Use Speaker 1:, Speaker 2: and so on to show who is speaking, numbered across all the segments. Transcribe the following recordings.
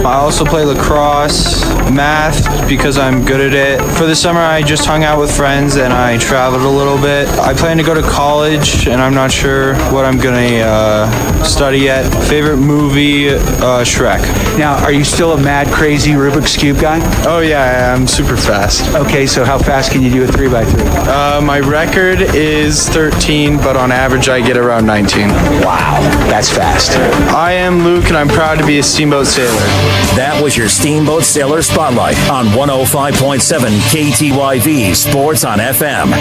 Speaker 1: I also play lacrosse, math, because I'm good at it. For the summer, I just hung out with friends and I traveled a little bit. I plan to go to college, and I'm not sure what I'm going to study yet. Favorite movie, Shrek.
Speaker 2: Now, are you still a mad, crazy Rubik's Cube guy?
Speaker 1: Oh yeah, I'm super fast.
Speaker 2: Okay, so how fast can you do a 3x3?
Speaker 1: My record is 13, but on average I get around 19.
Speaker 2: Wow, that's fast.
Speaker 1: I am Luke, and I'm proud to be a Steamboat Sailor.
Speaker 3: That was your Steamboat Sailor Spotlight on 105.7 KTYV Sports on FM.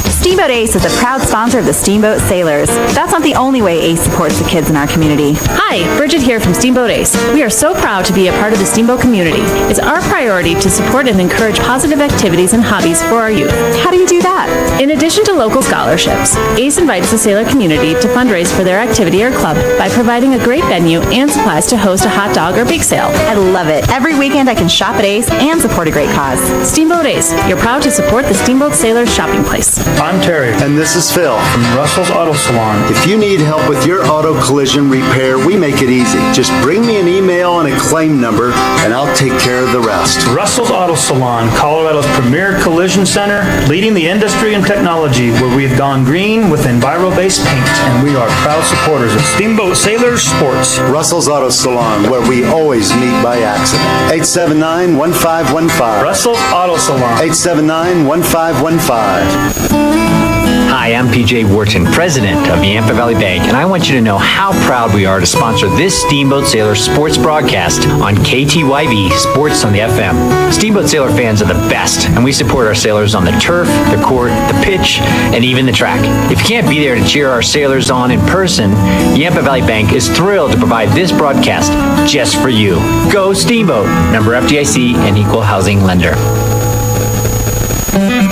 Speaker 4: Steamboat Ace is a proud sponsor of the Steamboat Sailors. That's not the only way Ace supports the kids in our community.
Speaker 5: Hi, Bridget here from Steamboat Ace. We are so proud to be a part of the Steamboat community. It's our priority to support and encourage positive activities and hobbies for our youth.
Speaker 4: How do you do that?
Speaker 5: In addition to local scholarships, Ace invites the sailor community to fundraise for their activity or club by providing a great venue and supplies to host a hot dog or bake sale.
Speaker 4: I love it. Every weekend I can shop at Ace and support a great cause.
Speaker 5: Steamboat Ace, you're proud to support the Steamboat Sailors shopping place.
Speaker 6: I'm Terry.
Speaker 7: And this is Phil
Speaker 6: From Russell's Auto Salon.
Speaker 7: If you need help with your auto collision repair, we make it easy. Just bring me an email and a claim number, and I'll take care of the rest.
Speaker 6: Russell's Auto Salon, Colorado's premier collision center, leading the industry in technology, where we have gone green with Enviro-based paint, and we are proud supporters of Steamboat Sailors Sports.
Speaker 7: Russell's Auto Salon, where we always meet by accident. 879-1515.
Speaker 6: Russell's Auto Salon.
Speaker 7: 879-1515.
Speaker 8: Hi, I'm PJ Wharton, president of Yampa Valley Bank, and I want you to know how proud we are to sponsor this Steamboat Sailor sports broadcast on KTYV Sports on the FM. Steamboat Sailor fans are the best, and we support our sailors on the turf, the court, the pitch, and even the track. If you can't be there to cheer our sailors on in person, Yampa Valley Bank is thrilled to provide this broadcast just for you. Go Steamboat! Member FDIC and Equal Housing Lender.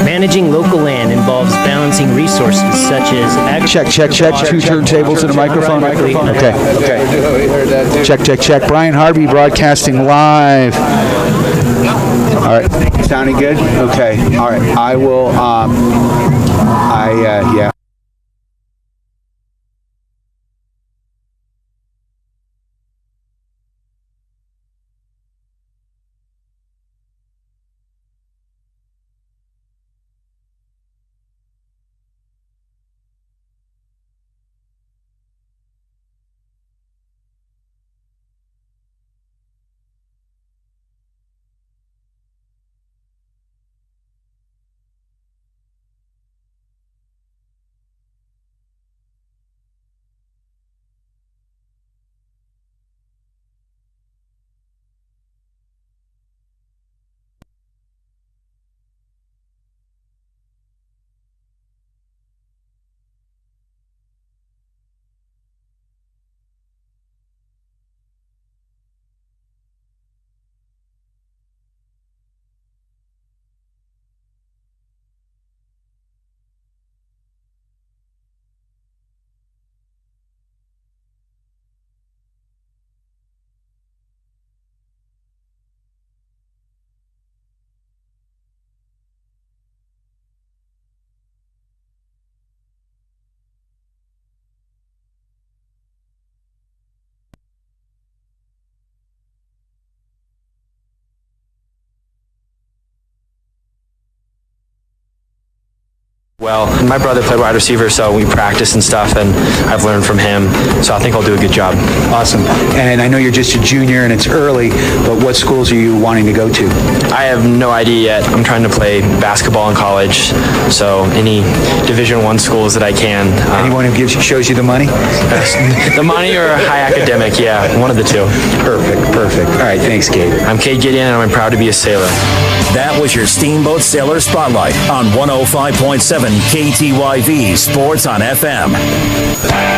Speaker 9: Managing local land involves balancing resources such as
Speaker 2: Check. Two turntables and a microphone. Okay. Check. Brian Harvey broadcasting live. All right. Sounding good? Okay. All right. I will, yeah.
Speaker 10: Well, my brother played wide receiver, so we practice and stuff, and I've learned from him, so I think I'll do a good job.
Speaker 2: Awesome. And I know you're just a junior and it's early, but what schools are you wanting to go to?
Speaker 10: I have no idea yet. I'm trying to play basketball in college, so any Division I schools that I can.
Speaker 2: Anyone who shows you the money?
Speaker 10: The money or high academic, yeah, one of the two.
Speaker 2: Perfect. All right, thanks, Gabe.
Speaker 10: I'm Kate Gideon, and I'm proud to be a sailor.
Speaker 3: That was your Steamboat Sailor Spotlight on 105.7 KTYV Sports on FM.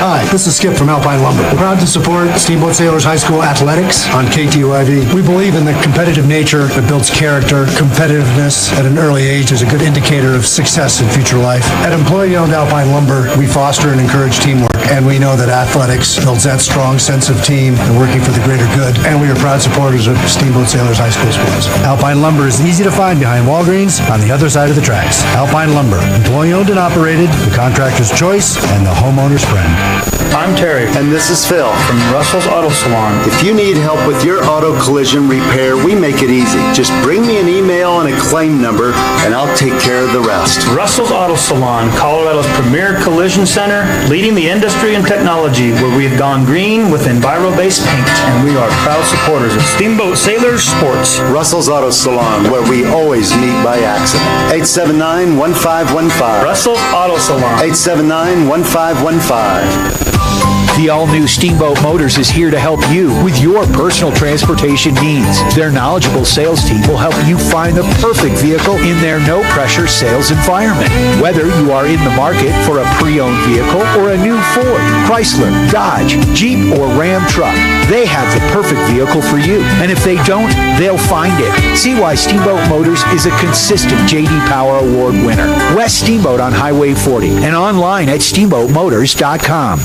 Speaker 11: Hi, this is Skip from Alpine Lumber. We're proud to support Steamboat Sailors High School athletics on KTYV. We believe in the competitive nature that builds character. Competitiveness at an early age is a good indicator of success in future life. At employee-owned Alpine Lumber, we foster and encourage teamwork. and we know that athletics builds that strong sense of team and working for the greater good, and we are proud supporters of Steamboat Sailors High School sports. Alpine Lumber is easy to find behind Walgreens on the other side of the tracks. Alpine Lumber, employee-owned and operated, the contractor's choice, and the homeowner's friend.
Speaker 6: I'm Terry.
Speaker 7: And this is Phil.
Speaker 6: From Russell's Auto Salon.
Speaker 7: If you need help with your auto collision repair, we make it easy. Just bring me an email and a claim number, and I'll take care of the rest.
Speaker 6: Russell's Auto Salon, Colorado's premier collision center, leading the industry in technology, where we have gone green with Enviro-based paint, and we are proud supporters of Steamboat Sailors Sports.
Speaker 7: Russell's Auto Salon, where we always meet by accident. 879-1515.
Speaker 6: Russell's Auto Salon.
Speaker 7: 879-1515.
Speaker 12: The all-new Steamboat Motors is here to help you with your personal transportation needs. Their knowledgeable sales team will help you find the perfect vehicle in their no-pressure sales environment. Whether you are in the market for a pre-owned vehicle or a new Ford, Chrysler, Dodge, Jeep, or Ram truck, they have the perfect vehicle for you. And if they don't, they'll find it. See why Steamboat Motors is a consistent J.D. Power Award winner. West Steamboat on Highway 40 and online at steamboatmotors.com.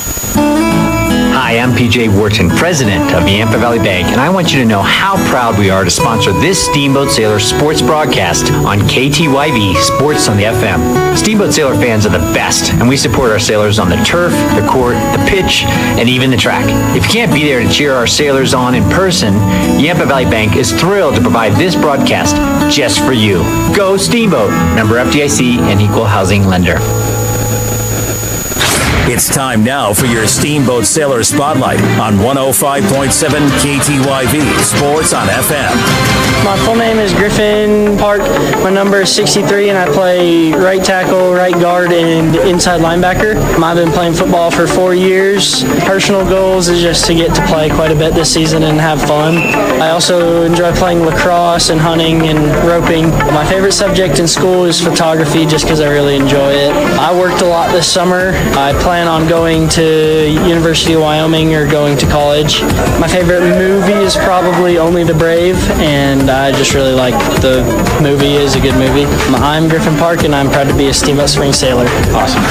Speaker 8: Hi, I'm PJ Wharton, president of Yampa Valley Bank, and I want you to know how proud we are to sponsor this Steamboat Sailor sports broadcast on KTYV Sports on the FM. Steamboat Sailor fans are the best, and we support our sailors on the turf, the court, the pitch, and even the track. If you can't be there to cheer our sailors on in person, Yampa Valley Bank is thrilled to provide this broadcast just for you. Go Steamboat, member FDIC and equal housing lender.
Speaker 3: It's time now for your Steamboat Sailor Spotlight on 105.7 KTYV Sports on FM.
Speaker 13: My full name is Griffin Park. My number is 63, and I play right tackle, right guard, and inside linebacker. I've been playing football for 4 years. Personal goals is just to get to play quite a bit this season and have fun. I also enjoy playing lacrosse and hunting and roping. My favorite subject in school is photography just because I really enjoy it. I worked a lot this summer. I plan on going to University of Wyoming or going to college. My favorite movie is probably Only the Brave, and I just really like the movie. It's a good movie. I'm Griffin Park, and I'm proud to be a Steamboat Spring Sailor.
Speaker 3: Awesome.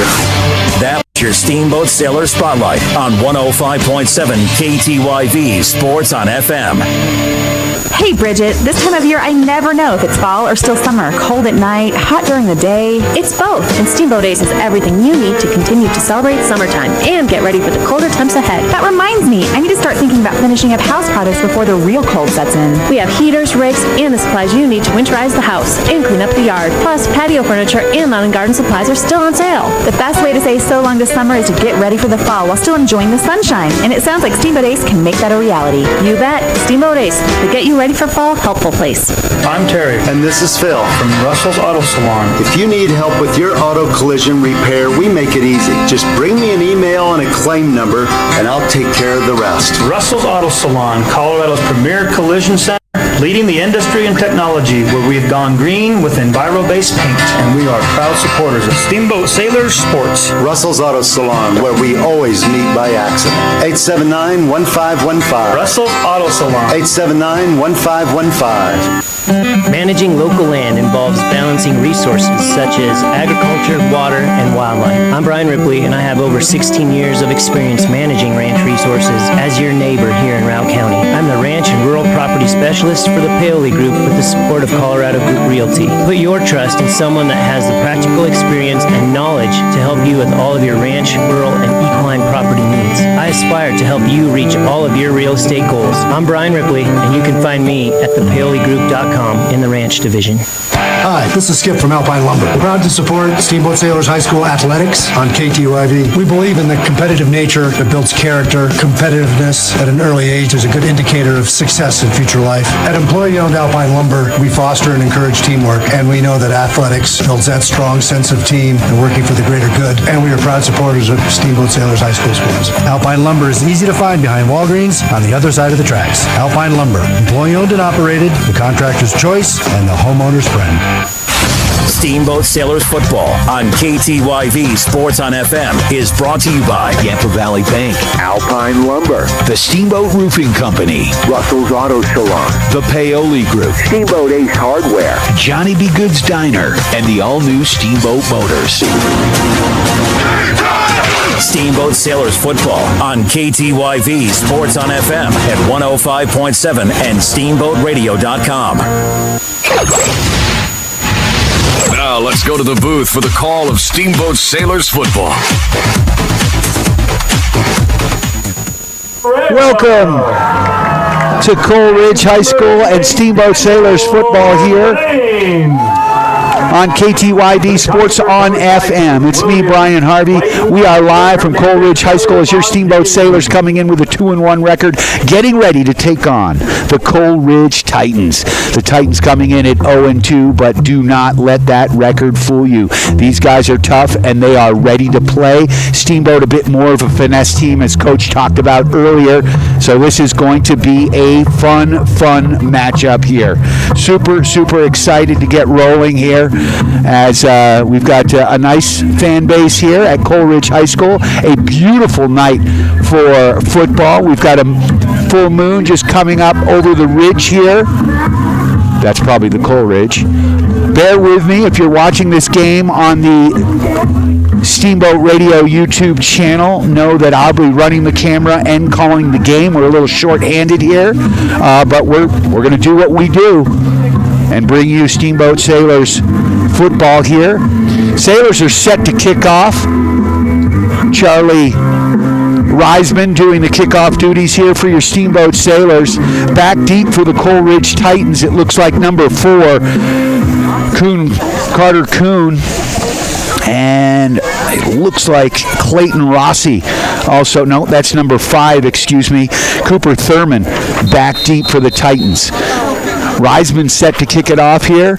Speaker 3: That's your Steamboat Sailor Spotlight on 105.7 KTYV Sports on FM.
Speaker 4: Hey Bridget, this time of year I never know if it's fall or still summer, cold at night, hot during the day.
Speaker 5: It's both, and Steamboat Ace has everything you need to continue to celebrate summertime and get ready for the colder temps ahead.
Speaker 4: That reminds me, I need to start thinking about finishing up house projects before the real cold sets in.
Speaker 5: We have heaters, rakes, and the supplies you need to winterize the house and clean up the yard. Plus, patio furniture and lawn and garden supplies are still on sale.
Speaker 4: The best way to say so long this summer is to get ready for the fall while still enjoying the sunshine, and it sounds like Steamboat Ace can make that a reality.
Speaker 5: You bet. Steamboat Ace, the get you ready for fall helpful place.
Speaker 6: I'm Terry.
Speaker 7: And this is Phil.
Speaker 6: From Russell's Auto Salon.
Speaker 7: If you need help with your auto collision repair, we make it easy. Just bring me an email and a claim number, and I'll take care of the rest.
Speaker 6: Russell's Auto Salon, Colorado's premier collision center, leading the industry in technology, where we have gone green with Enviro-based paint, and we are proud supporters of Steamboat Sailors Sports.
Speaker 7: Russell's Auto Salon, where we always meet by accident. 879-1515.
Speaker 6: Russell's Auto Salon.
Speaker 7: 879-1515.
Speaker 9: Managing local land involves balancing resources such as agriculture, water, and wildlife. I'm Brian Ripley, and I have over 16 years of experience managing ranch resources as your neighbor here in Route County. I'm the ranch and rural property specialist for the Paoli Group with the support of Colorado Group Realty. Put your trust in someone that has the practical experience and knowledge to help you with all of your ranch, rural, and equine property needs. I aspire to help you reach all of your real estate goals. I'm Brian Ripley, and you can find me at thepaoligroup.com in the ranch division.
Speaker 11: Hi, this is Skip from Alpine Lumber. We're proud to support Steamboat Sailors High School athletics on KTYV. We believe in the competitive nature that builds character. Competitiveness at an early age is a good indicator of success in future life. At employee-owned Alpine Lumber, we foster and encourage teamwork, and we know that athletics builds that strong sense of team and working for the greater good, and we are proud supporters of Steamboat Sailors High School sports. Alpine Lumber is easy to find behind Walgreens on the other side of the tracks. Alpine Lumber, employee-owned and operated, the contractor's choice, and the homeowner's friend.
Speaker 3: Steamboat Sailors Football on KTYV Sports on FM is brought to you by
Speaker 12: Yampa Valley Bank,
Speaker 14: Alpine Lumber,
Speaker 12: the Steamboat Roofing Company,
Speaker 14: Russell's Auto Salon,
Speaker 12: the Paoli Group,
Speaker 14: Steamboat Ace Hardware,
Speaker 12: Johnny B. Good's Diner, and the all-new Steamboat Motors.
Speaker 3: Steamboat Sailors football on KTYV Sports on FM at 105.7 and steamboatradio.com.
Speaker 15: Now let's go to the booth for the call of Steamboat Sailors football.
Speaker 12: Welcome to Coleridge High School and Steamboat Sailors football here on KTYV Sports on FM. It's me, Brian Harvey. We are live from Coleridge High School as your Steamboat Sailors coming in with a 2-1 record, getting ready to take on the Coleridge Titans. The Titans coming in at 0-2, but do not let that record fool you. These guys are tough, and they are ready to play. Steamboat a bit more of a finesse team, as Coach talked about earlier, so this is going to be a fun matchup here. Super excited to get rolling here, as we've got a nice fan base here at Coleridge High School. A beautiful night for football. We've got a full moon just coming up over the ridge here. That's probably the Coleridge. Bear with me if you're watching this game on the Steamboat Radio YouTube channel. Know that I'll be running the camera and calling the game. We're a little short-handed here, but we're going to do what we do and bring you Steamboat Sailors football here. Sailors are set to kick off. Charlie Reisman doing the kickoff duties here for your Steamboat Sailors. Back deep for the Coleridge Titans, it looks like number 4, Carter Kuhn. And it looks like Clayton Rossi. Also, no, that's number 5, excuse me. Cooper Thurman back deep for the Titans. Reisman set to kick it off here.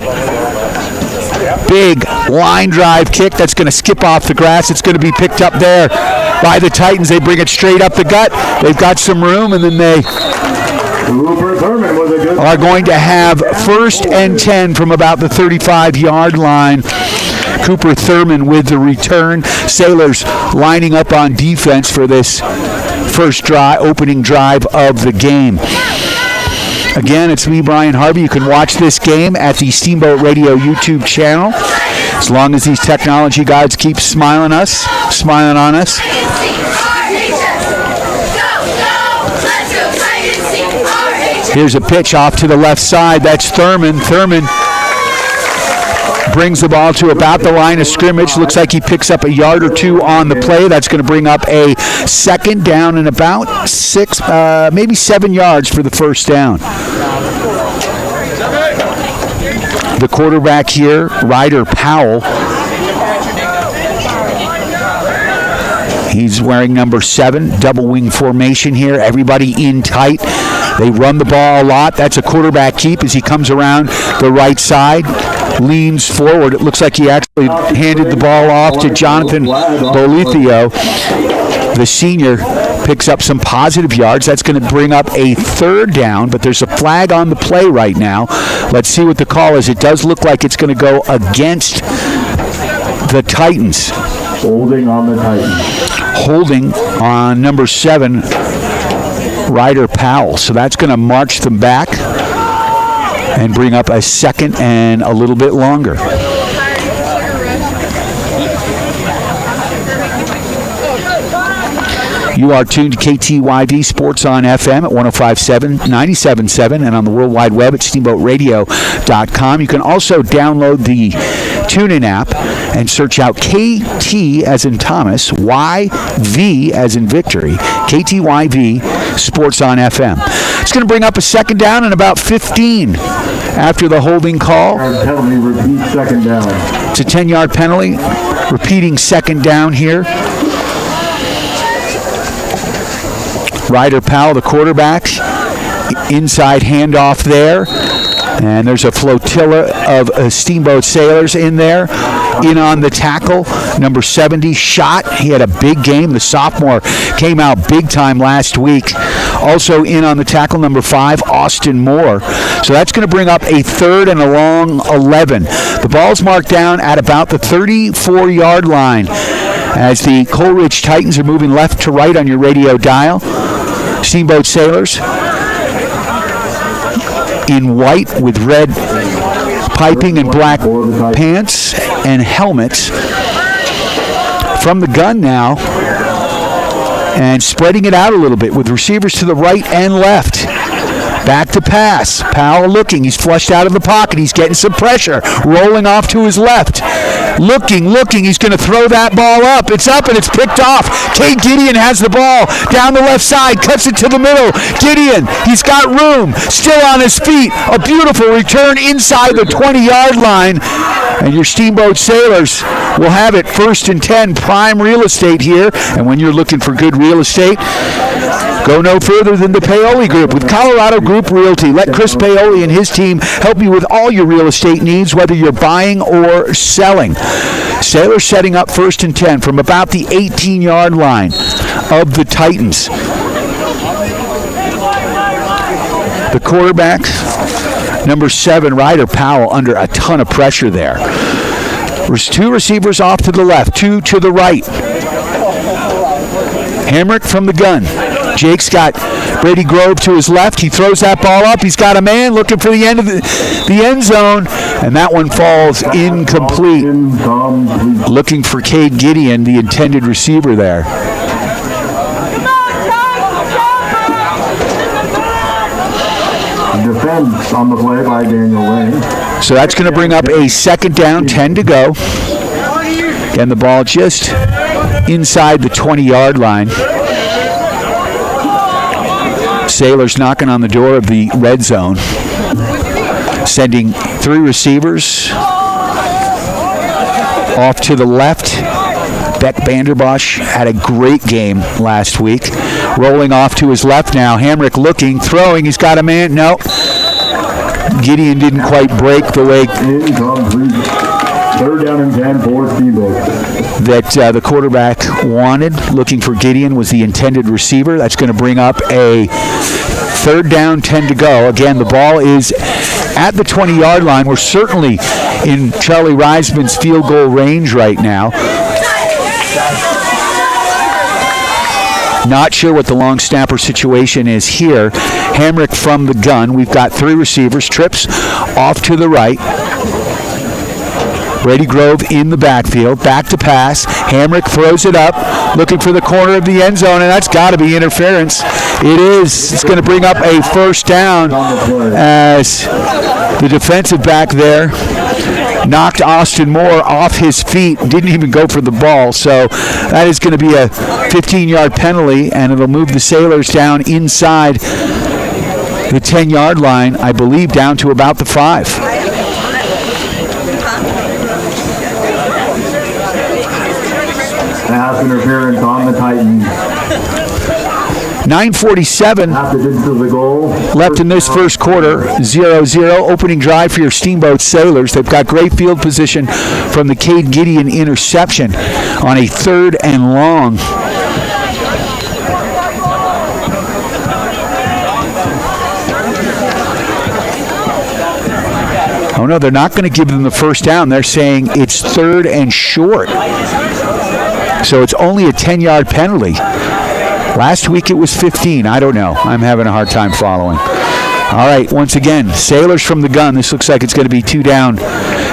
Speaker 12: Big line drive kick that's going to skip off the grass. It's going to be picked up there by the Titans. They bring it straight up the gut. They've got some room, and then they are going to have 1st and 10 from about the 35-yard line. Cooper Thurman with the return. Sailors lining up on defense for this first opening drive of the game. Again, it's me, Brian Harvey. You can watch this game at the Steamboat Radio YouTube channel, as long as these technology gods keep smiling on us. Here's a pitch off to the left side. That's Thurman. Thurman brings the ball to about the line of scrimmage. Looks like he picks up a yard or 2 on the play. That's going to bring up a second down and about 6, maybe 7 yards for the first down. The quarterback here, Ryder Powell. He's wearing number 7, double wing formation here. Everybody in tight. They run the ball a lot. That's a quarterback keep as he comes around the right side. Leans forward. It looks like he actually handed the ball off to Jonathan Bolithio. The senior picks up some positive yards. That's going to bring up a 3rd down, but there's a flag on the play right now. Let's see what the call is. It does look like it's going to go against the Titans.
Speaker 16: Holding on the Titans.
Speaker 12: Holding on number 7, Ryder Powell. So that's going to march them back and bring up a 2nd and a little bit longer. You are tuned to KTYV Sports on FM at 105.7, 97.7, and on the World Wide Web at steamboatradio.com. You can also download the TuneIn app and search out KT as in Thomas, YV as in Victory, KTYV Sports on FM. It's going to bring up a 2nd down and about 15 after the holding call.
Speaker 16: Penalty, repeat 2nd down.
Speaker 12: It's a 10-yard penalty. Repeating 2nd down here. Ryder Powell, the quarterback, inside handoff there. And there's a flotilla of Steamboat Sailors in there. In on the tackle, number 70, Shot. He had a big game. The sophomore came out big time last week. Also in on the tackle, number 5, Austin Moore. So that's going to bring up a 3rd and a long 11. The ball's marked down at about the 34-yard line as the Coleridge Titans are moving left to right on your radio dial. Steamboat Sailors in white with red piping and black pants and helmets.
Speaker 2: from the gun now, and spreading it out a little bit with receivers to the right and left. Back to pass. Powell looking. He's flushed out of the pocket. He's getting some pressure. Rolling off to his left. Looking. He's going to throw that ball up. It's up and it's picked off. Cade Gideon has the ball down the left side. Cuts it to the middle. Gideon, he's got room. Still on his feet. A beautiful return inside the 20-yard line. And your Steamboat Sailors will have it 1st and 10. Prime real estate here. And when you're looking for good real estate, go no further than the Paoli Group with Colorado Group Realty. Let Chris Paoli and his team help you with all your real estate needs, whether you're buying or selling. Sailors setting up 1st and 10 from about the 18-yard line of the Titans. The quarterback, number 7, Ryder Powell, under a ton of pressure there. There's 2 receivers off to the left, 2 to the right. Hamrick from the gun. Jake's got Brady Grove to his left. He throws that ball up. He's got a man looking for the end of the end zone, and that one falls incomplete. Looking for Cade Gideon, the intended receiver there.
Speaker 16: Defense on the play by Daniel Lane.
Speaker 2: So that's going to bring up a 2nd down, 10 to go. Again, the ball just inside the 20-yard line. Sailors knocking on the door of the red zone, sending 3 receivers off to the left. Beck Vanderbosch had a great game last week. Rolling off to his left now. Hamrick looking, throwing. He's got a man. No. Gideon didn't quite break the way
Speaker 16: 3rd down and 10 for Steamboat.
Speaker 2: That the quarterback wanted. Looking for Gideon was the intended receiver. That's going to bring up a 3rd down, 10 to go. Again, the ball is at the 20-yard line. We're certainly in Charlie Reisman's field goal range right now. Not sure what the long snapper situation is here. Hamrick from the gun. We've got 3 receivers. Trips off to the right. Brady Grove in the backfield. Back to pass. Hamrick throws it up, looking for the corner of the end zone, and that's got to be interference. It is. It's going to bring up a 1st down as the defensive back there knocked Austin Moore off his feet, didn't even go for the ball. So that is going to be a 15-yard penalty, and it'll move the Sailors down inside the 10-yard line, I believe, down to about the 5.
Speaker 16: Pass interference on the Titans.
Speaker 2: 9:47 left in this first quarter, 0-0. Opening drive for your Steamboat Sailors. They've got great field position from the Cade Gideon interception on a 3rd and long. Oh no, they're not going to give them the 1st down. They're saying it's 3rd and short. So it's only a 10-yard penalty. Last week it was 15. I don't know. I'm having a hard time following. All right, once again, Sailors from the gun. This looks like it's going to be 2-down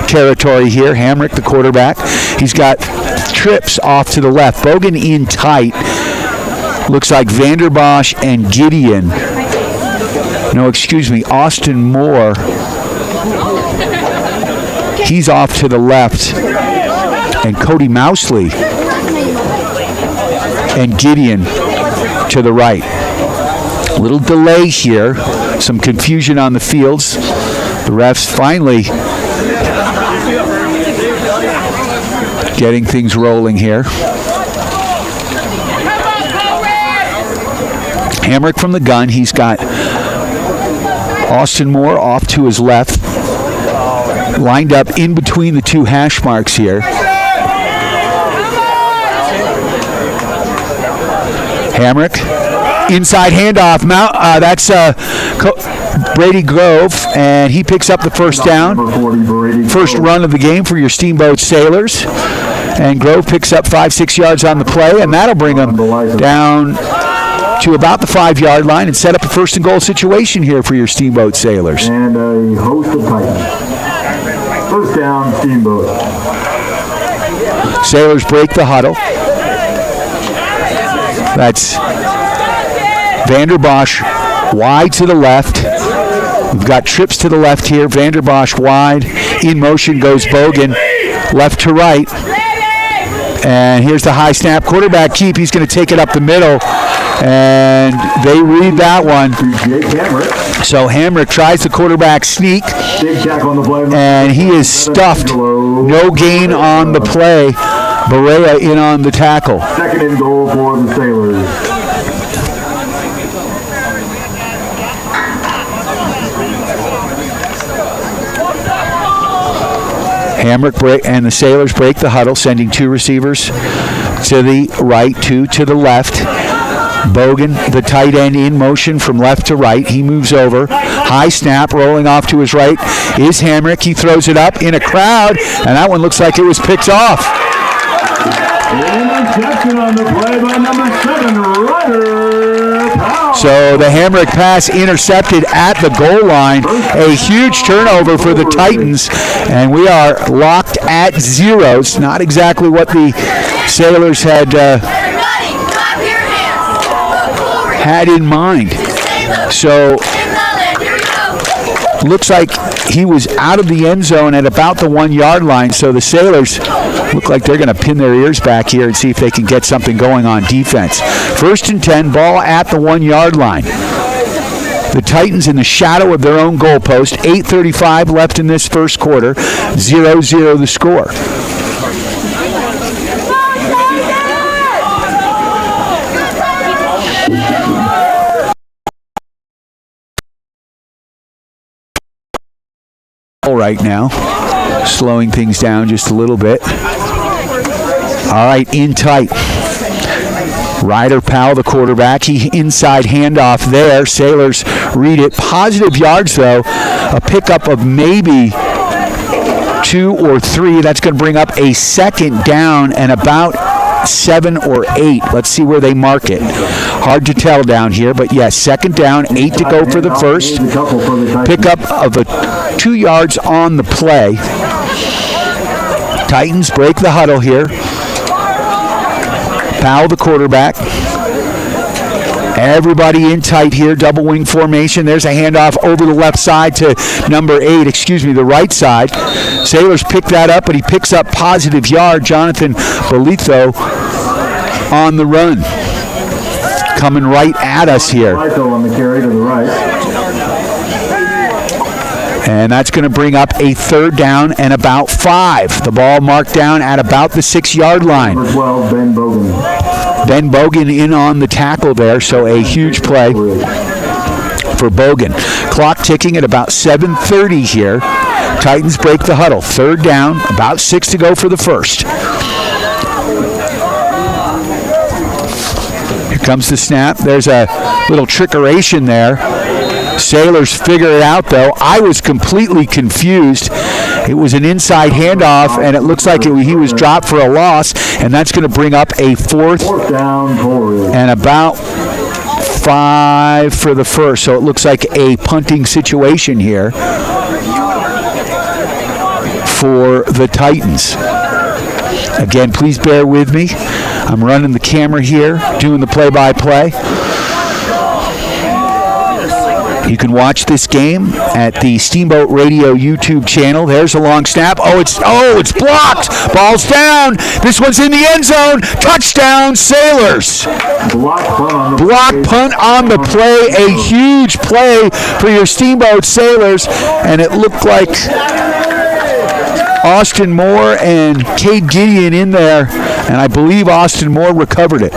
Speaker 2: territory here. Hamrick, the quarterback. He's got Trips off to the left. Bogan in tight. Looks like Vanderbosch and Gideon. No, excuse me, Austin Moore. He's off to the left. And Cody Mousley and Gideon to the right. A little delay here. Some confusion on the fields. The refs finally getting things rolling here. Hamrick from the gun. He's got Austin Moore off to his left. Lined up in between the 2 hash marks here. Hamrick, inside handoff. That's Brady Grove, and he picks up the 1st down. First run of the game for your Steamboat Sailors. And Grove picks up 5-6 yards on the play, and that'll bring them down to about the 5-yard line and set up a 1st and goal situation here for your Steamboat Sailors.
Speaker 16: And a host of Titans. 1st down, Steamboat.
Speaker 2: Sailors break the huddle. That's Vanderbosch wide to the left. We've got trips to the left here. Vanderbosch wide. In motion goes Bogan. Left to right. And here's the high snap. Quarterback keep. He's going to take it up the middle. And they read that one. So Hamrick tries the quarterback sneak. And he is stuffed. No gain on the play. Barea in on the tackle.
Speaker 16: Second and goal for the Sailors.
Speaker 2: Hamrick and the Sailors break the huddle, sending two receivers to the right, two to the left. Bogan, the tight end, in motion from left to right. He moves over. High snap, rolling off to his right is Hamrick. He throws it up in a crowd, and that one looks like it was picked off.
Speaker 16: Interception on the play by number 7, Ryder Powell.
Speaker 2: So the Hamrick pass intercepted at the goal line. A huge turnover for the Titans, and we are locked at zeros. Not exactly what the Sailors had in mind. So looks like he was out of the end zone at about the 1 yard line. So the Sailors look like they're going to pin their ears back here and see if they can get something going on defense. 1st and 10, ball at the 1 yard line. The Titans in the shadow of their own goalpost. 8:35 left in this first quarter. 0-0 the score. Right now, slowing things down just a little bit. All right, in tight. Ryder Powell, the quarterback. He inside handoff there. Sailors read it. Positive yards, though. A pickup of maybe 2 or 3. That's going to bring up a second down and about 7 or 8. Let's see where they mark it. Hard to tell down here, but yes, second down, 8 to go for the first. Pickup of 2 yards on the play. Titans break the huddle here. Powell, the quarterback. Everybody in tight here, double wing formation. There's a handoff over the left side to number 8, the right side. Sailors pick that up, but he picks up positive yard. Jonathan Bolito on the run. Coming right at us here.
Speaker 16: On the carry to the right.
Speaker 2: And that's going to bring up a third down and about 5. The ball marked down at about the 6 yard line.
Speaker 16: Number 12, Ben Bogan.
Speaker 2: Ben Bogan in on the tackle there, so a huge play for Bogan. Clock ticking at about 7:30 here. Titans break the huddle. Third down, about 6 to go for the first. Here comes the snap. There's a little trickeration there. Sailors figure it out, though. I was completely confused. It was an inside handoff, and it looks like he was dropped for a loss, and that's going to bring up a fourth
Speaker 16: down
Speaker 2: and about 5 for the first. So it looks like a punting situation here for the Titans. Again, please bear with me. I'm running the camera here, doing the play-by-play. You can watch this game at the Steamboat Radio YouTube channel. There's a long snap. It's blocked. Ball's down. This one's in the end zone. Touchdown, Sailors. Block punt on the play. A huge play for your Steamboat Sailors. And it looked like Austin Moore and Cade Gideon in there. And I believe Austin Moore recovered it.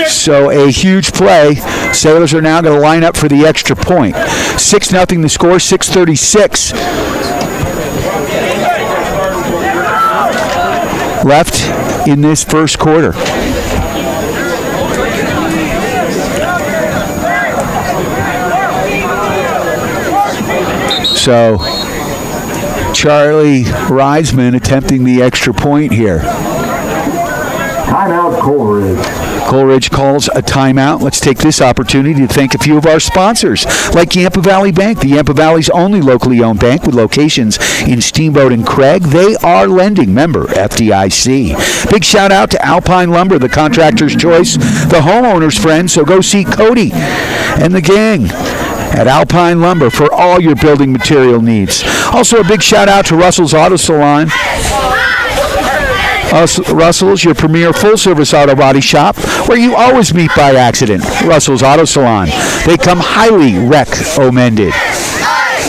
Speaker 2: So a huge play. Sailors are now going to line up for the extra point. 6-0 the score, 6:36 left in this first quarter. So Charlie Reisman attempting the extra point here.
Speaker 16: Timeout, Coleridge.
Speaker 2: Coleridge calls a timeout. Let's take this opportunity to thank a few of our sponsors, like Yampa Valley Bank, the Yampa Valley's only locally owned bank with locations in Steamboat and Craig. They are lending, member FDIC. Big shout out to Alpine Lumber, the contractor's choice, the homeowner's friend. So go see Cody and the gang at Alpine Lumber for all your building material needs. Also, a big shout out to Russell's Auto Salon. Russell's, your premier full-service auto body shop, where you always meet by accident. Russell's Auto Salon. They come highly recommended.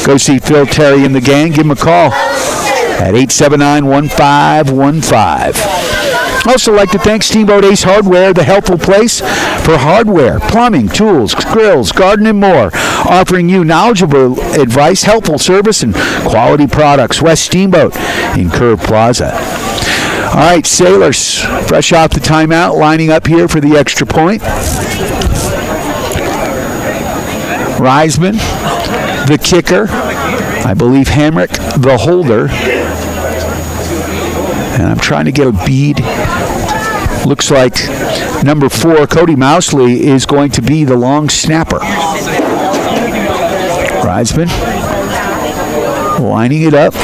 Speaker 2: Go see Phil, Terry, and the gang. Give them a call at 879-1515. Also like to thank Steamboat Ace Hardware, the helpful place for hardware, plumbing, tools, grills, garden, and more. Offering you knowledgeable advice, helpful service, and quality products. West Steamboat in Curve Plaza. All right, Sailors, fresh off the timeout, lining up here for the extra point. Reisman, the kicker. I believe Hamrick, the holder. And I'm trying to get a bead. Looks like number 4, Cody Mousley, is going to be the long snapper. Reisman lining it up.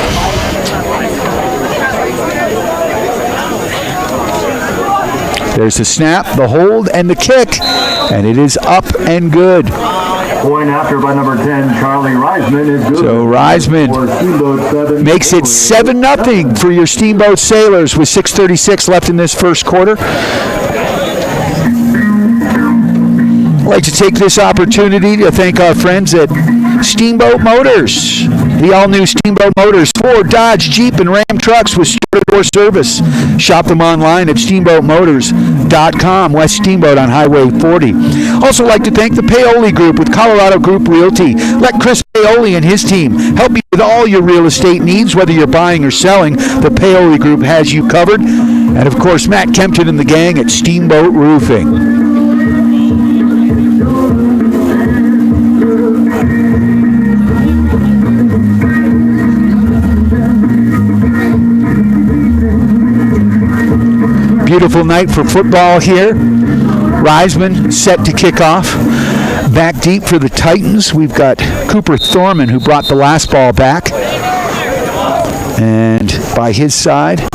Speaker 2: There's the snap, the hold, and the kick, and it is up and good.
Speaker 16: Point after by number 10, Charlie Reisman is good.
Speaker 2: So Reisman makes it 7-0 for your Steamboat Sailors with 6:36 left in this first quarter. I'd like to take this opportunity to thank our friends at Steamboat Motors. The all-new Steamboat Motors, Ford, Dodge, Jeep, and Ram trucks with store-to-door service. Shop them online at steamboatmotors.com, West Steamboat on Highway 40. Also like to thank the Paoli Group with Colorado Group Realty. Let Chris Paoli and his team help you with all your real estate needs, whether you're buying or selling. The Paoli Group has you covered. And, of course, Matt Kempton and the gang at Steamboat Roofing. Beautiful night for football here. Reisman set to kick off. Back deep for the Titans, we've got Cooper Thorman, who brought the last ball back. And by his side,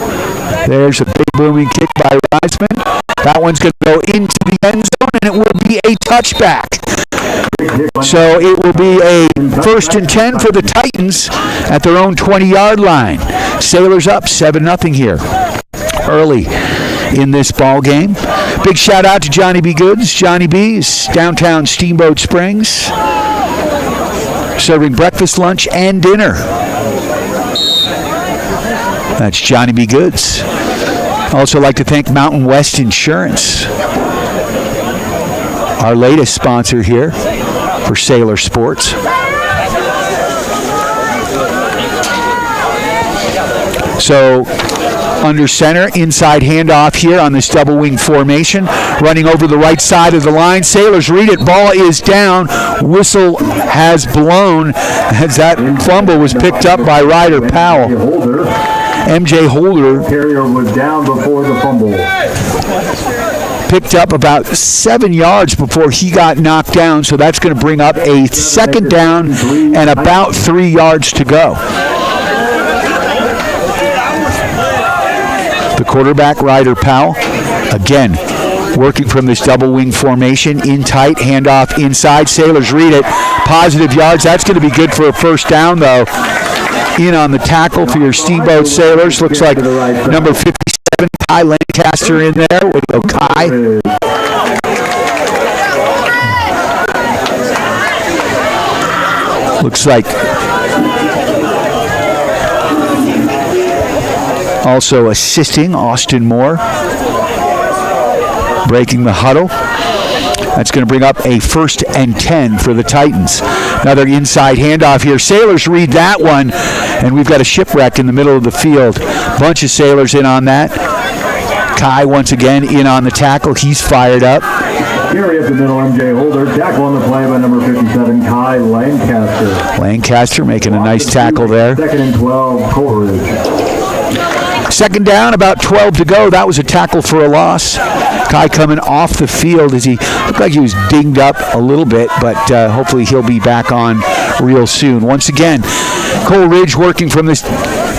Speaker 2: there's a big booming kick by Reisman. That one's going to go into the end zone, and it will be a touchback. So it will be a 1st and 10 for the Titans at their own 20-yard line. Sailors up 7-0 here early in this ball game. Big shout out to Johnny B. Goods. Johnny B's, downtown Steamboat Springs, serving breakfast, lunch, and dinner. That's Johnny B. Goods. Also like to thank Mountain West Insurance, our latest sponsor here for Sailor Sports. So under center, inside handoff here on this double wing formation. Running over the right side of the line. Sailors read it. Ball is down. Whistle has blown as that fumble was picked up by Ryder Powell. MJ Holder.
Speaker 16: Carrier was down before the fumble.
Speaker 2: Picked up about 7 yards before he got knocked down, so that's going to bring up a 2nd down and about 3 yards to go. The quarterback, Ryder Powell, again, working from this double wing formation, in tight, handoff inside. Sailors read it. Positive yards. That's going to be good for a 1st down, though. In on the tackle for your Steamboat Sailors. Looks like number 57, Kai Lancaster in there. Way to go, Kai. Looks like also assisting Austin Moore, breaking the huddle. That's going to bring up a 1st and 10 for the Titans. Another inside handoff here. Sailors read that one, and we've got a shipwreck in the middle of the field. Bunch of Sailors in on that. Kai once again in on the tackle. He's fired up.
Speaker 16: Carry up the middle, MJ Holder. Tackle on the play by number 57, Kai Lancaster.
Speaker 2: Lancaster making a nice tackle there.
Speaker 16: 2nd and 12, Coleridge.
Speaker 2: Second down, about 12 to go. That was a tackle for a loss. Guy coming off the field as he looked like he was dinged up a little bit, but hopefully he'll be back on real soon. Once again, Cole Ridge working from this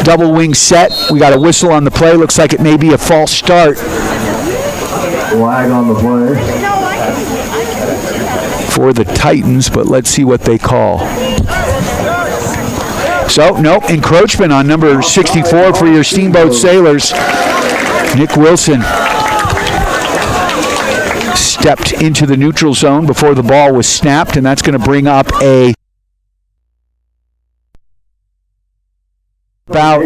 Speaker 2: double wing set. We got a whistle on the play. Looks like it may be a false start.
Speaker 16: Flag on the play.
Speaker 2: For the Titans, but let's see what they call. So, nope, encroachment on number 64 for your Steamboat Sailors. Nick Wilson stepped into the neutral zone before the ball was snapped, and that's going to bring up about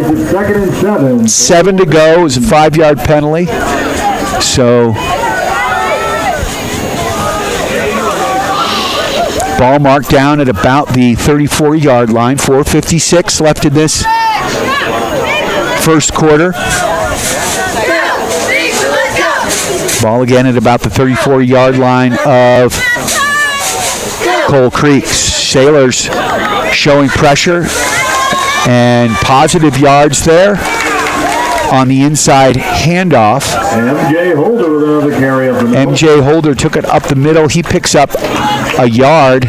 Speaker 2: 7 to go. It was a 5-yard penalty. So, ball marked down at about the 34-yard line. 4:56 left in this first quarter. Ball again at about the 34-yard line of Coal Creek. Sailors showing pressure and positive yards there on the inside handoff.
Speaker 16: MJ Holder with another carry up the middle.
Speaker 2: MJ Holder took it up the middle. He picks up a yard,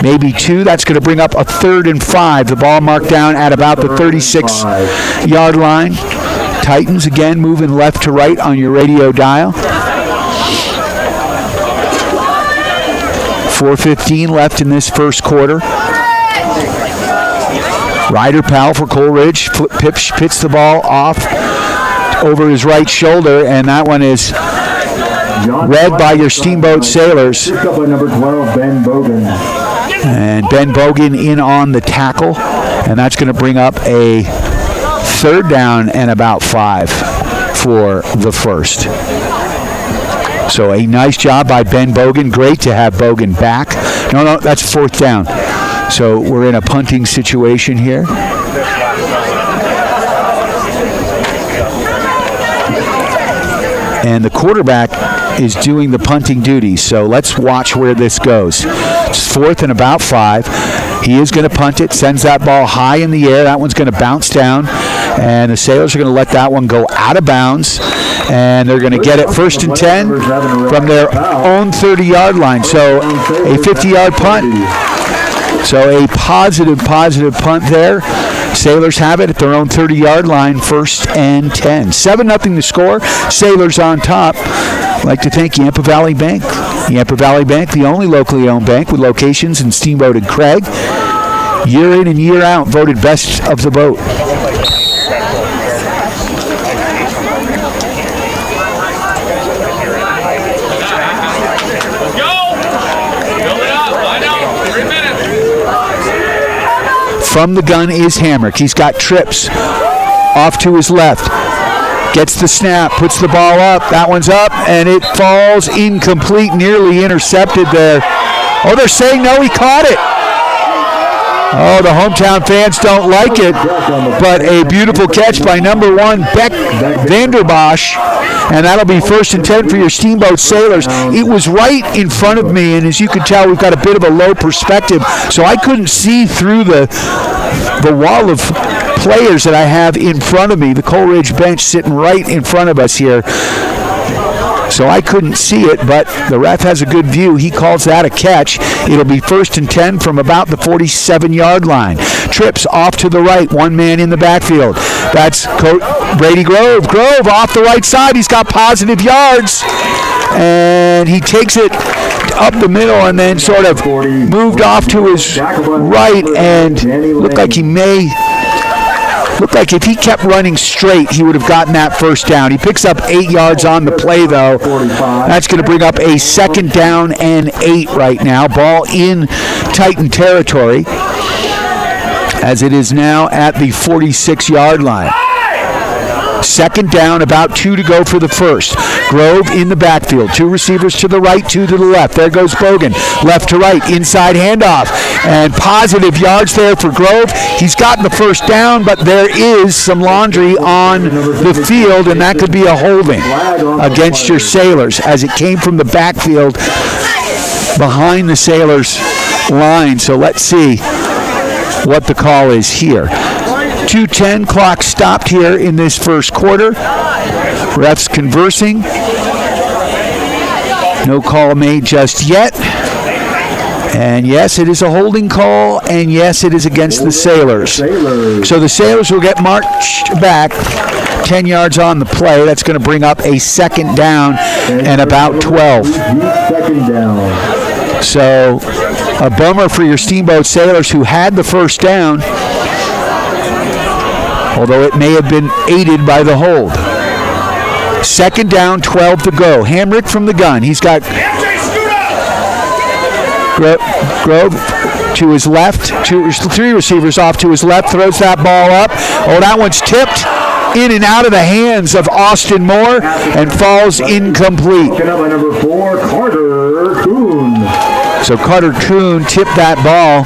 Speaker 2: maybe 2. That's going to bring up a 3rd and 5. The ball marked down at about the 36-yard line. Titans again moving left to right on your radio dial. 4:15 left in this first quarter. Ryder Powell for Coleridge pits the ball off over his right shoulder, and that one is read by your Steamboat Sailors.
Speaker 16: Picked up by number 12, Ben Bogan.
Speaker 2: And Ben Bogan in on the tackle, and that's going to bring up a 3rd down and about 5 for the first. So a nice job by Ben Bogan. Great to have Bogan back. No, that's 4th down. So we're in a punting situation here. And the quarterback is doing the punting duties. So let's watch where this goes. It's 4th and about 5. He is going to punt it, sends that ball high in the air. That one's going to bounce down, and the Sailors are going to let that one go out of bounds, and they're going to get it 1st and 10 from their own 30-yard line. So a 50-yard punt. So a positive punt there. Sailors have it at their own 30-yard line, 1st and 10. 7-0 the score. Sailors on top. I'd like to thank Yampa Valley Bank. Yampa Valley Bank, the only locally owned bank with locations in Steamboat and Craig. Year in and year out, voted best of the boat. From the gun is Hamrick. He's got trips off to his left. Gets the snap, puts the ball up. That one's up, and it falls incomplete, nearly intercepted there. Oh, they're saying no, he caught it. Oh, the hometown fans don't like it, but a beautiful catch by number 1, Beck Vanderbosch, and that'll be 1st and 10 for your Steamboat Sailors. It was right in front of me, and as you can tell, we've got a bit of a low perspective, so I couldn't see through the wall of players that I have in front of me. The Coleridge bench sitting right in front of us here. So I couldn't see it, but the ref has a good view. He calls that a catch. It'll be 1st and 10 from about the 47-yard line. Trips off to the right, 1 man in the backfield. That's Brady Grove. Grove off the right side. He's got positive yards, and he takes it up the middle and then sort of moved off to his right, and looked like if he kept running straight, he would have gotten that 1st down. He picks up 8 yards on the play, though. That's going to bring up a 2nd down and 8 right now. Ball in Titan territory, as it is now at the 46-yard line. 2nd down, about 2 to go for the first. Grove in the backfield. 2 receivers to the right, 2 to the left. There goes Bogan. Left to right, inside handoff. And positive yards there for Grove. He's gotten the 1st down, but there is some laundry on the field, and that could be a holding against your Sailors as it came from the backfield behind the Sailors line. So let's see what the call is here. 2:10, clock stopped here in this first quarter. Refs conversing. No call made just yet. And yes, it is a holding call, and yes, it is against the Sailors. So the Sailors will get marched back 10 yards on the play. That's going to bring up a second down and about 12. So a bummer for your Steamboat Sailors, who had the first down, although it may have been aided by the hold. Second down, 12 to go. Hamrick from the gun. He's got Grove to his left, three receivers off to his left, throws that ball up. Oh, that one's tipped in and out of the hands of Austin Moore and falls incomplete.
Speaker 16: Number 4, Carter Kuhn.
Speaker 2: So Carter Kuhn tipped that ball.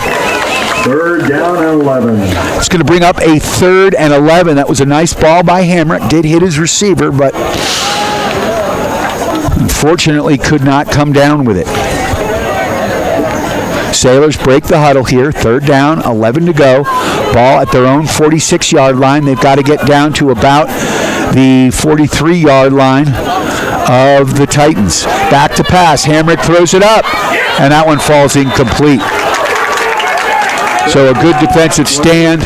Speaker 16: Third down and 11.
Speaker 2: It's going to bring up a 3rd and 11. That was a nice ball by Hamrick. Did hit his receiver, but unfortunately could not come down with it. Sailors break the huddle here. 3rd down, 11 to go. Ball at their own 46-yard line. They've got to get down to about the 43-yard line of the Titans. Back to pass. Hamrick throws it up, and that one falls incomplete. So a good defensive stand.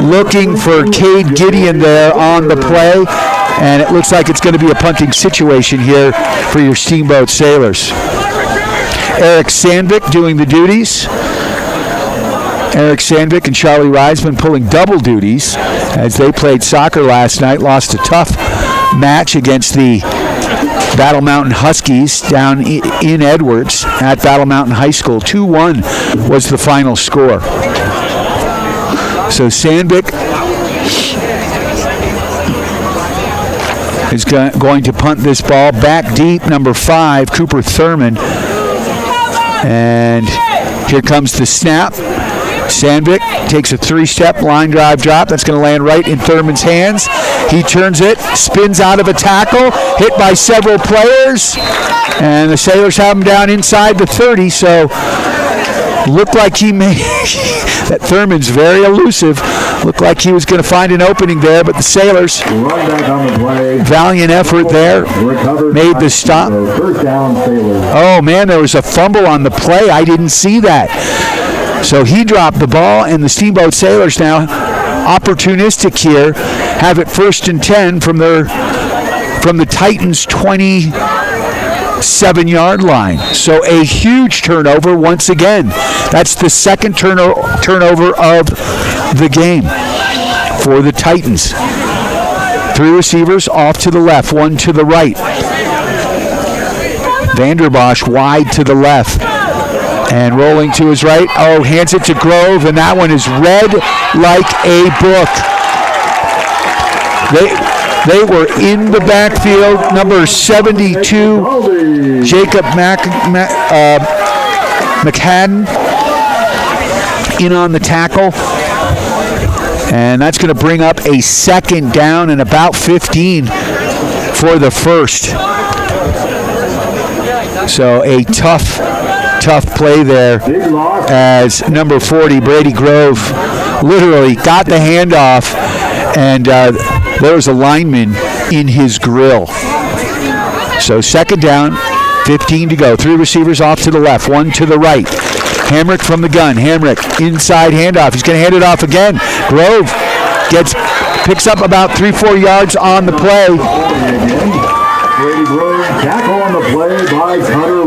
Speaker 2: Looking for Cade Gideon there on the play, and it looks like it's going to be a punting situation here for your Steamboat Sailors. Eric Sandvik doing the duties. Eric Sandvik and Charlie Reisman pulling double duties as they played soccer last night. Lost a tough match against the Battle Mountain Huskies down in Edwards at Battle Mountain High School. 2-1 was the final score. So Sandvik is going to punt this ball back deep. Number 5, Cooper Thurman. And here comes the snap. Sandvik takes a 3-step line drive drop. That's going to land right in Thurman's hands. He turns it, spins out of a tackle, hit by several players, and the Sailors have him down inside the 30. So looked like he may, that Thurman's very elusive. Looked like he was going to find an opening there, but the Sailors, valiant effort there, made the stop. Oh man, there was a fumble on the play. I didn't see that. So he dropped the ball, and the Steamboat Sailors now opportunistic here, have it 1st and 10 from the Titans' 27-yard line. So a huge turnover once again. That's the second turnover of the game for the Titans. 3 receivers off to the left, 1 to the right. Vanderbosch wide to the left. And rolling to his right. Oh, hands it to Grove, and that one is read like a book. They were in the backfield. Number 72, Jacob McHadden, in on the tackle. And that's going to bring up a second down and about 15 for the first. So a tough play there as number 40, Brady Grove, literally got the handoff, and there was a lineman in his grill. So second down, 15 to go. 3 receivers off to the left, 1 to the right. Hamrick from the gun. Hamrick, inside handoff. He's going to hand it off again. Grove picks up about 3-4 yards on the play.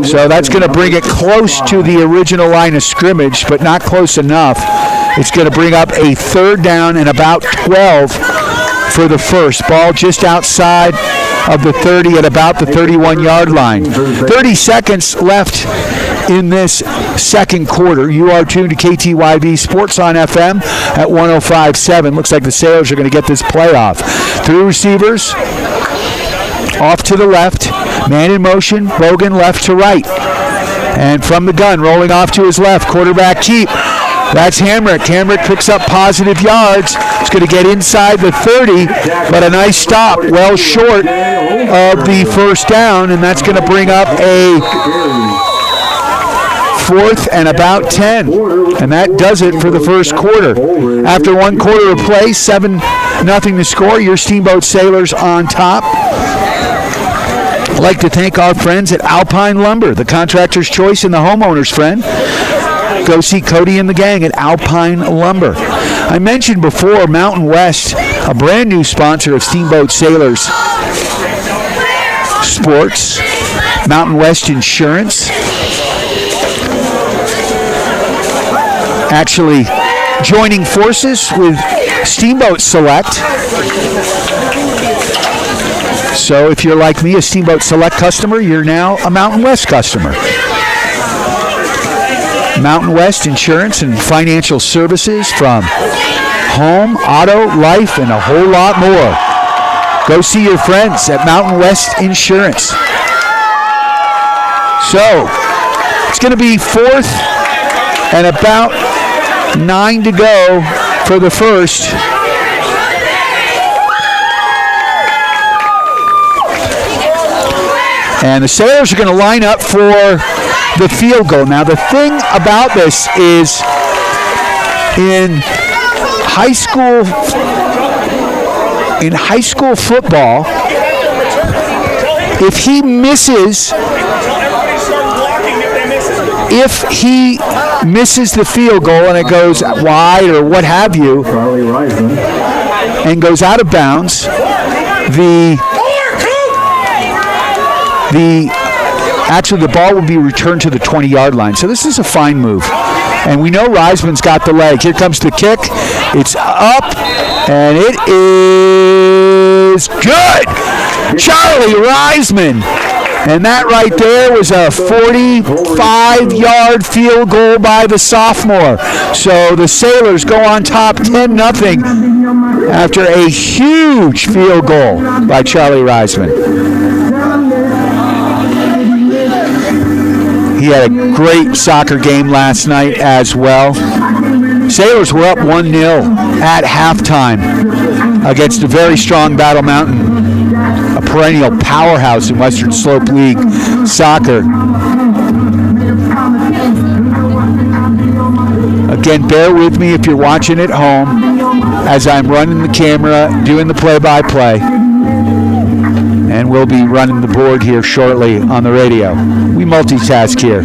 Speaker 2: So that's going to bring it close to the original line of scrimmage, but not close enough. It's going to bring up a 3rd down and about 12 for the first. Ball just outside of the 30 at about the 31-yard line. 30 seconds left in this second quarter. You are tuned to KTYV Sports on FM at 105.7. Looks like the Sailors are going to get this play off. 3 receivers off to the left. Man in motion. Bogan left to right. And from the gun, rolling off to his left. Quarterback keep. That's Hamrick. Hamrick picks up positive yards. He's going to get inside the 30, but a nice stop, well short of the first down, and that's going to bring up a 4th and about 10. And that does it for the first quarter. After one quarter of play, 7-0 to score. Your Steamboat Sailors on top. I'd like to thank our friends at Alpine Lumber, the contractor's choice and the homeowner's friend. Go see Cody and the gang at Alpine Lumber. I mentioned before Mountain West, a brand new sponsor of Steamboat Sailors Sports. Mountain West Insurance. Actually joining forces with Steamboat Select. So if you're like me, a Steamboat Select customer, you're now a Mountain West customer. Mountain West Insurance and Financial Services from home, auto, life, and a whole lot more. Go see your friends at Mountain West Insurance. So, it's going to be 4th and about 9 to go for the first. And the Sailors are going to line up for the field goal. Now, the thing about this is in high school football, if he misses the field goal and it goes wide or what have you and goes out of bounds, the ball will be returned to the 20-yard line. So this is a fine move. And we know Reisman's got the leg. Here comes the kick. It's up, and it is good. Charlie Reisman. And that right there was a 45-yard field goal by the sophomore. So the Sailors go on top 10-0 after a huge field goal by Charlie Reisman. He had a great soccer game last night as well. Sailors were up 1-0 at halftime against a very strong Battle Mountain, a perennial powerhouse in Western Slope League soccer. Again, bear with me if you're watching at home as I'm running the camera, doing the play-by-play. And we'll be running the board here shortly on the radio. We multitask here.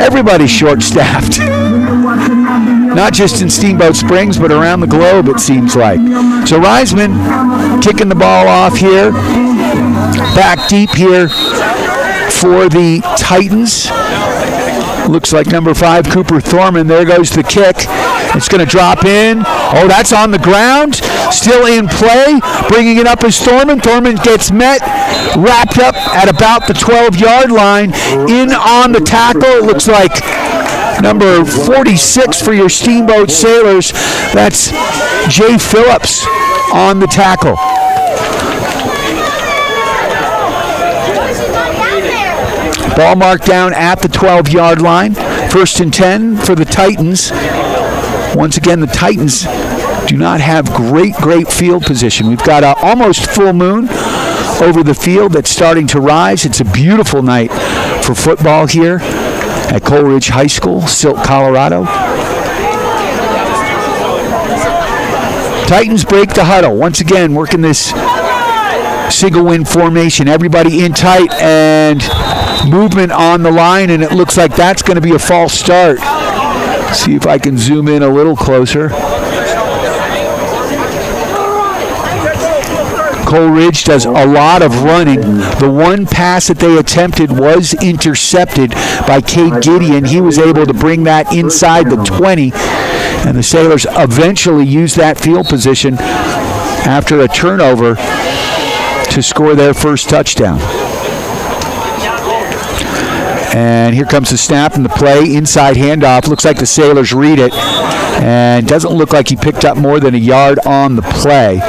Speaker 2: Everybody's short-staffed. Not just in Steamboat Springs, but around the globe, it seems like. So Reisman kicking the ball off here. Back deep here for the Titans. Looks like number 5, Cooper Thorman. There goes the kick. It's going to drop in. Oh, that's on the ground. Still in play. Bringing it up is Thorman. Thorman gets met. Wrapped up at about the 12-yard line. In on the tackle. It looks like number 46 for your Steamboat Sailors. That's Jay Phillips on the tackle. Ball marked down at the 12-yard line. 1st and 10 for the Titans. Once again, the Titans do not have great field position. We've got an almost full moon over the field that's starting to rise. It's a beautiful night for football here at Coleridge High School, Silk, Colorado. Titans break the huddle. Once again, working this single win formation. Everybody in tight and movement on the line, and it looks like that's going to be a false start. See if I can zoom in a little closer. Coleridge does a lot of running. The one pass that they attempted was intercepted by Cade Gideon. He was able to bring that inside the 20, and the Sailors eventually used that field position after a turnover to score their first touchdown. And here comes the snap and the play. Inside handoff. Looks like the Sailors read it. And doesn't look like he picked up more than a yard on the play.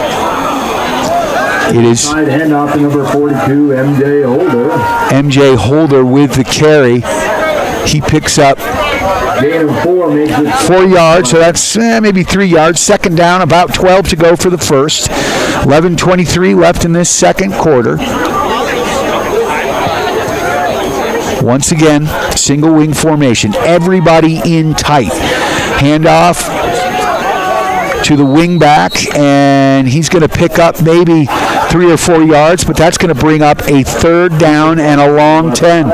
Speaker 2: It is
Speaker 16: handoff to number 42, MJ Holder.
Speaker 2: MJ Holder with the carry. He picks up 4 yards, so that's maybe 3 yards. 2nd down, about 12 to go for the first. 11:23 left in this second quarter. Once again, single wing formation. Everybody in tight. Handoff to the wing back, and he's going to pick up maybe 3 or 4 yards, but that's going to bring up a 3rd down and a long 10.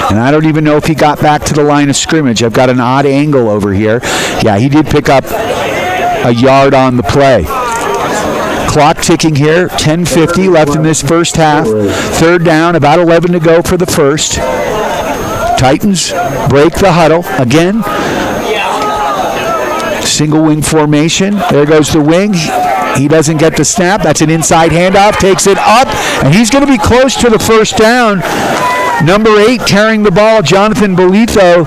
Speaker 2: And I don't even know if he got back to the line of scrimmage. I've got an odd angle over here. Yeah, he did pick up a yard on the play. Clock ticking here, 10:50 left in this first half. 3rd down, about 11 to go for the first. Titans break the huddle. Again, single wing formation. There goes the wing. He doesn't get the snap. That's an inside handoff. Takes it up, and he's going to be close to the first down. Number 8 carrying the ball, Jonathan Bolito,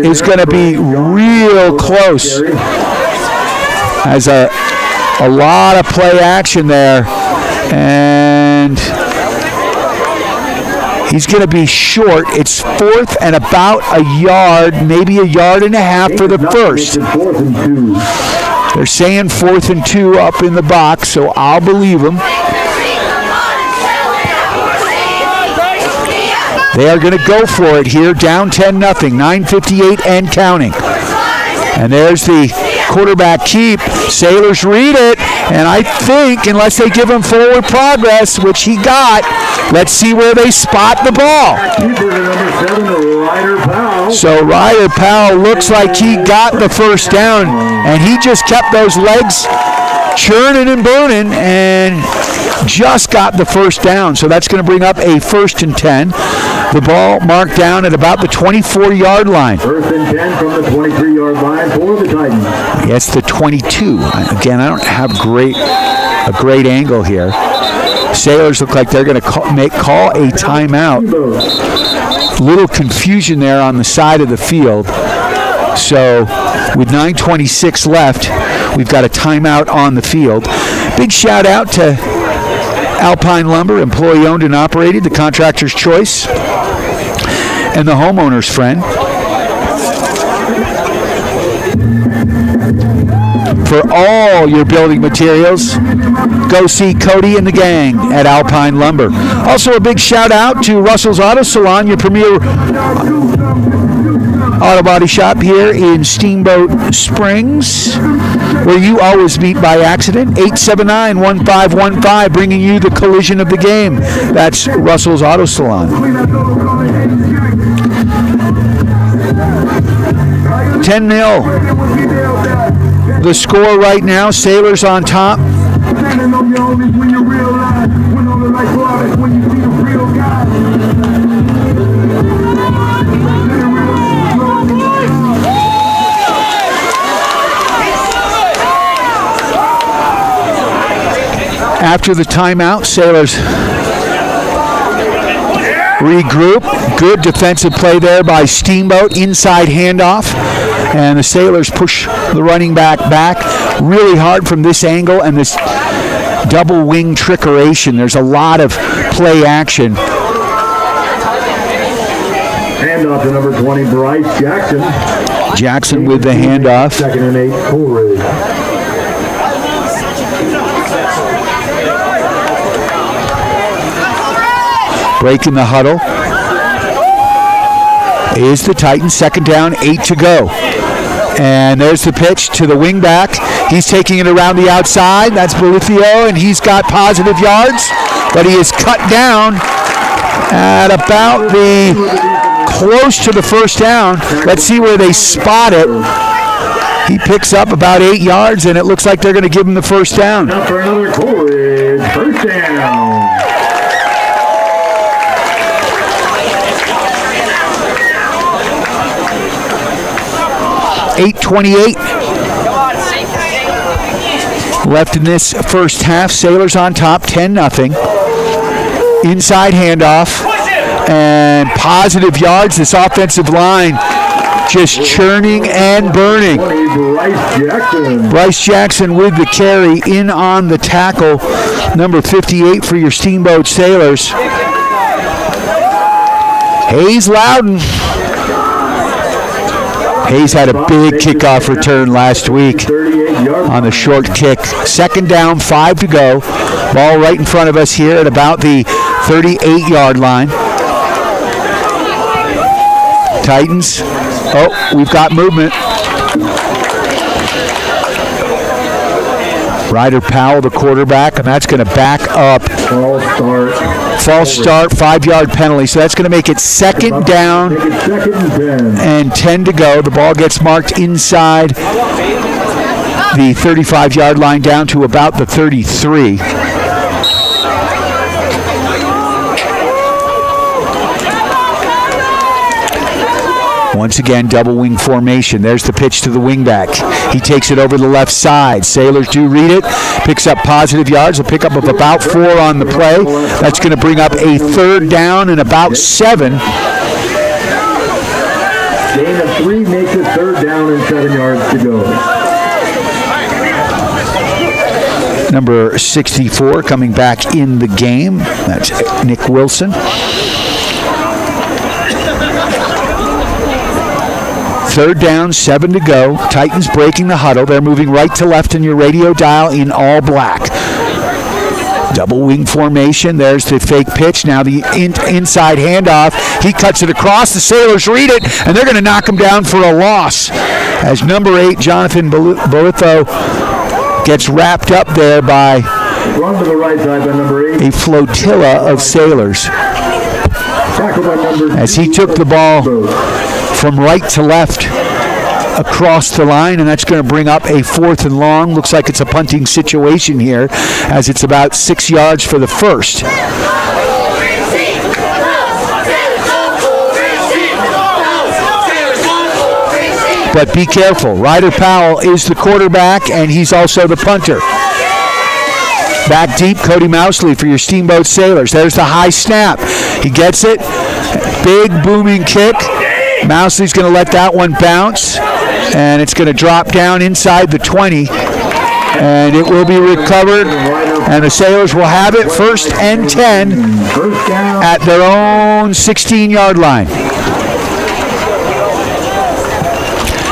Speaker 2: is going to be real close. Has a lot of play action there, and he's going to be short. It's 4th and about a yard, maybe a yard and a half for the first. They're saying 4th and 2 up in the box, so I'll believe them. They are going to go for it here, down 10-0, 9:58 and counting. And there's the quarterback keep. Sailors read it, and I think, unless they give him forward progress, which he got, let's see where they spot the ball. So Ryder Powell looks like he got the first down, and he just kept those legs churning and burning and just got the first down. So that's going to bring up a 1st and 10. The ball marked down at about the 24-yard line.
Speaker 16: 1st and 10 from the 23-yard line for the Titans.
Speaker 2: Yes, the 22. Again, I don't have a great angle here. Sailors look like they're going to call a timeout. Little confusion there on the side of the field. So with 9:26 left, we've got a timeout on the field. Big shout out to Alpine Lumber, employee owned and operated, the contractor's choice, and the homeowner's friend. For all your building materials, go see Cody and the gang at Alpine Lumber. Also a big shout out to Russell's Auto Salon, your premier auto body shop here in Steamboat Springs, where you always meet by accident. 879-1515, bringing you the collision of the game. That's Russell's Auto Salon. 10-0. The score right now, Sailors on top. After the timeout, Sailors regroup. Good defensive play there by Steamboat. Inside handoff. And the Sailors push the running back really hard from this angle and this double wing trickeration. There's a lot of play action.
Speaker 16: Handoff to number 20, Bryce Jackson.
Speaker 2: Jackson with the handoff.
Speaker 16: 2nd and 8, Coleridge.
Speaker 2: Breaking the huddle is the Titans. 2nd down, 8 to go. And there's the pitch to the wing back. He's taking it around the outside. That's Bolifio, and he's got positive yards, but he is cut down at about the close to the first down. Let's see where they spot it. He picks up about 8 yards, and it looks like they're going to give him the first down.
Speaker 16: Now for another Coleridge, first down.
Speaker 2: 8:28 left in this first half. Sailors on top, 10-0. Inside handoff and positive yards. This offensive line just churning and burning. Bryce Jackson with the carry, in on the tackle. Number 58 for your Steamboat Sailors. Hayes Loudon. Hayes had a big kickoff return last week on the short kick. 2nd down, 5 to go. Ball right in front of us here at about the 38-yard line. Titans. Oh, we've got movement. Ryder Powell, the quarterback, and that's going to back up. False start, 5-yard penalty. So that's going to make it second down and 10 to go. The ball gets marked inside the 35-yard line down to about the 33. Once again, double wing formation. There's the pitch to the wingback. He takes it over the left side. Sailors do read it. Picks up positive yards. A pickup of about 4 on the play. That's going to bring up a third down and about 7.
Speaker 16: Gain of 3 makes it third down and 7 yards to go.
Speaker 2: Number 64 coming back in the game. That's Nick Wilson. Third down, 7 to go. Titans breaking the huddle. They're moving right to left in your radio dial in all black. Double wing formation. There's the fake pitch. Now the inside handoff. He cuts it across. The Sailors read it, and they're going to knock him down for a loss. As number 8, Jonathan Bolitho, gets wrapped up there by
Speaker 16: Run to the right side by number 8.
Speaker 2: a flotilla of Sailors. As he took the ball from right to left across the line, and that's going to bring up a 4th and long. Looks like it's a punting situation here, as it's about 6 yards for the first. But be careful. Ryder Powell is the quarterback, and he's also the punter. Back deep, Cody Mousley for your Steamboat Sailors. There's the high snap. He gets it. Big booming kick. Mousley's going to let that one bounce, and it's going to drop down inside the 20, and it will be recovered, and the Sailors will have it first and 10 at their own 16-yard line.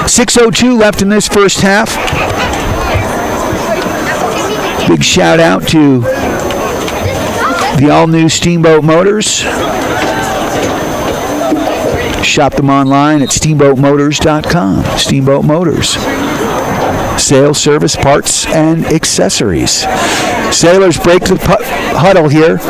Speaker 2: 6:02 left in this first half. Big shout out to the all-new Steamboat Motors. Shop them online at steamboatmotors.com. Steamboat Motors. Sales, service, parts, and accessories. Sailors break the huddle here.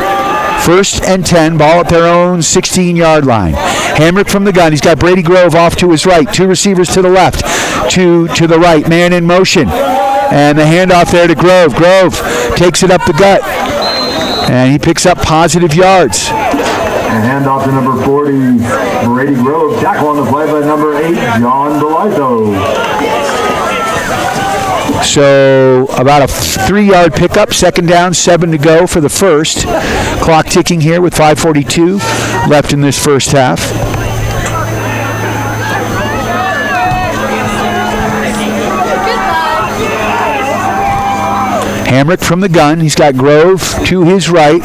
Speaker 2: First and 10, ball at their own 16-yard line. Hamrick from the gun. He's got Brady Grove off to his right. 2 receivers to the left, 2 to the right. Man in motion. And the handoff there to Grove. Grove takes it up the gut. And he picks up positive yards.
Speaker 16: And handoff to number 40, Brady Grove. Tackle on the play by number 8, John Belito.
Speaker 2: So about a 3-yard pickup, second down, 7 to go for the first. Clock ticking here with 5:42 left in this first half. Hamrick from the gun. He's got Grove to his right.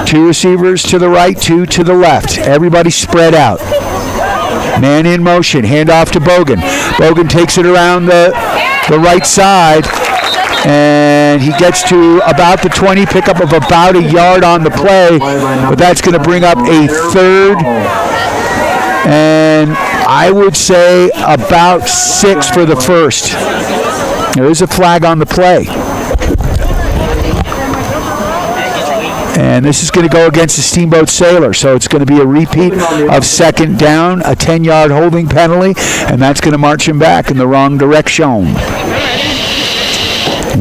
Speaker 2: 2 receivers to the right, 2 to the left. Everybody spread out. Man in motion. Handoff to Bogan. Bogan takes it around the right side, and he gets to about the 20, pickup of about a yard on the play, but that's going to bring up a third, and I would say about 6 for the first. There is a flag on the play. And this is going to go against the Steamboat Sailor, so it's going to be a repeat of second down, a 10-yard holding penalty, and that's going to march him back in the wrong direction.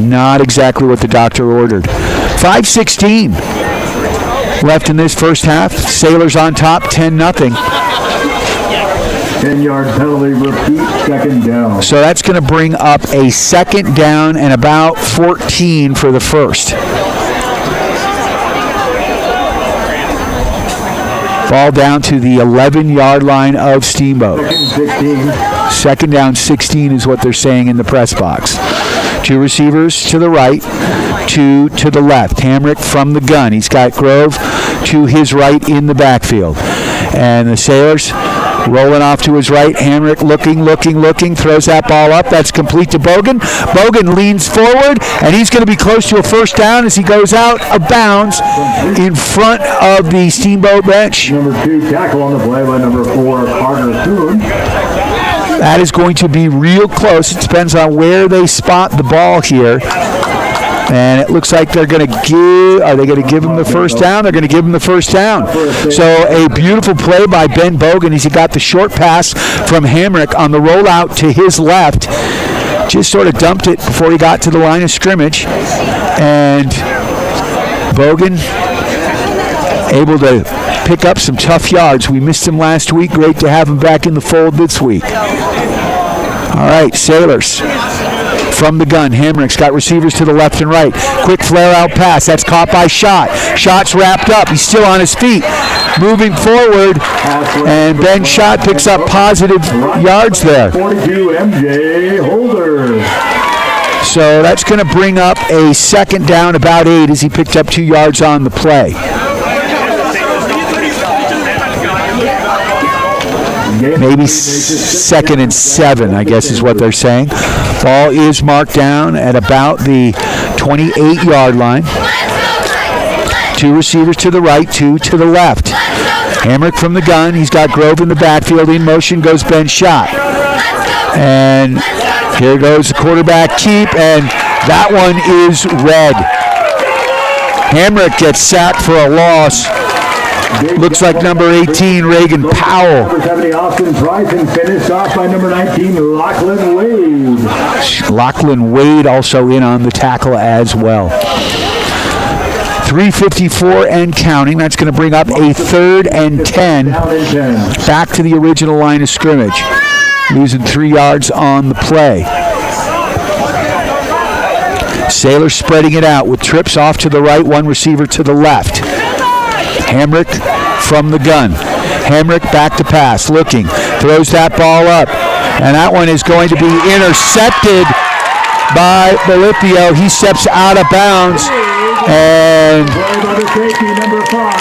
Speaker 2: Not exactly what the doctor ordered. 5:16 left in this first half. Sailors on top, 10-0.
Speaker 16: 10-yard penalty, repeat, second down.
Speaker 2: So that's going to bring up a second down and about 14 for the first. Ball down to the 11-yard line of Steamboat. Second down, 16 is what they're saying in the press box. 2 receivers to the right, 2 to the left. Hamrick from the gun. He's got Grove to his right in the backfield. And the Sailors Rolling off to his right. Hamrick looking, throws that ball up. That's complete to Bogan. Bogan leans forward, and he's going to be close to a first down as he goes out of bounds in front of the Steamboat bench.
Speaker 16: Number 2 tackle on the play by number 4, Carter Kuhn.
Speaker 2: That is going to be real close. It depends on where they spot the ball here. And it looks like they're going to give, are they going to give him the first down? They're going to give him the first down. So a beautiful play by Ben Bogan as he got the short pass from Hamrick on the rollout to his left. Just sort of dumped it before he got to the line of scrimmage. And Bogan able to pick up some tough yards. We missed him last week. Great to have him back in the fold this week. All right, Sailors. From the gun, Hamrick's got receivers to the left and right. Quick flare-out pass. That's caught by Schott. Schott's wrapped up. He's still on his feet. Moving forward, and Ben Schott picks up positive yards there.
Speaker 16: 42, MJ Holder.
Speaker 2: So that's going to bring up a second down, about 8, as he picked up 2 yards on the play. Maybe 2nd and 7, I guess is what they're saying. Ball is marked down at about the 28-yard line. 2 receivers to the right, 2 to the left. Hamrick from the gun. He's got Grove in the backfield. In motion goes Ben Schott. And here goes the quarterback keep, and that one is red. Hamrick gets sacked for a loss. Looks like number 18, Reagan Powell.
Speaker 16: Number 70, Austin Price, and finished off by number 19, Lachlan Wade.
Speaker 2: Lachlan Wade also in on the tackle as well. 3:54 and counting. That's going to bring up a 3rd and 10. Back to the original line of scrimmage. Losing 3 yards on the play. Sailors spreading it out with trips off to the right, 1 receiver to the left. Hamrick from the gun. Hamrick back to pass, looking, throws that ball up, and that one is going to be intercepted by Bolipio. He steps out of bounds, and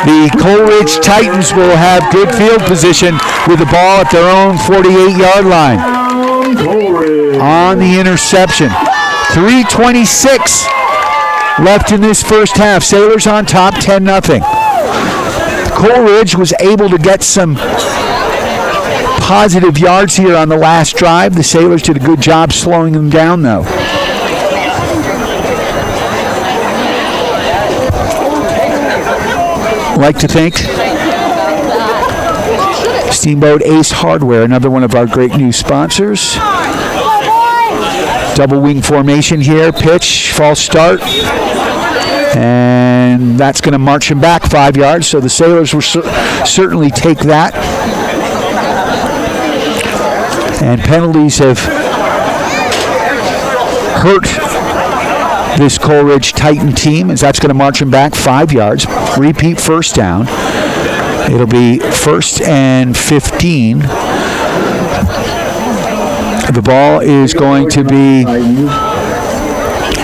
Speaker 2: the Coleridge Titans will have good field position with the ball at their own 48-yard line. On the interception. 3:26 left in this first half. Sailors on top, 10-0. Coleridge was able to get some positive yards here on the last drive. The Sailors did a good job slowing them down, though. I'd like to thank Steamboat Ace Hardware, another one of our great new sponsors. Double wing formation here, pitch, false start. And that's going to march him back 5 yards, so the Sailors will certainly take that. And penalties have hurt this Coleridge Titan team, as that's going to march him back 5 yards. Repeat first down. It'll be 1st and 15. The ball is going to be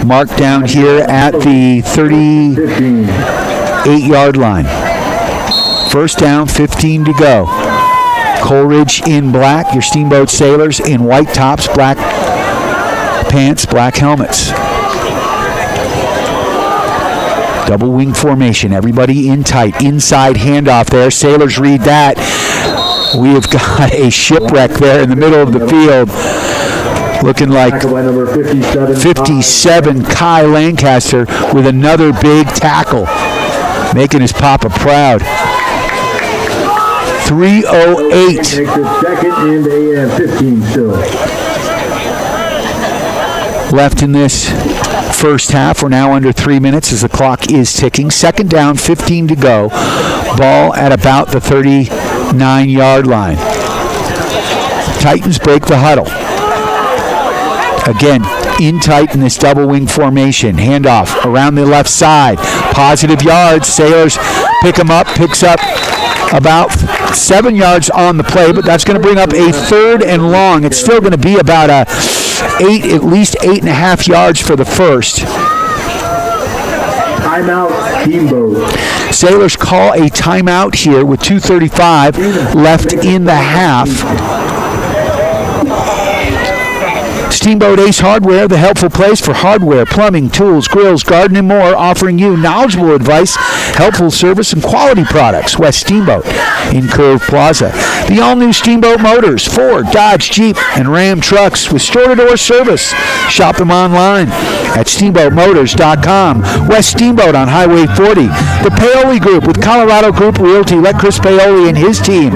Speaker 2: marked down here at the 38-yard line. First down, 15 to go. Coleridge in black, your Steamboat Sailors in white tops, black pants, black helmets. Double wing formation, everybody in tight. Inside handoff there. Sailors read that. We have got a shipwreck there in the middle of the field. Looking like 57, Kai Lancaster with another big tackle. Making his papa proud. 3:08.
Speaker 16: Makes it 2nd and 15 still.
Speaker 2: Left in this first half. We're now under 3 minutes as the clock is ticking. 2nd down, 15 to go. Ball at about the 39-yard line. Titans break the huddle. Again, in tight in this double wing formation. Handoff around the left side. Positive yards. Sailors pick him up. Picks up about 7 yards on the play, but that's going to bring up a 3rd and long. It's still going to be about at least 8.5 yards for the first.
Speaker 16: timeout, Steamboat.
Speaker 2: Sailors call a timeout here with 2:35 left in the half. Steamboat Ace Hardware, the helpful place for hardware, plumbing, tools, grills, garden, and more, offering you knowledgeable advice, helpful service, and quality products. West Steamboat in Curve Plaza. The all-new Steamboat Motors, Ford, Dodge, Jeep, and Ram trucks with store-to-door service. Shop them online at steamboatmotors.com. West Steamboat on Highway 40. The Paoli Group with Colorado Group Realty. Let Chris Paoli and his team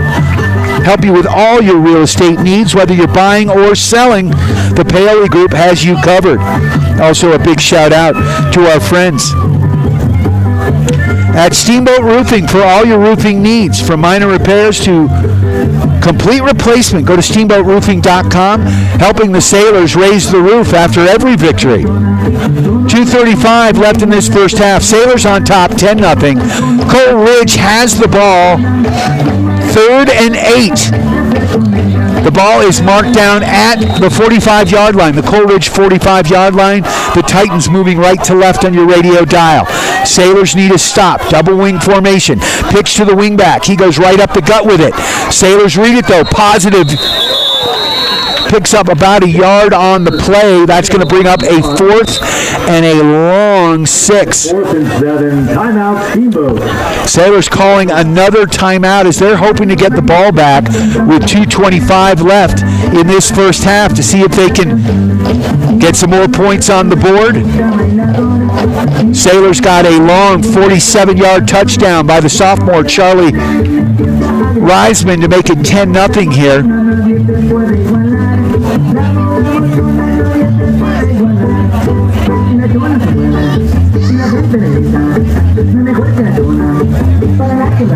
Speaker 2: help you with all your real estate needs, whether you're buying or selling. The Paoli Group has you covered. Also, a big shout out to our friends at Steamboat Roofing for all your roofing needs, from minor repairs to complete replacement. Go to steamboatroofing.com, helping the Sailors raise the roof after every victory. 2:35 left in this first half. Sailors on top, 10-0. Cole Ridge has the ball. 3rd and 8. The ball is marked down at the 45-yard line, the Coleridge 45-yard line. The Titans moving right to left on your radio dial. Sailors need a stop. Double wing formation. Pitch to the wing back. He goes right up the gut with it. Sailors read it, though. Positive. Picks up about a yard on the play. That's going to bring up a 4th and a long 6.
Speaker 16: 4th and 7. Timeout, Steamboat.
Speaker 2: Sailors calling another timeout as they're hoping to get the ball back with 2:25 left in this first half to see if they can get some more points on the board. Sailors got a long 47-yard touchdown by the sophomore Charlie Reisman to make it 10-0 here.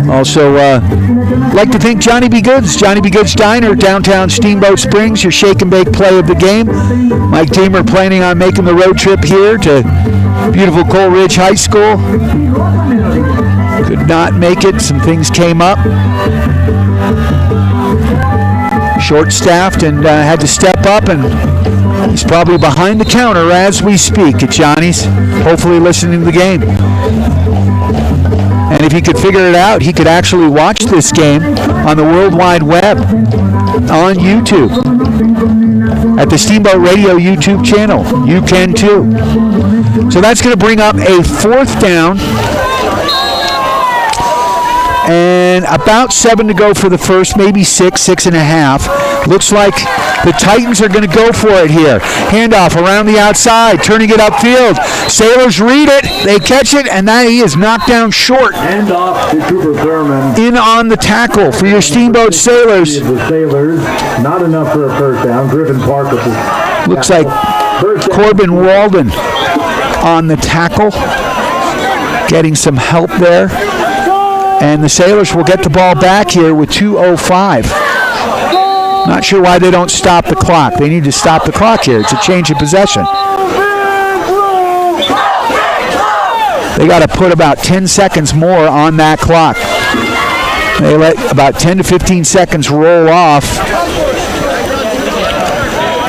Speaker 2: Also, like to thank Johnny B. Goods Diner, downtown Steamboat Springs, your shake and bake play of the game. Mike Deemer planning on making the road trip here to beautiful Coleridge High School. Could not make it. Some things came up. Short-staffed and had to step up, and he's probably behind the counter as we speak at Johnny's, hopefully listening to the game. And if he could figure it out, he could actually watch this game on the World Wide Web, on YouTube, at the Steamboat Radio YouTube channel. You can too. So that's going to bring up a 4th down. And about 7 to go for the first, maybe 6.5. Looks like the Titans are going to go for it here. Handoff around the outside, turning it upfield. Sailors read it, they catch it, and that he is knocked down short.
Speaker 16: Handoff to Cooper Thurman.
Speaker 2: In on the tackle for your Steamboat Sailors.
Speaker 16: The Sailors, not enough for a first down. Griffin Park with the
Speaker 2: looks like Corbin Walden on the tackle, getting some help there. And the Sailors will get the ball back here with 2:05. Not sure why they don't stop the clock. They need to stop the clock here. It's a change of possession. They got to put about 10 seconds more on that clock. They let about 10 to 15 seconds roll off.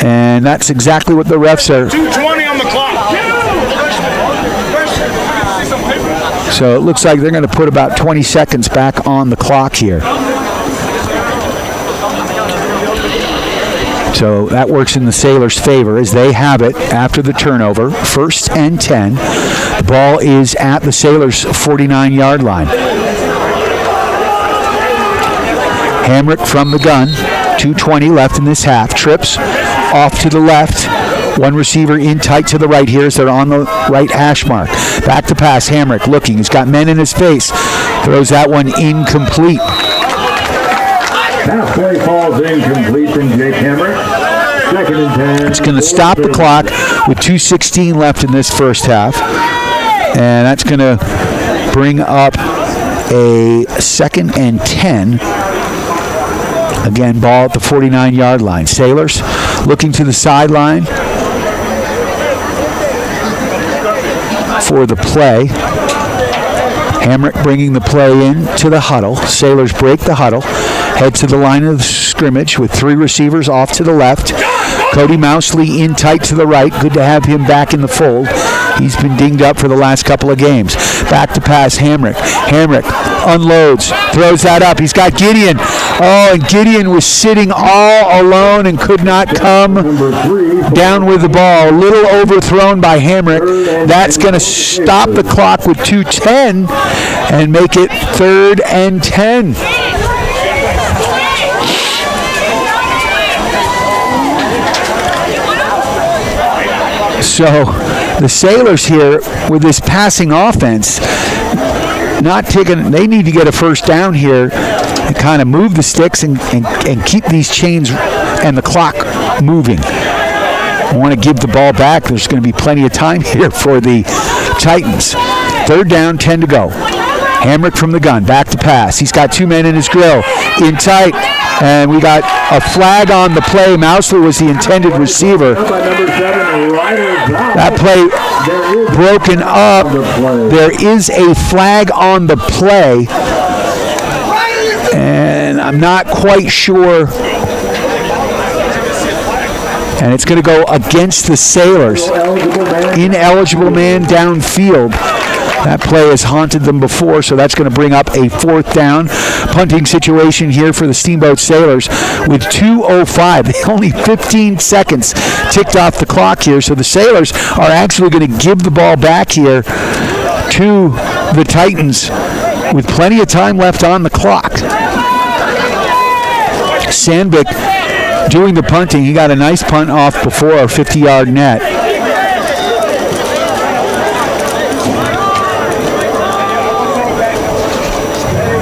Speaker 2: And that's exactly what the refs are.
Speaker 17: 2:20 on the clock.
Speaker 2: So it looks like they're going to put about 20 seconds back on the clock here. So that works in the Sailors' favor as they have it after the turnover. 1st and 10. The ball is at the Sailors' 49-yard line. Hamrick from the gun. 2:20 left in this half. Trips off to the left. One receiver in tight to the right here as they're on the right hash mark. Back to pass. Hamrick looking. He's got men in his face. Throws that one incomplete.
Speaker 16: Halfway falls incomplete from Jake Hamrick. 2nd and 10.
Speaker 2: It's going to stop the clock with 2:16 left in this first half. And that's going to bring up a 2nd and 10. Again, ball at the 49-yard line. Sailors looking to the sideline for the play. Hamrick bringing the play in to the huddle. Sailors break the huddle, head to the line of scrimmage with 3 receivers off to the left. Cody Mousley in tight to the right. Good to have him back in the fold. He's been dinged up for the last couple of games. Back to pass, Hamrick. Hamrick unloads, throws that up. He's got Gideon. Oh, and Gideon was sitting all alone and could not come down with the ball. A little overthrown by Hamrick. That's going to stop the clock with 2:10 and make it 3rd and 10. So the Sailors here with this passing offense, they need to get a first down here and kind of move the sticks and keep these chains and the clock moving. I want to give the ball back. There's going to be plenty of time here for the Titans. 3rd down, 10 to go. Hamrick from the gun, back to pass. He's got 2 men in his grill, in tight, and we got a flag on the play. Mousley was the intended receiver. That play broken up. There is a flag on the play, and I'm not quite sure. And it's going to go against the Sailors. Ineligible man downfield. That play has haunted them before, so that's going to bring up a 4th down punting situation here for the Steamboat Sailors with 2:05. Only 15 seconds ticked off the clock here, so the Sailors are actually going to give the ball back here to the Titans with plenty of time left on the clock. Sandvik doing the punting. He got a nice punt off before our 50-yard net.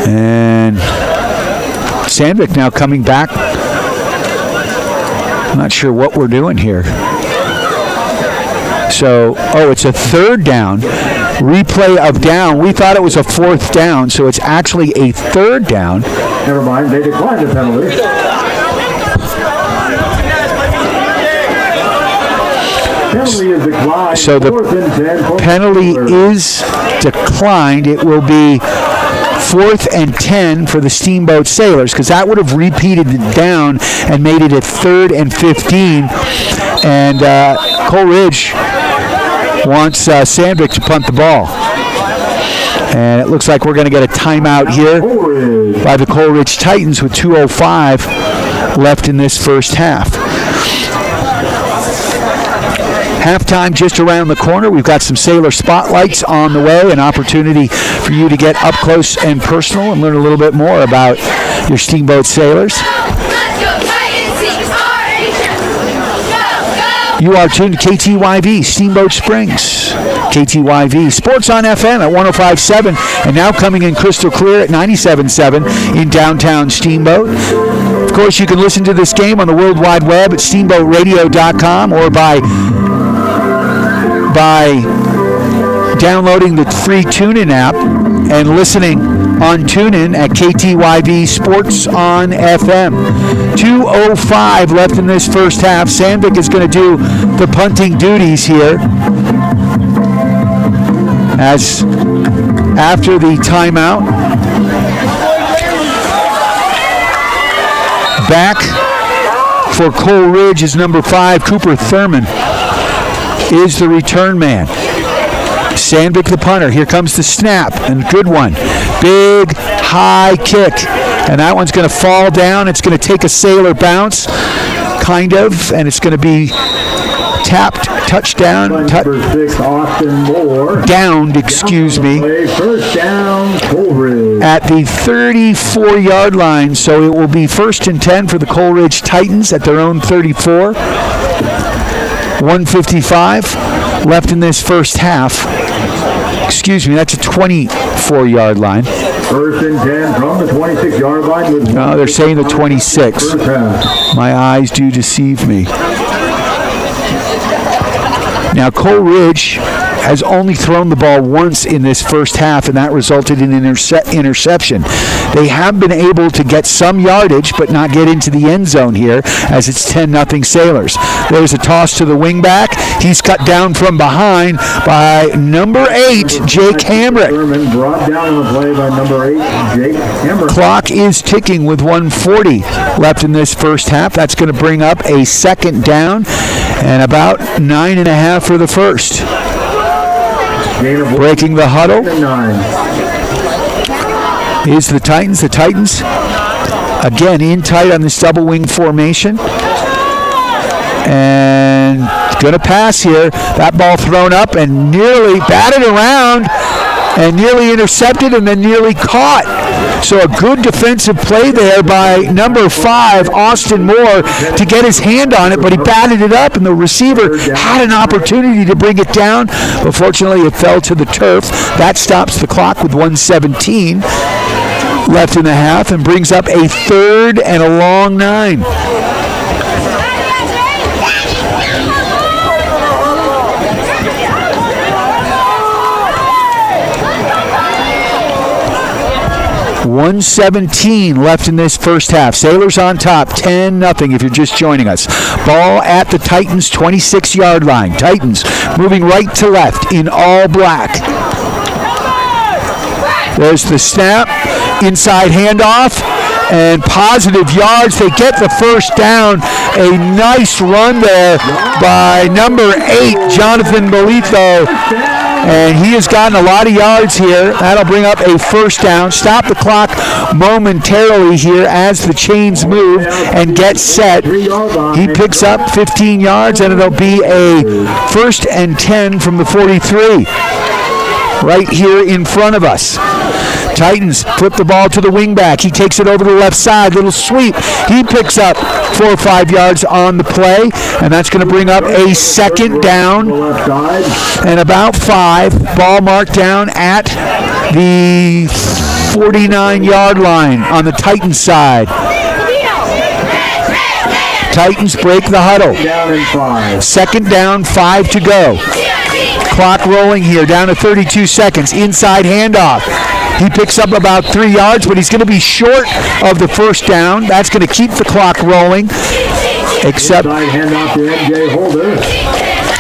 Speaker 2: And Sandvik now coming back. I'm not sure what we're doing here. So, it's a 3rd down. Replay of down. We thought it was a 4th down, so it's actually a 3rd down.
Speaker 16: Never mind, they declined the penalty. Penalty is declined.
Speaker 2: So the penalty is declined. It will be 4th and 10 for the Steamboat Sailors, because that would have repeated it down and made it a 3rd and 15. And Coleridge wants Sandvik to punt the ball. And it looks like we're going to get a timeout here by the Coleridge Titans with 2:05 left in this first half. Halftime just around the corner. We've got some Sailor spotlights on the way, an opportunity for you to get up close and personal and learn a little bit more about your Steamboat Sailors. You are tuned to KTYV, Steamboat Springs. KTYV Sports on FM at 105.7, and now coming in crystal clear at 97.7 in downtown Steamboat. Of course, you can listen to this game on the World Wide Web at steamboatradio.com or by downloading the free TuneIn app and listening on TuneIn at KTYV Sports on FM. 2:05 left in this first half. Sandvik is going to do the punting duties here, as after the timeout. Back for Coleridge is number 5, Cooper Thurman is the return man. Sandvik the punter. Here comes the snap, and good one. Big, high kick. And that one's going to fall down. It's going to take a Sailor bounce, kind of, and it's going to be tapped, touchdown, downed, excuse me,
Speaker 16: First down, Coleridge.
Speaker 2: at the 34-yard line. So it will be 1st and 10 for the Coleridge Titans at their own 34. 1:55 left in this first half. Excuse me, that's a 24-yard line.
Speaker 16: 1st and 10 from the 26-yard line.
Speaker 2: No, they're saying the 26. My eyes do deceive me. Now, Coleridge has only thrown the ball once in this first half, and that resulted in an interception. They have been able to get some yardage, but not get into the end zone here, as it's 10-0 Sailors. There's a toss to the wingback. He's cut down from behind by number 8, Jake Hamrick.
Speaker 16: Brought down on the play by number 8, Jake Hamrick.
Speaker 2: Clock is ticking with 1:40 left in this first half. That's going to bring up a 2nd down and about 9.5 for the first. Breaking the huddle is the Titans. The Titans, again, in tight on this double wing formation. And going to pass here. That ball thrown up and nearly batted around and nearly intercepted and then nearly caught. So a good defensive play there by number 5, Austin Moore, to get his hand on it, but he batted it up and the receiver had an opportunity to bring it down, but fortunately it fell to the turf. That stops the clock with 1:17 left in the half and brings up a 3rd and a long 9. .117 left in this first half. Sailors on top, 10-0 if you're just joining us. Ball at the Titans' 26-yard line. Titans moving right to left in all black. There's the snap, inside handoff, and positive yards. They get the first down. A nice run there by number 8, Jonathan Bolito. And he has gotten a lot of yards here. That'll bring up a first down. Stop the clock momentarily here as the chains move and get set. He picks up 15 yards, and it'll be a 1st and 10 from the 43. Right here in front of us. Titans flip the ball to the wingback. He takes it over the left side. Little sweep. He picks up 4 or 5 yards on the play, and that's going to bring up a 2nd down and about 5. Ball marked down at the 49-yard line on the Titans side. Titans break the huddle. 2nd down, 5 to go. Clock rolling here, down to 32 seconds. Inside handoff. He picks up about 3 yards, but he's going to be short of the first down. That's going to keep the clock rolling. Except,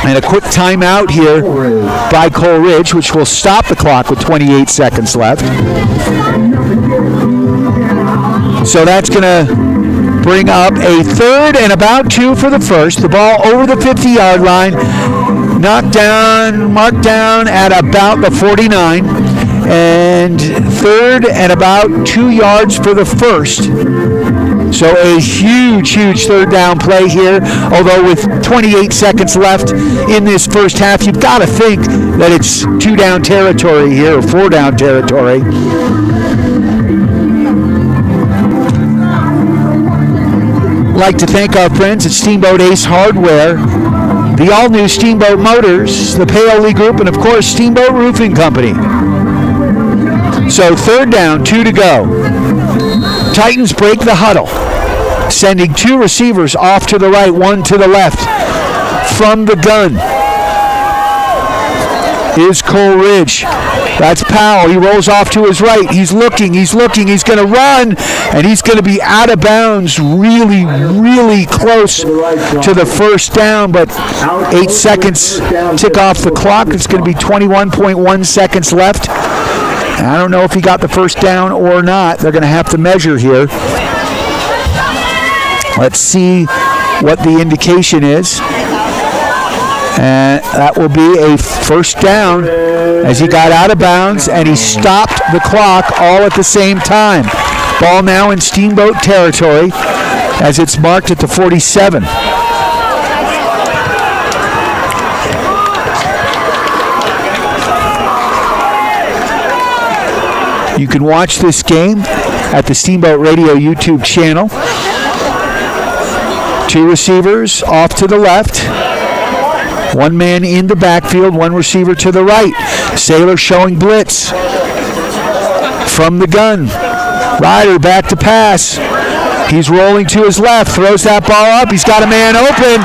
Speaker 2: and a quick timeout here by Coleridge, which will stop the clock with 28 seconds left. So that's going to bring up a 3rd and about 2 for the first. The ball over the 50-yard line. Knocked down, marked down at about the 49. And 3rd and about 2 yards for the first. So a huge 3rd down play here. Although with 28 seconds left in this first half, you've got to think that it's 2 down territory here, or 4 down territory. I'd like to thank our friends at Steamboat Ace Hardware, the all-new Steamboat Motors, the Paoli Group, and of course Steamboat Roofing Company. So 3rd down, 2 to go. Titans break the huddle, sending 2 receivers off to the right, 1 to the left. From the gun is Coleridge. That's Powell. He rolls off to his right. He's looking. He's going to run, and he's going to be out of bounds really close to the first down, but 8 seconds tick off the clock. It's going to be 21.1 seconds left. I don't know if he got the first down or not. They're going to have to measure here. Let's see what the indication is. And that will be a first down as he got out of bounds and he stopped the clock all at the same time. Ball now in Steamboat territory as it's marked at the 47. You can watch this game at the Steamboat Radio YouTube channel. 2 receivers off to the left. 1 man in the backfield, 1 receiver to the right. Sailor showing blitz. From the gun. Ryder back to pass. He's rolling to his left, throws that ball up. He's got a man open.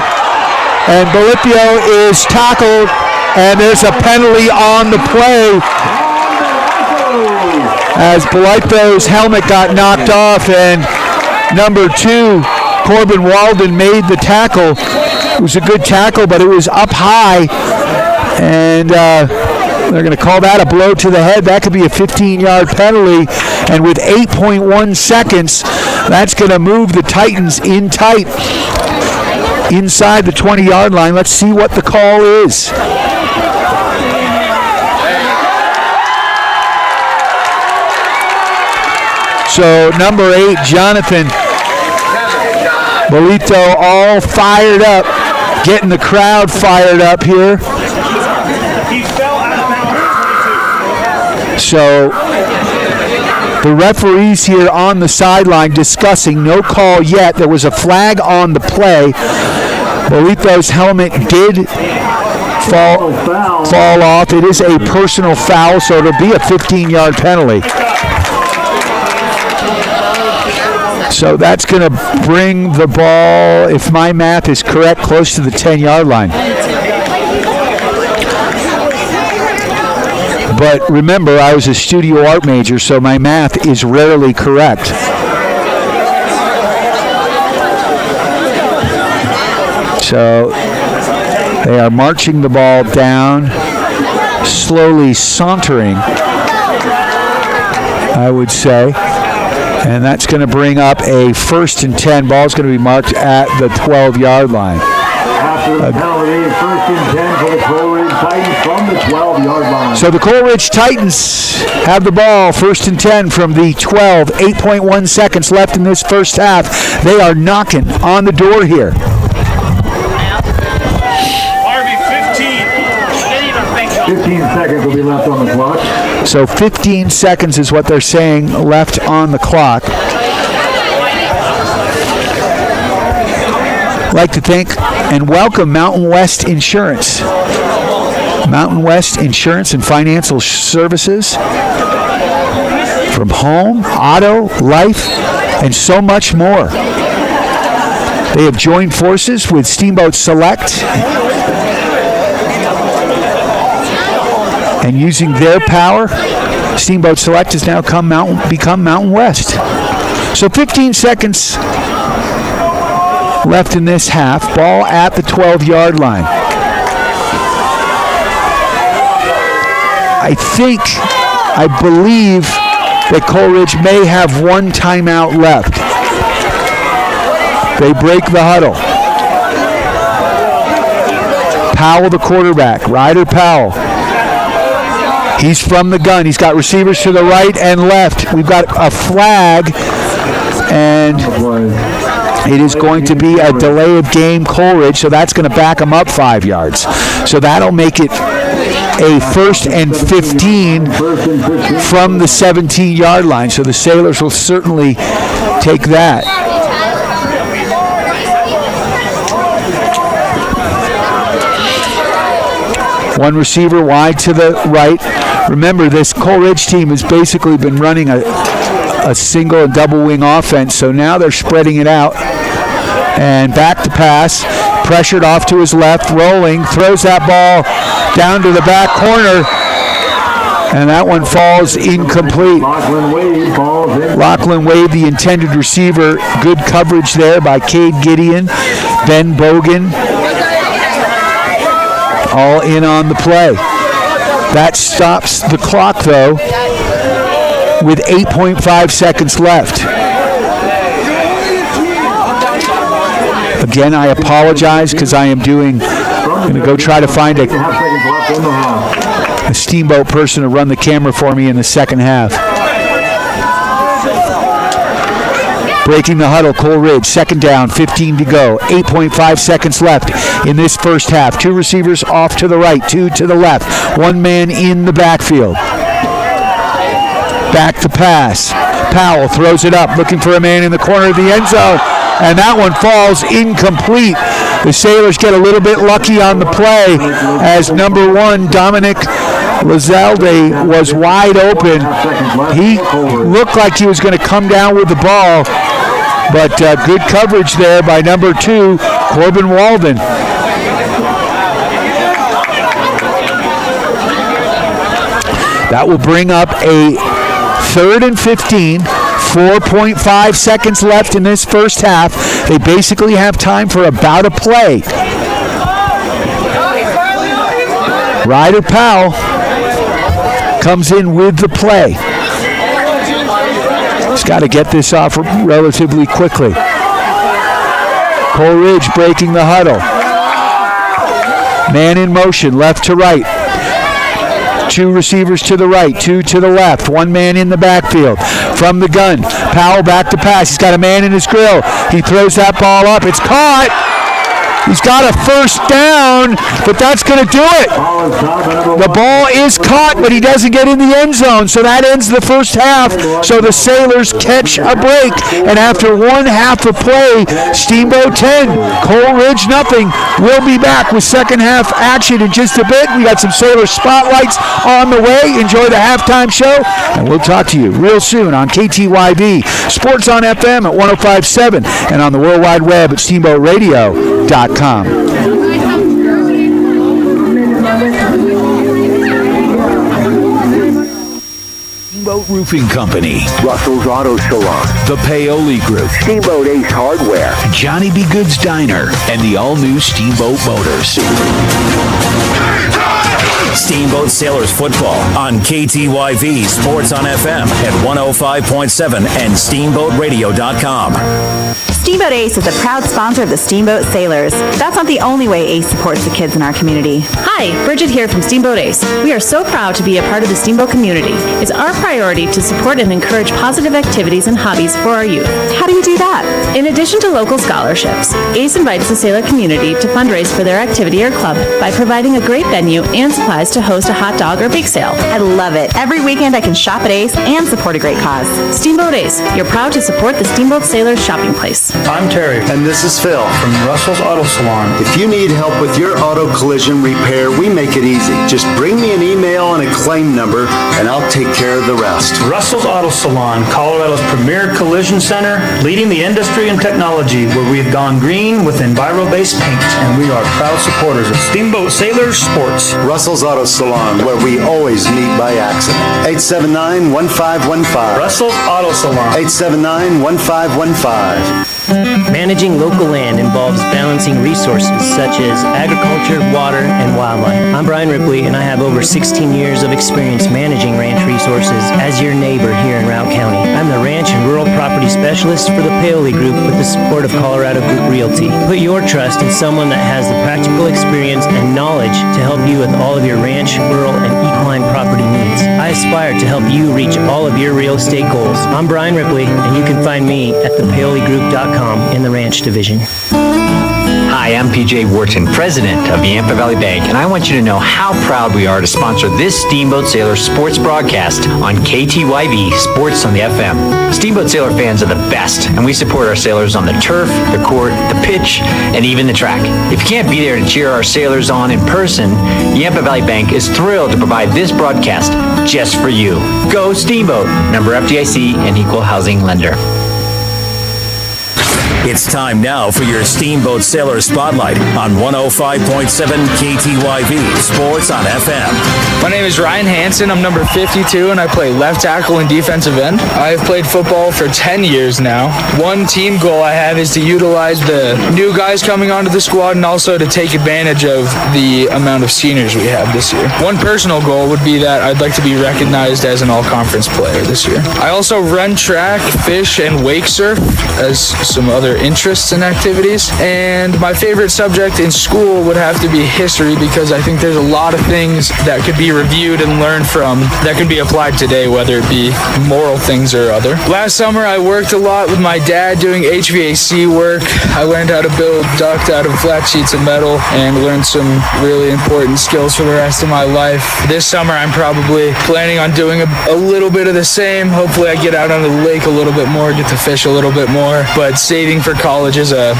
Speaker 2: And Bolipio is tackled, and there's a penalty on the play as Bolipio's helmet got knocked off, and number 2, Corbin Walden, made the tackle. It was a good tackle, but it was up high, and they're going to call that a blow to the head. That could be a 15-yard penalty, and with 8.1 seconds, that's going to move the Titans in tight inside the 20-yard line. Let's see what the call is. So number 8, Jonathan Bolito, all fired up, getting the crowd fired up here. So the referees here on the sideline discussing, no call yet. There was a flag on the play. Bolito's helmet did fall off. It is a personal foul, so it'll be a 15-yard penalty. So that's going to bring the ball, if my math is correct, close to the 10-yard line. But remember, I was a studio art major, so my math is rarely correct. So they are marching the ball down, slowly sauntering, I would say. And that's going to bring up a 1st and 10. Ball's going to be marked at the 12-yard line.
Speaker 16: After the penalty, 1st and 10 for the Coleridge Titans from the 12-yard line.
Speaker 2: So the Coleridge Titans have the ball, 1st and 10 from the 12. 8.1 seconds left in this first half. They are knocking on the door here.
Speaker 16: 15 seconds will be left on the clock.
Speaker 2: So 15 seconds is what they're saying left on the clock. I'd like to thank and welcome Mountain West Insurance. Mountain West Insurance and Financial Services. From home, auto, life, and so much more. They have joined forces with Steamboat Select, and using their power, Steamboat Select has now become Mountain West. So 15 seconds left in this half. Ball at the 12-yard line. I believe that Coleridge may have one timeout left. They break the huddle. Powell, the quarterback. Ryder Powell. He's from the gun. He's got receivers to the right and left. We've got a flag, and it is going to be a delay of game Coleridge, so that's going to back him up 5 yards. So that'll make it a 1st and 15 from the 17-yard line. So the Sailors will certainly take that. One receiver wide to the right. Remember, this Coleridge team has basically been running a single and double wing offense, so now they're spreading it out. And back to pass, pressured off to his left, rolling, throws that ball down to the back corner, and that one falls incomplete. Lachlan Wade, the intended receiver. Good coverage there by Cade Gideon, Ben Bogan, all in on the play. That stops the clock, though, with 8.5 seconds left. Again, I apologize because I'm going to go try to find a Steamboat person to run the camera for me in the second half. Breaking the huddle, Coleridge, 2nd down, 15 to go. 8.5 seconds left in this first half. 2 receivers off to the right, 2 to the left. 1 man in the backfield. Back to pass. Powell throws it up, looking for a man in the corner of the end zone, and that one falls incomplete. The Sailors get a little bit lucky on the play as number 1, Dominic Lizalde, was wide open. He looked like he was going to come down with the ball, but good coverage there by number 2, Corbin Walden. That will bring up a 3rd and 15. 4.5 seconds left in this first half. They basically have time for about a play. Ryder Powell comes in with the play. He's got to get this off relatively quickly. Coleridge breaking the huddle. Man in motion, left to right. 2 receivers to the right, 2 to the left. 1 man in the backfield. From the gun, Powell back to pass. He's got a man in his grill. He throws that ball up. It's caught. He's got a first down, but that's going to do it. The ball is caught, but he doesn't get in the end zone, so that ends the first half. So the Sailors catch a break, and after one half of play, Steamboat 10, Coal Ridge nothing. We'll be back with second half action in just a bit. We got some Sailor spotlights on the way. Enjoy the halftime show, and we'll talk to you real soon on KTYV, Sports on FM at 105.7, and on the World Wide Web at SteamboatRadio.com.
Speaker 12: Steamboat Roofing Company,
Speaker 14: Russell's Auto Salon,
Speaker 12: the Paoli Group,
Speaker 14: Steamboat Ace Hardware,
Speaker 12: Johnny B. Good's Diner, and the all-new Steamboat Motors.
Speaker 3: Steamboat Sailors football on KTYV Sports on FM at 105.7 and SteamboatRadio.com.
Speaker 4: Steamboat Ace is a proud sponsor of the Steamboat Sailors. That's not the only way Ace supports the kids in our community.
Speaker 5: Hi, Bridget here from Steamboat Ace. We are so proud to be a part of the Steamboat community. It's our priority to support and encourage positive activities and hobbies for our youth.
Speaker 4: How do you do that?
Speaker 5: In addition to local scholarships, Ace invites the sailor community to fundraise for their activity or club by providing a great venue and supplies to host a hot dog or bake sale.
Speaker 4: I love it. Every weekend I can shop at Ace and support a great cause.
Speaker 5: Steamboat Ace, you're proud to support the Steamboat Sailors shopping place.
Speaker 6: I'm Terry.
Speaker 7: And this is Phil.
Speaker 6: From Russell's Auto Salon.
Speaker 7: If you need help with your auto collision repair, we make it easy. Just bring me an email and a claim number, and I'll take care of the rest.
Speaker 6: Russell's Auto Salon, Colorado's premier collision center, leading the industry in technology, where we've gone green with Enviro-based paint, and we are proud supporters of Steamboat Sailors Sports.
Speaker 7: Russell's Auto Salon, where we always meet by accident. 879-1515.
Speaker 6: Russell's Auto Salon.
Speaker 7: 879-1515.
Speaker 9: Managing local land involves balancing resources such as agriculture, water, and wildlife. I'm Brian Ripley, and I have over 16 years of experience managing ranch resources as your neighbor here in Routt County. I'm the ranch and rural property specialist for the Paoli Group with the support of Colorado Group Realty. Put your trust in someone that has the practical experience and knowledge to help you with all of your ranch, rural, and equine property needs. I aspire to help you reach all of your real estate goals. I'm Brian Ripley, and you can find me at thepaoligroup.com in the ranch division.
Speaker 8: Hi, I'm PJ Wharton, president of Yampa Valley Bank, and I want you to know how proud we are to sponsor this Steamboat Sailor sports broadcast on KTYV Sports on the FM. Steamboat Sailor fans are the best, and we support our sailors on the turf, the court, the pitch, and even the track. If you can't be there to cheer our sailors on in person, Yampa Valley Bank is thrilled to provide this broadcast just for you. Go Steamboat, member FDIC and equal housing lender.
Speaker 3: It's time now for your Steamboat Sailor Spotlight on 105.7 KTYV Sports on FM.
Speaker 17: My name is Ryan Hansen. I'm number 52, and I play left tackle and defensive end. I have played football for 10 years now. One team goal I have is to utilize the new guys coming onto the squad and also to take advantage of the amount of seniors we have this year. One personal goal would be that I'd like to be recognized as an all-conference player this year. I also run track, fish, and wake surf as some other interests and activities. And my favorite subject in school would have to be history, because I think there's a lot of things that could be reviewed and learned from that could be applied today, whether it be moral things or other. Last summer I worked a lot with my dad doing HVAC work. I learned how to build duct out of flat sheets of metal and learned some really important skills for the rest of my life. This summer I'm probably planning on doing a little bit of the same. Hopefully I get out on the lake a little bit more, get to fish a little bit more, but saving for college is a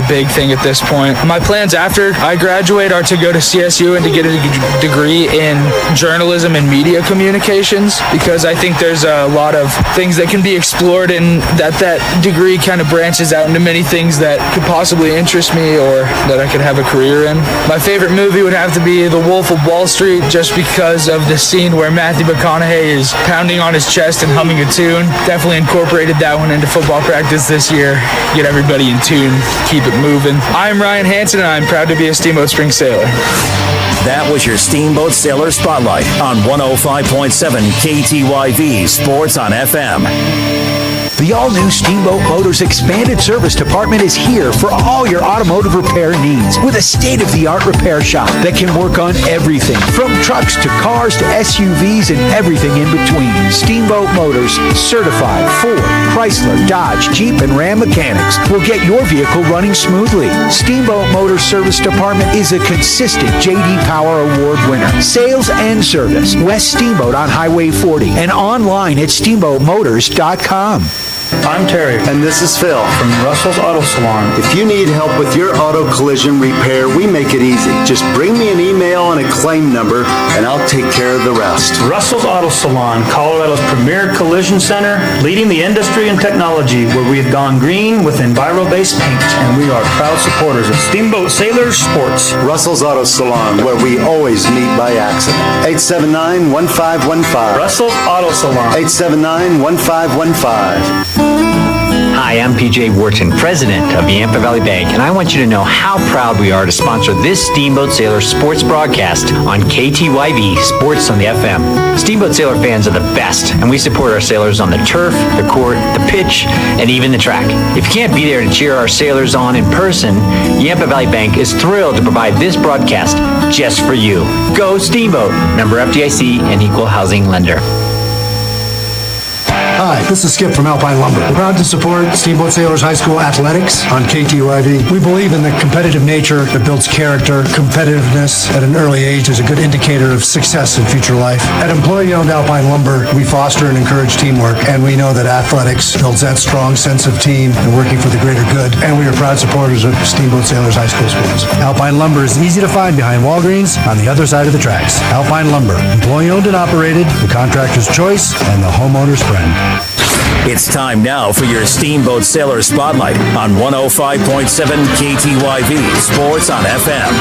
Speaker 17: big thing at this point. My plans after I graduate are to go to CSU and to get a degree in journalism and media communications, because I think there's a lot of things that can be explored, and that degree kind of branches out into many things that could possibly interest me or that I could have a career in. My favorite movie would have to be The Wolf of Wall Street, just because of the scene where Matthew McConaughey is pounding on his chest and humming a tune. Definitely incorporated that one into football practice this year. Get everybody in tune, keep it moving. I'm Ryan Hansen, and I'm proud to be a Steamboat Spring Sailor.
Speaker 3: That was your Steamboat Sailor Spotlight on 105.7 KTYV Sports on FM.
Speaker 12: The all-new Steamboat Motors expanded service department is here for all your automotive repair needs with a state-of-the-art repair shop that can work on everything from trucks to cars to SUVs and everything in between. Steamboat Motors, certified Ford, Chrysler, Dodge, Jeep, and Ram mechanics will get your vehicle running smoothly. Steamboat Motors Service Department is a consistent J.D. Power Award winner. Sales and service, West Steamboat on Highway 40 and online at steamboatmotors.com.
Speaker 6: I'm Terry.
Speaker 7: And this is Phil.
Speaker 6: From Russell's Auto Salon.
Speaker 7: If you need help with your auto collision repair, we make it easy. Just bring me an email and a claim number, and I'll take care of the rest.
Speaker 6: Russell's Auto Salon, Colorado's premier collision center, leading the industry in technology, where we have gone green with Enviro-based paint, and we are proud supporters of Steamboat Sailors Sports.
Speaker 7: Russell's Auto Salon, where we always meet by accident. 879-1515.
Speaker 6: Russell's Auto Salon.
Speaker 7: 879-1515.
Speaker 8: Hi, I'm PJ Wharton, president of Yampa Valley Bank, and I want you to know how proud we are to sponsor this Steamboat Sailor sports broadcast on KTYV Sports on the FM. Steamboat Sailor fans are the best, and we support our sailors on the turf, the court, the pitch, and even the track. If you can't be there to cheer our sailors on in person, Yampa Valley Bank is thrilled to provide this broadcast just for you. Go Steamboat! Member FDIC and Equal Housing Lender.
Speaker 11: Hi, this is Skip from Alpine Lumber. We're proud to support Steamboat Sailors High School athletics on KTYV. We believe in the competitive nature that builds character. Competitiveness at an early age is a good indicator of success in future life. At employee-owned Alpine Lumber, we foster and encourage teamwork, and we know that athletics builds that strong sense of team and working for the greater good, and we are proud supporters of Steamboat Sailors High School sports. Alpine Lumber is easy to find behind Walgreens on the other side of the tracks. Alpine Lumber, employee-owned and operated, the contractor's choice, and the homeowner's friend.
Speaker 3: It's time now for your Steamboat Sailor Spotlight on 105.7 KTYV Sports on FM.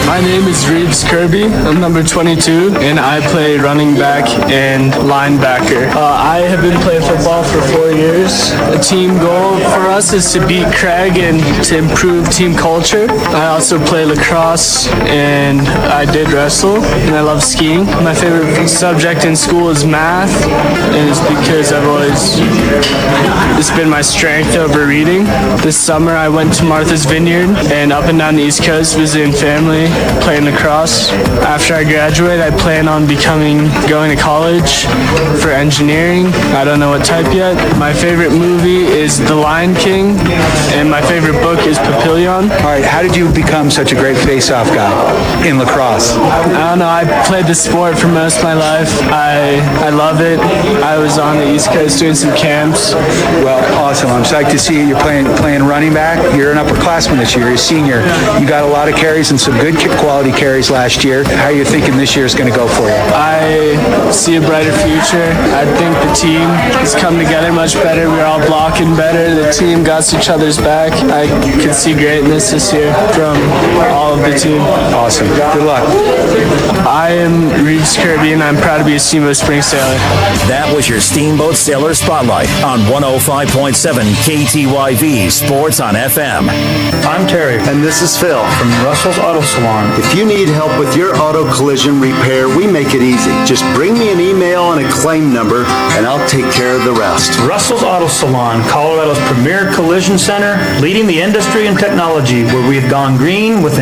Speaker 18: My name is Reeves Kirby. I'm number 22, and I play running back and linebacker. I have been playing football for 4 years. The team goal for us is to beat Craig and to improve team culture. I also play lacrosse, and I did wrestle, and I love skiing. My favorite subject in school is math, and it's because it's been my strength over reading. This summer I went to Martha's Vineyard and up and down the East Coast visiting family, playing lacrosse. After I graduate, I plan on going to college for engineering. I don't know what type yet. My favorite movie is The Lion King, and my favorite book is Papillon.
Speaker 12: All right, how did you become such a great face-off guy in lacrosse?
Speaker 18: I don't know. I played the sport for most of my life. I love it. I was on the East Coast doing some camps.
Speaker 12: Well, awesome. I'm psyched to see you're playing running back. You're an upperclassman this year. You're a senior. You got a lot of carries and some good quality carries last year. How are you thinking this year is going to go for you?
Speaker 18: I see a brighter future. I think the team has come together much better. We're all blocking better. The team got each other's back. I can see greatness this year from all of the team.
Speaker 12: Awesome. Good luck.
Speaker 18: I am Reeves Kirby, and I'm proud to be a Steamboat Spring Sailor.
Speaker 3: That was your Steamboat Sailor Spotlight on 105.7 KTYV Sports on FM.
Speaker 6: I'm Terry.
Speaker 7: And this is Phil.
Speaker 6: From Russell's Auto Salon.
Speaker 7: If you need help with your auto collision repair, we make it easy. Just bring me an email and a claim number, and I'll take care of the rest.
Speaker 6: Russell's Auto Salon, Colorado's premier collision center, leading the industry in technology, where we have gone green with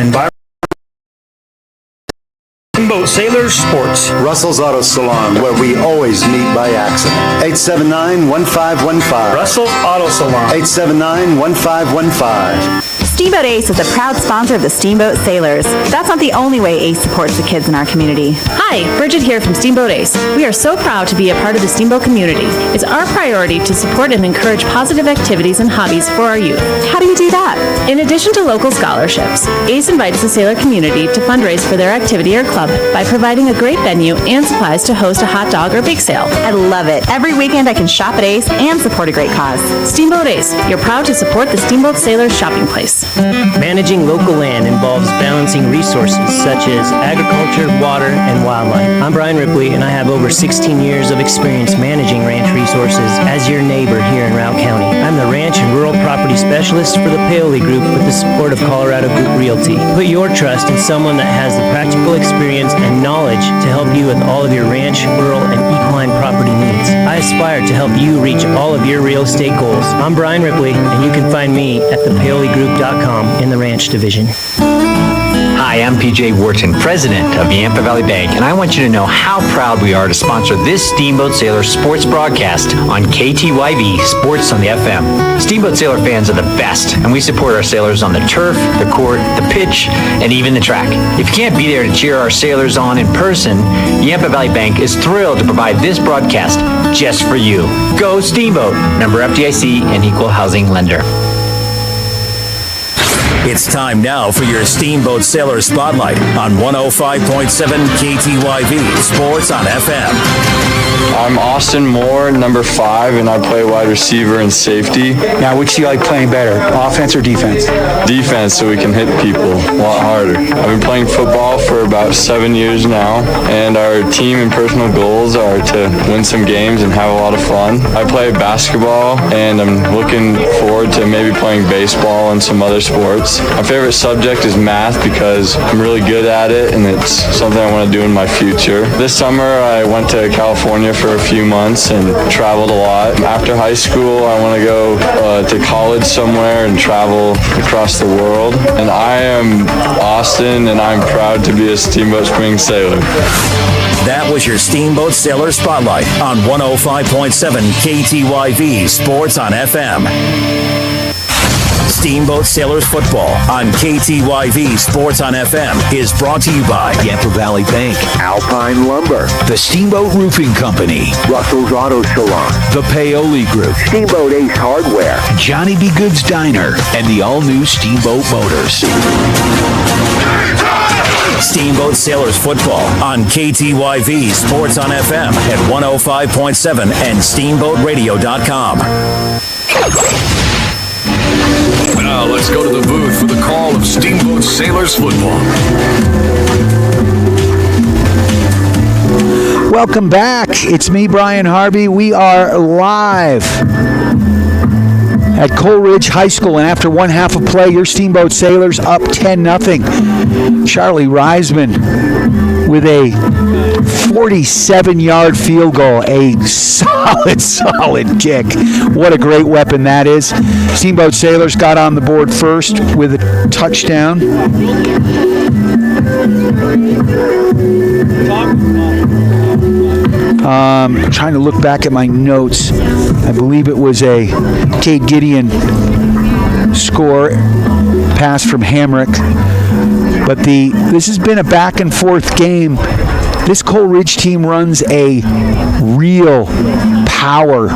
Speaker 6: Steamboat Sailors Sports.
Speaker 7: Russell's Auto Salon, where we always meet by accident. 879-1515.
Speaker 6: Russell's Auto Salon.
Speaker 7: 879-1515.
Speaker 4: Steamboat Ace is a proud sponsor of the Steamboat Sailors. That's not the only way Ace supports the kids in our community.
Speaker 5: Hi, Bridget here from Steamboat Ace. We are so proud to be a part of the Steamboat community. It's our priority to support and encourage positive activities and hobbies for our youth.
Speaker 4: How do you do that?
Speaker 5: In addition to local scholarships, Ace invites the sailor community to fundraise for their activity or club by providing a great venue and supplies to host a hot dog or bake sale.
Speaker 4: I love it. Every weekend I can shop at Ace and support a great cause.
Speaker 5: Steamboat Ace, you're proud to support the Steamboat Sailors shopping place.
Speaker 9: Managing local land involves balancing resources such as agriculture, water, and wildlife. I'm Brian Ripley, and I have over 16 years of experience managing ranch resources as your neighbor here in Routt County. I'm the ranch and rural property specialist for the Paoli Group with the support of Colorado Group Realty. Put your trust in someone that has the practical experience and knowledge to help you with all of your ranch, rural, and equine property needs. I aspire to help you reach all of your real estate goals. I'm Brian Ripley, and you can find me at thepaoligroup.com in the ranch division.
Speaker 8: Hi, I'm PJ Wharton, president of Yampa Valley Bank, and I want you to know how proud we are to sponsor this Steamboat Sailor sports broadcast on KTYV Sports on the FM. Steamboat Sailor fans are the best, and we support our sailors on the turf, the court, the pitch, and even the track. If you can't be there to cheer our sailors on in person, Yampa Valley Bank is thrilled to provide this broadcast just for you. Go Steamboat! Member FDIC and Equal Housing Lender.
Speaker 3: It's time now for your Steamboat Sailor Spotlight on 105.7 KTYV Sports on FM.
Speaker 1: I'm Austin Moore, number 5, and I play wide receiver and safety.
Speaker 2: Now, which do you like playing better, offense or defense?
Speaker 1: Defense, so we can hit people a lot harder. I've been playing football for about 7 years now, and our team and personal goals are to win some games and have a lot of fun. I play basketball, and I'm looking forward to maybe playing baseball and some other sports. My favorite subject is math because I'm really good at it, and it's something I want to do in my future. This summer, I went to California for a few months and traveled a lot. After high school, I want to go to college somewhere and travel across the world. And I am Austin, and I'm proud to be a Steamboat Spring Sailor.
Speaker 3: That was your Steamboat Sailor Spotlight on 105.7 KTYV Sports on FM. Steamboat Sailors Football on KTYV Sports on FM is brought to you by
Speaker 12: Yampa Valley Bank,
Speaker 14: Alpine Lumber,
Speaker 12: the Steamboat Roofing Company,
Speaker 14: Russell's Auto Salon,
Speaker 12: the Paoli Group,
Speaker 14: Steamboat Ace Hardware,
Speaker 12: Johnny B. Good's Diner, and the all-new Steamboat Motors.
Speaker 3: Steamboat Sailors Football on KTYV Sports on FM at 105.7 and SteamboatRadio.com.
Speaker 15: Now let's go to the booth for the call of Steamboat Sailors football.
Speaker 2: Welcome back. It's me, Brian Harvey. We are live at Coleridge High School, and after one half of play, your Steamboat Sailors up 10-0. Charlie Reisman with a 47-yard field goal, a solid kick. What a great weapon that is. Steamboat Sailors got on the board first with a touchdown. Trying to look back at my notes. I believe it was a Cade Gideon score, pass from Hamrick. But this has been a back and forth game. This Coleridge team runs a real power,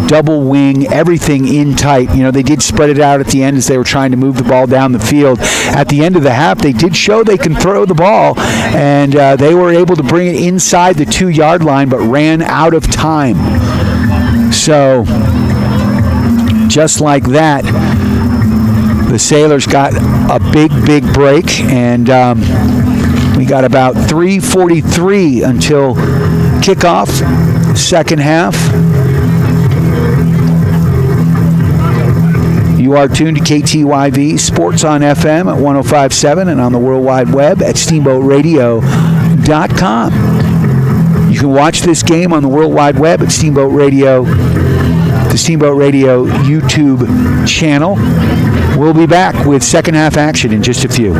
Speaker 2: double wing, everything in tight. You know, they did spread it out at the end as they were trying to move the ball down the field. At the end of the half, they did show they can throw the ball, and they were able to bring it inside the 2-yard line, but ran out of time. So, just like that, the Sailors got a big break, and we got about 3:43 until kickoff, second half. You are tuned to KTYV Sports on FM at 105.7 and on the World Wide Web at SteamboatRadio.com. You can watch this game on the World Wide Web at Steamboat Radio, the Steamboat Radio YouTube channel. We'll be back with second half action in just a few.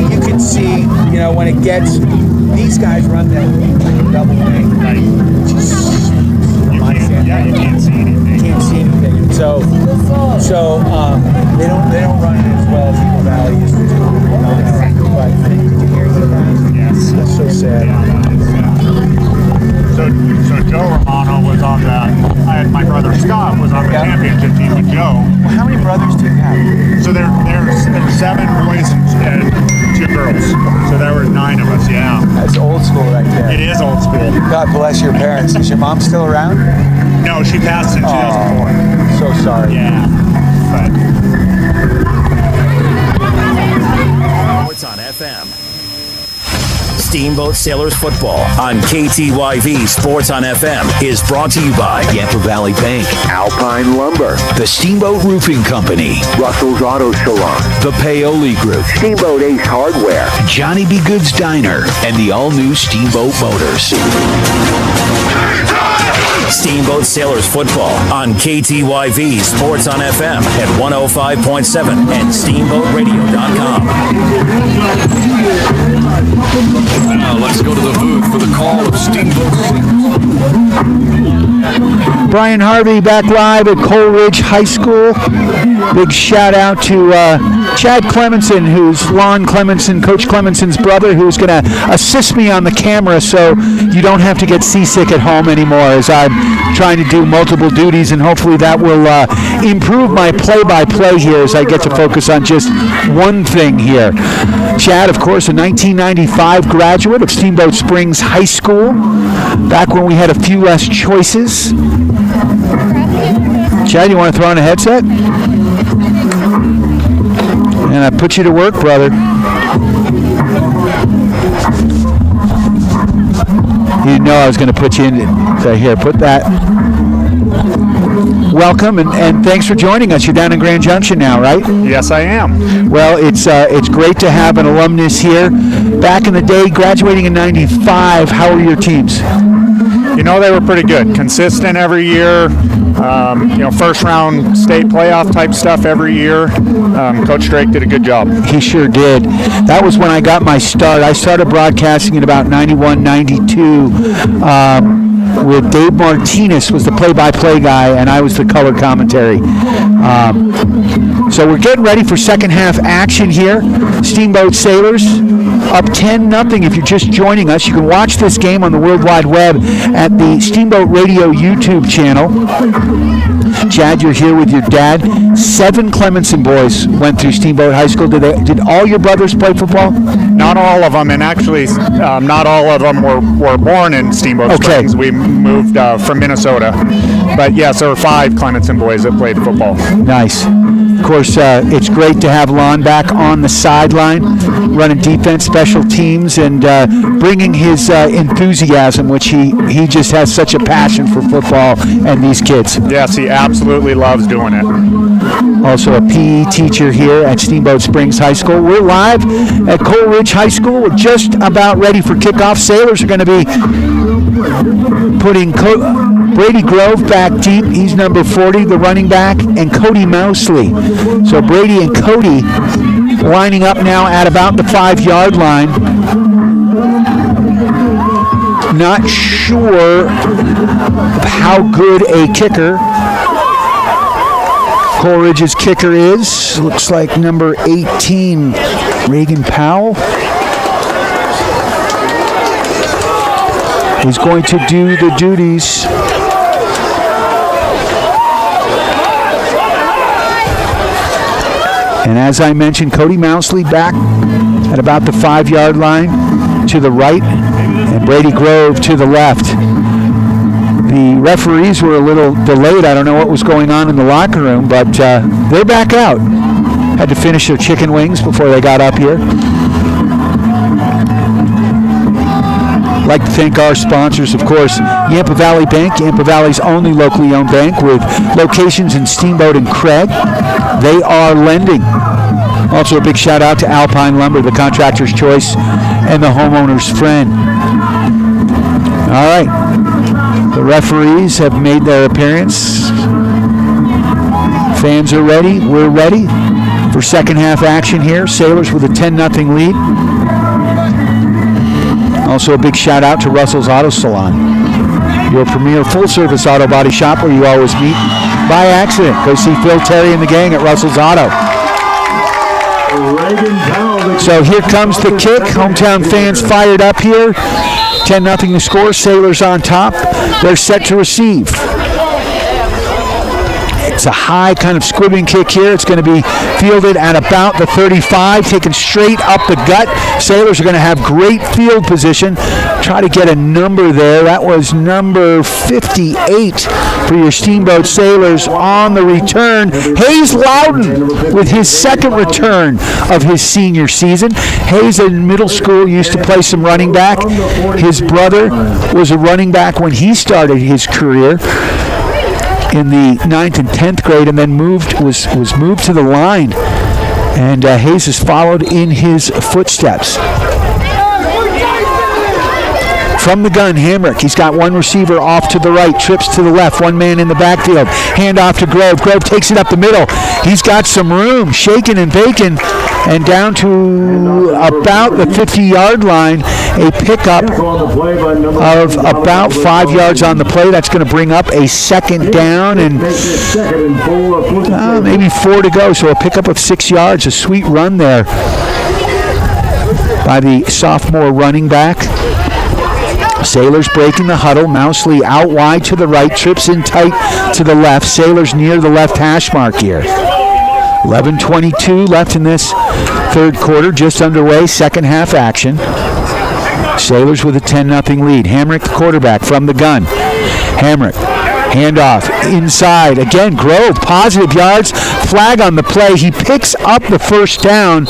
Speaker 2: you can see, when it gets, these guys run that double wing, right?
Speaker 16: You can't see anything.
Speaker 2: Can't see anything. So they don't run it as well as Yampa Valley used to do. But did you hear that?
Speaker 16: Yes.
Speaker 2: That's so sad.
Speaker 16: So Joe Romano was on my brother Scott was on the championship team with Joe.
Speaker 2: Well, how many brothers do you have?
Speaker 16: So there were 7 boys and 2 girls. So there were 9 of us, yeah.
Speaker 2: That's old school right there.
Speaker 16: It is old school.
Speaker 2: God bless your parents. Is your mom still around?
Speaker 16: No, she passed in 2004.
Speaker 2: So sorry.
Speaker 16: Yeah. But
Speaker 3: Sports on FM. Steamboat Sailors Football on KTYV Sports on FM is brought to you by
Speaker 12: Yampa Valley Bank,
Speaker 14: Alpine Lumber,
Speaker 12: the Steamboat Roofing Company,
Speaker 14: Russell's Auto Salon,
Speaker 12: the Paoli Group,
Speaker 14: Steamboat Ace Hardware,
Speaker 12: Johnny B. Good's Diner, and the all-new Steamboat Motors.
Speaker 3: Steamboat Sailors Football on KTYV Sports on FM at 105.7 and SteamboatRadio.com.
Speaker 15: Now let's go to the booth for the call of Steamboat.
Speaker 2: Brian Harvey back live at Coleridge High School. Big shout out to Chad Clemenson, who's Lon Clemenson, Coach Clemenson's brother, who's going to assist me on the camera so you don't have to get seasick at home anymore as I'm trying to do multiple duties, and hopefully that will improve my play-by-play here as I get to focus on just one thing here. Chad, of course, a 1995 graduate of Steamboat Springs High School, back when we had a few less choices. Chad, you want to throw on a headset? And I put you to work, brother. You didn't know I was going to put you in. So here, put that. Welcome, and thanks for joining us. You're down in Grand Junction now, right?
Speaker 16: yes, I am.
Speaker 2: Well, it's great to have an alumnus here. Back in the day, graduating in 95, how were your teams?
Speaker 16: They were pretty good. Consistent every year. First round state playoff type stuff every year. Coach Drake did a good job.
Speaker 2: He sure did. That was when I got my start. I started broadcasting in about 91, 92. With Dave Martinez was the play-by-play guy, and I was the color commentary. So we're getting ready for second half action here. Steamboat Sailors up 10-0. If you're just joining us, you can watch this game on the World Wide Web at the Steamboat Radio YouTube channel. Chad, you're here with your dad. 7 Clemenson boys went through Steamboat High School. Did all your brothers play football?
Speaker 16: Not all of them, and actually not all of them were born in Steamboat Springs. We moved from Minnesota. But yes, there were 5 Clemenson boys that played football.
Speaker 2: Nice. Of course, it's great to have Lon back on the sideline, running defense, special teams, and bringing his enthusiasm, which he just has such a passion for football and these kids.
Speaker 16: Yes, he absolutely loves doing it.
Speaker 2: Also a PE teacher here at Steamboat Springs High School. We're live at Coleridge High School. We're just about ready for kickoff. Sailors are going to be putting Brady Grove back deep. He's number 40, the running back, and Cody Mousley. So Brady and Cody lining up now at about the 5-yard line. Not sure how good a kicker Coleridge's kicker is. Looks like number 18, Reagan Powell. He's going to do the duties. And as I mentioned, Cody Mousley back at about the 5-yard line to the right, and Brady Grove to the left. The referees were a little delayed. I don't know what was going on in the locker room, but they're back out. Had to finish their chicken wings before they got up here. I'd like to thank our sponsors, of course, Yampa Valley Bank, Yampa Valley's only locally owned bank with locations in Steamboat and Craig. They are lending. Also a big shout out to Alpine Lumber, the contractor's choice and the homeowner's friend. All right, the referees have made their appearance. Fans are ready. We're ready for for second half action here. Sailors with a 10-0 lead. Also a big shout out to Russell's Auto Salon, your premier full-service auto body shop where you always meet by accident. Go see Phil, Terry, and the gang at Russell's Auto. So here comes the kick. Hometown fans fired up here. 10-0 the score. Sailors on top. They're set to receive. It's a high kind of squibbing kick here. It's going to be fielded at about the 35, taken straight up the gut. Sailors are going to have great field position. Try to get a number there. That was number 58 for your Steamboat Sailors on the return. Hayes Loudon with his second return of his senior season. Hayes in middle school used to play some running back. His brother was a running back when he started his career in the 9th and 10th grade, and then was moved to the line, and Hayes has followed in his footsteps. From the gun, Hamrick. He's got one receiver off to the right, trips to the left, one man in the backfield. Hand off to Grove. Grove takes it up the middle. He's got some room, shaking and baking, and down to about the 50-yard line. A pickup of about 5 yards on the play. That's going to bring up a second down and maybe 4 to go. So a pickup of 6 yards. A sweet run there by the sophomore running back. Sailors breaking the huddle. Mousley out wide to the right, trips in tight to the left. Sailors near the left hash mark here. 11:22 left in this third quarter, just underway, second half action. Sailors with a 10-0 lead. Hamrick, the quarterback, from the gun. Hamrick, handoff, inside. Again, Grove, positive yards. Flag on the play. He picks up the first down.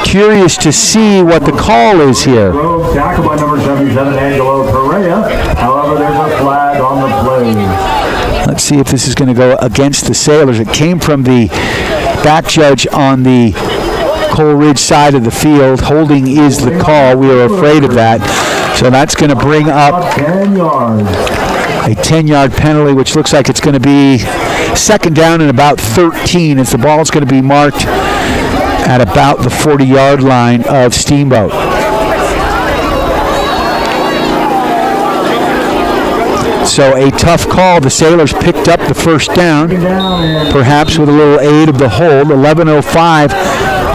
Speaker 2: Curious to see what the call is here.
Speaker 19: Tackled by number 77, Angelo Perea. However, there's a flag on the play.
Speaker 2: Let's see if this is going to go against the Sailors. It came from the back judge on the Cole Ridge side of the field. Holding is the call. We are afraid of that. So that's going to bring up
Speaker 19: 10 yards.
Speaker 2: A 10-yard penalty, which looks like it's going to be second down and about 13 as the ball is going to be marked at about the 40-yard line of Steamboat. So a tough call. The Sailors picked up the first down, perhaps with a little aid of the hold. 11:05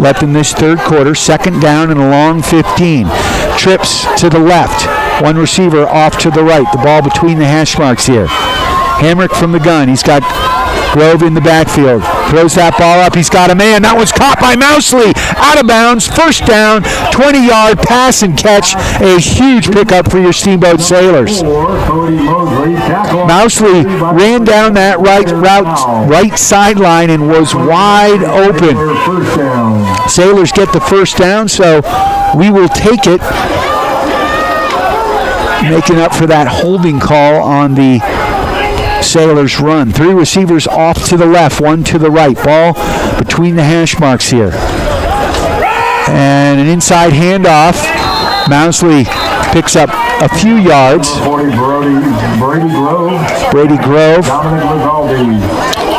Speaker 2: left in this third quarter. Second down and a long 15. Trips to the left. One receiver off to the right. The ball between the hash marks here. Hamrick from the gun. He's got Grove in the backfield. Throws that ball up. He's got a man. That one's caught by Mousley. Out of bounds. First down. 20-yard pass and catch. A huge pickup for your Steamboat Sailors. Mousley ran down that right sideline and was wide open. Sailors get the first down, so we will take it. Making up for that holding call on the Sailors run. Three receivers off to the left, one to the right. Ball between the hash marks here. And an inside handoff. Mousley picks up a few yards. Brady Grove.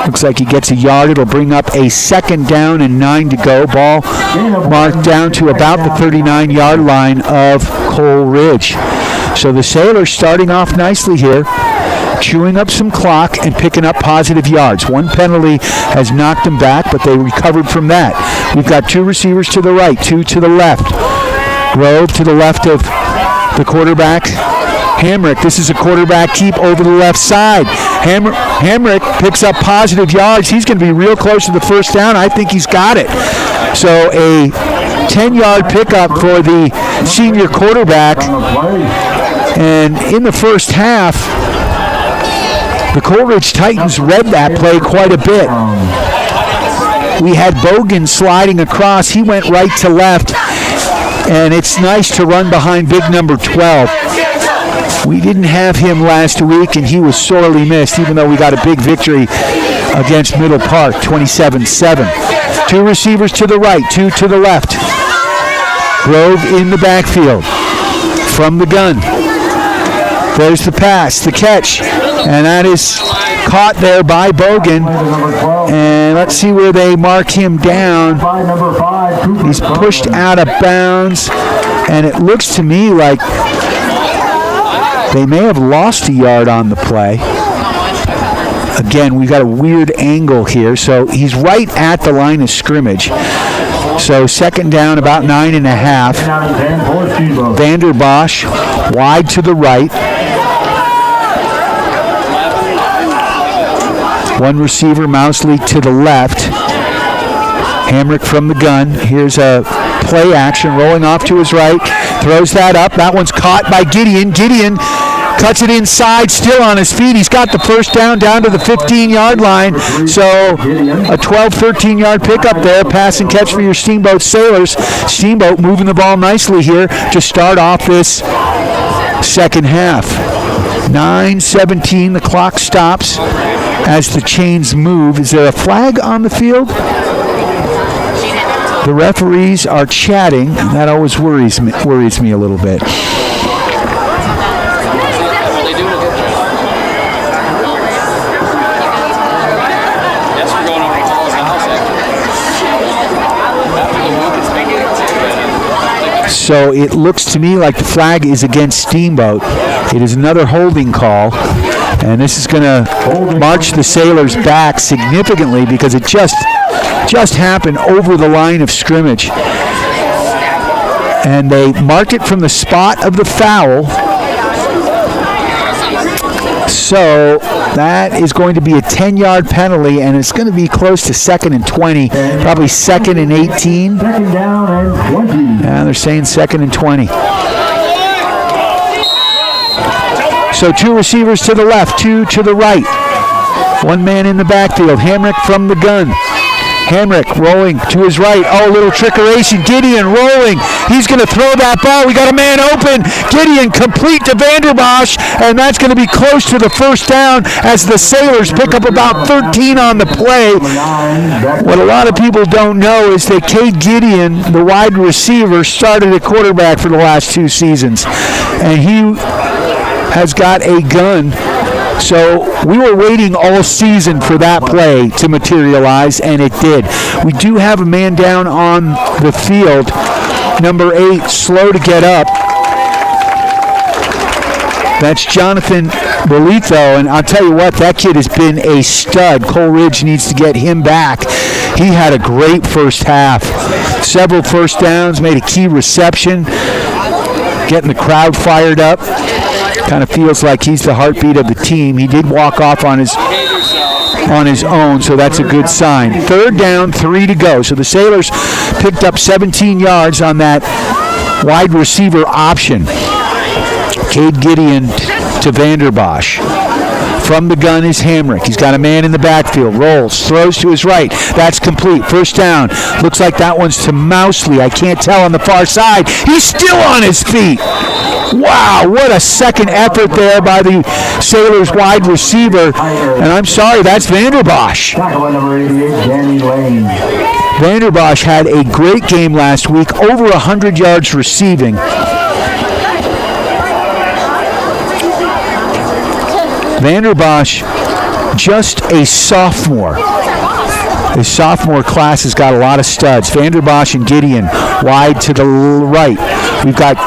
Speaker 2: Looks like he gets a yard. It'll bring up a second down and 9 to go. Ball marked down to about the 39-yard line of Cole Ridge. So the Sailors starting off nicely here, chewing up some clock and picking up positive yards. One penalty has knocked them back, but they recovered from that. We've got two receivers to the right, two to the left. Grove to the left of the quarterback. Hamrick, this is a quarterback keep over the left side. Hamrick picks up positive yards. He's going to be real close to the first down. I think he's got it. So a 10-yard pickup for the senior quarterback. And in the first half, the Coleridge Titans read that play quite a bit. We had Bogan sliding across. He went right to left. And it's nice to run behind big number 12. We didn't have him last week, and he was sorely missed, even though we got a big victory against Middle Park, 27-7. Two receivers to the right, two to the left. Grove in the backfield from the gun. There's the pass, the catch, and that is caught there by Bogan. And let's see where they mark him down. He's pushed out of bounds. And it looks to me like they may have lost a yard on the play. Again, we've got a weird angle here. So he's right at the line of scrimmage. So second down, about 9.5. Vanderbosch wide to the right. One receiver, Mousley to the left. Hamrick from the gun. Here's a play action, rolling off to his right. Throws that up. That one's caught by Gideon. Gideon cuts it inside, still on his feet. He's got the first down to the 15-yard line. So a 12, 13-yard pickup there. Pass and catch for your Steamboat Sailors. Steamboat moving the ball nicely here to start off this second half. 9:17, the clock stops as the chains move. Is there a flag on the field? The referees are chatting. That always worries me a little bit. So it looks to me like the flag is against Steamboat. It is another holding call, and this is going to march the Sailors back significantly because it just happened over the line of scrimmage. And they marked it from the spot of the foul. So that is going to be a 10-yard penalty, and it's going to be close to 2nd and 20, probably 2nd and 18.
Speaker 19: Second down and 20.
Speaker 2: Yeah, they're saying 2nd and 20. So two receivers to the left, two to the right. One man in the backfield. Hamrick from the gun. Hamrick rolling to his right. Oh, a little trickeration. Gideon rolling. He's going to throw that ball. We got a man open. Gideon complete to Vanderbosch, and that's going to be close to the first down as the Sailors pick up about 13 on the play. What a lot of people don't know is that Cade Gideon, the wide receiver, started at quarterback for the last 2 seasons, and he has got a gun. So we were waiting all season for that play to materialize, and it did. We do have a man down on the field, number 8, slow to get up. That's Jonathan Bolito, and I'll tell you what, that kid has been a stud. Cole Ridge needs to get him back. He had a great first half. Several first downs, made a key reception, getting the crowd fired up. Kind of feels like he's the heartbeat of the team. He did walk off on his own, so that's a good sign. 3rd down, 3 to go. So the Sailors picked up 17 yards on that wide receiver option. Cade Gideon to Vanderbosch. From the gun is Hamrick. He's got a man in the backfield. Rolls, throws to his right. That's complete. First down. Looks like that one's to Mousley. I can't tell on the far side. He's still on his feet. Wow, what a second effort there by the Sailors wide receiver. And I'm sorry, that's Vanderbosch. Vanderbosch had a great game last week, over 100 yards receiving. Vanderbosch, just a sophomore. His sophomore class has got a lot of studs. Vanderbosch and Gideon wide to the right. We've got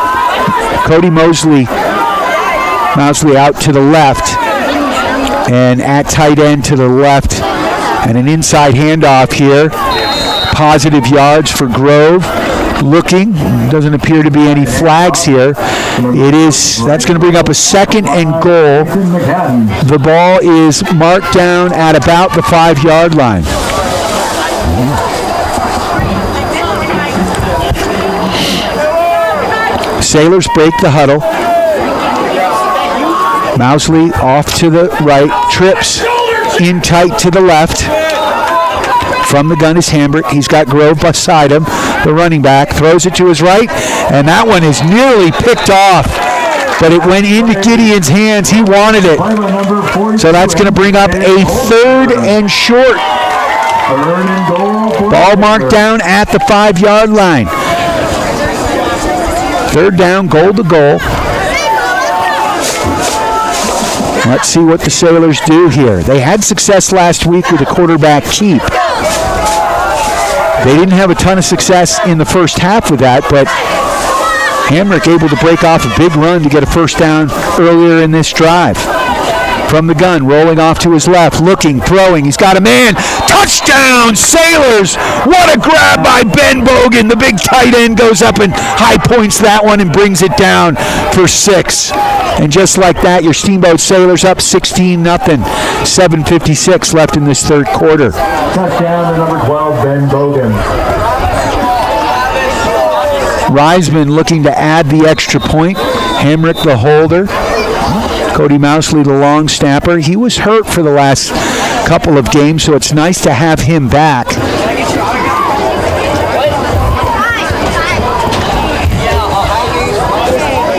Speaker 2: Cody Mousley out to the left, and at tight end to the left, and an inside handoff here. Positive yards for Grove. Looking, doesn't appear to be any flags here. That's going to bring up a 2nd and goal. The ball is marked down at about the 5-yard line. Sailors break the huddle. Mousley off to the right, trips in tight to the left. From the gun is Hambrick. He's got Grove beside him, the running back. Throws it to his right, and that one is nearly picked off. But it went into Gideon's hands. He wanted it. So that's going to bring up a 3rd and short. Ball marked down at the 5-yard line. 3rd down, goal to goal. Let's see what the Sailors do here. They had success last week with a quarterback keep. They didn't have a ton of success in the first half with that, but Hamrick able to break off a big run to get a first down earlier in this drive. From the gun, rolling off to his left, looking, throwing. He's got a man. Touchdown, Sailors! What a grab by Ben Bogan. The big tight end goes up and high points that one and brings it down for 6. And just like that, your Steamboat Sailors up 16-0. 7:56 left in this third quarter.
Speaker 19: Touchdown to number 12, Ben Bogan.
Speaker 2: Reisman looking to add the extra point. Hamrick the holder. Cody Mousley, the long snapper. He was hurt for the last couple of games, so it's nice to have him back.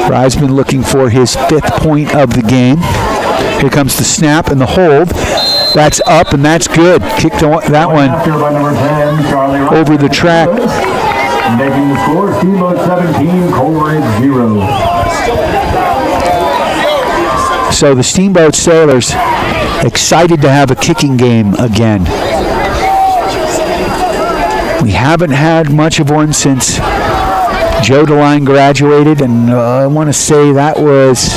Speaker 2: Reisman looking for his 5th point of the game. Here comes the snap and the hold. That's up, and that's good. Kicked that one over the track.
Speaker 19: Making the score, Steamboat 17, Coleridge 0.
Speaker 2: So the Steamboat Sailors excited to have a kicking game again. We haven't had much of one since Joe DeLine graduated, and I want to say that was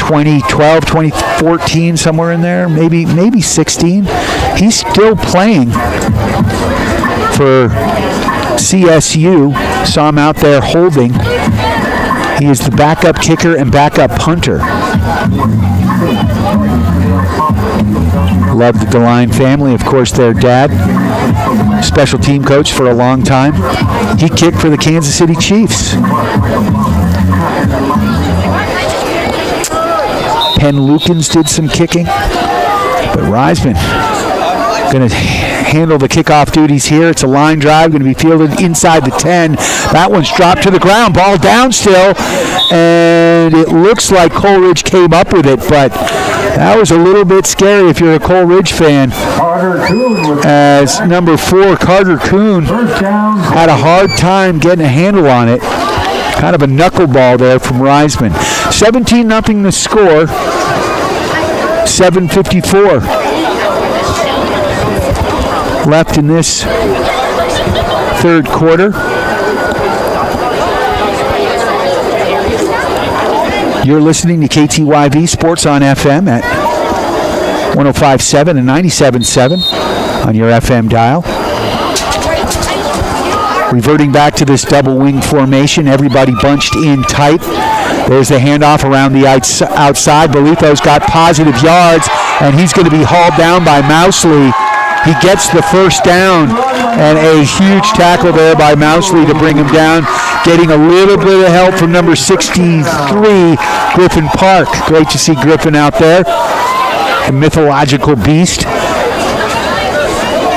Speaker 2: 2012, 2014, somewhere in there, maybe 16. He's still playing for CSU. Saw him out there holding. He is the backup kicker and backup punter. Love the DeLine family. Of course, their dad, special team coach for a long time. He kicked for the Kansas City Chiefs. Penn Lukens did some kicking, but Reisman going to handle the kickoff duties here. It's a line drive, going to be fielded inside the 10. That one's dropped to the ground. Ball down still, and it looks like Coleridge came up with it, but that was a little bit scary if you're a Coleridge fan, as number 4, Carter Kuhn, had a hard time getting a handle on it. Kind of a knuckleball there from Reisman. 17-0 the score. 7:54 left in this third quarter. You're listening to KTYV Sports on FM at 105.7 and 97.7 on your FM dial. Reverting back to this double wing formation, everybody bunched in tight. There's the handoff around the outside. Bolitho's got positive yards, and he's going to be hauled down by Mousley. He gets the first down, and a huge tackle there by Mousley to bring him down. Getting a little bit of help from number 63, Griffin Park. Great to see Griffin out there, a mythological beast.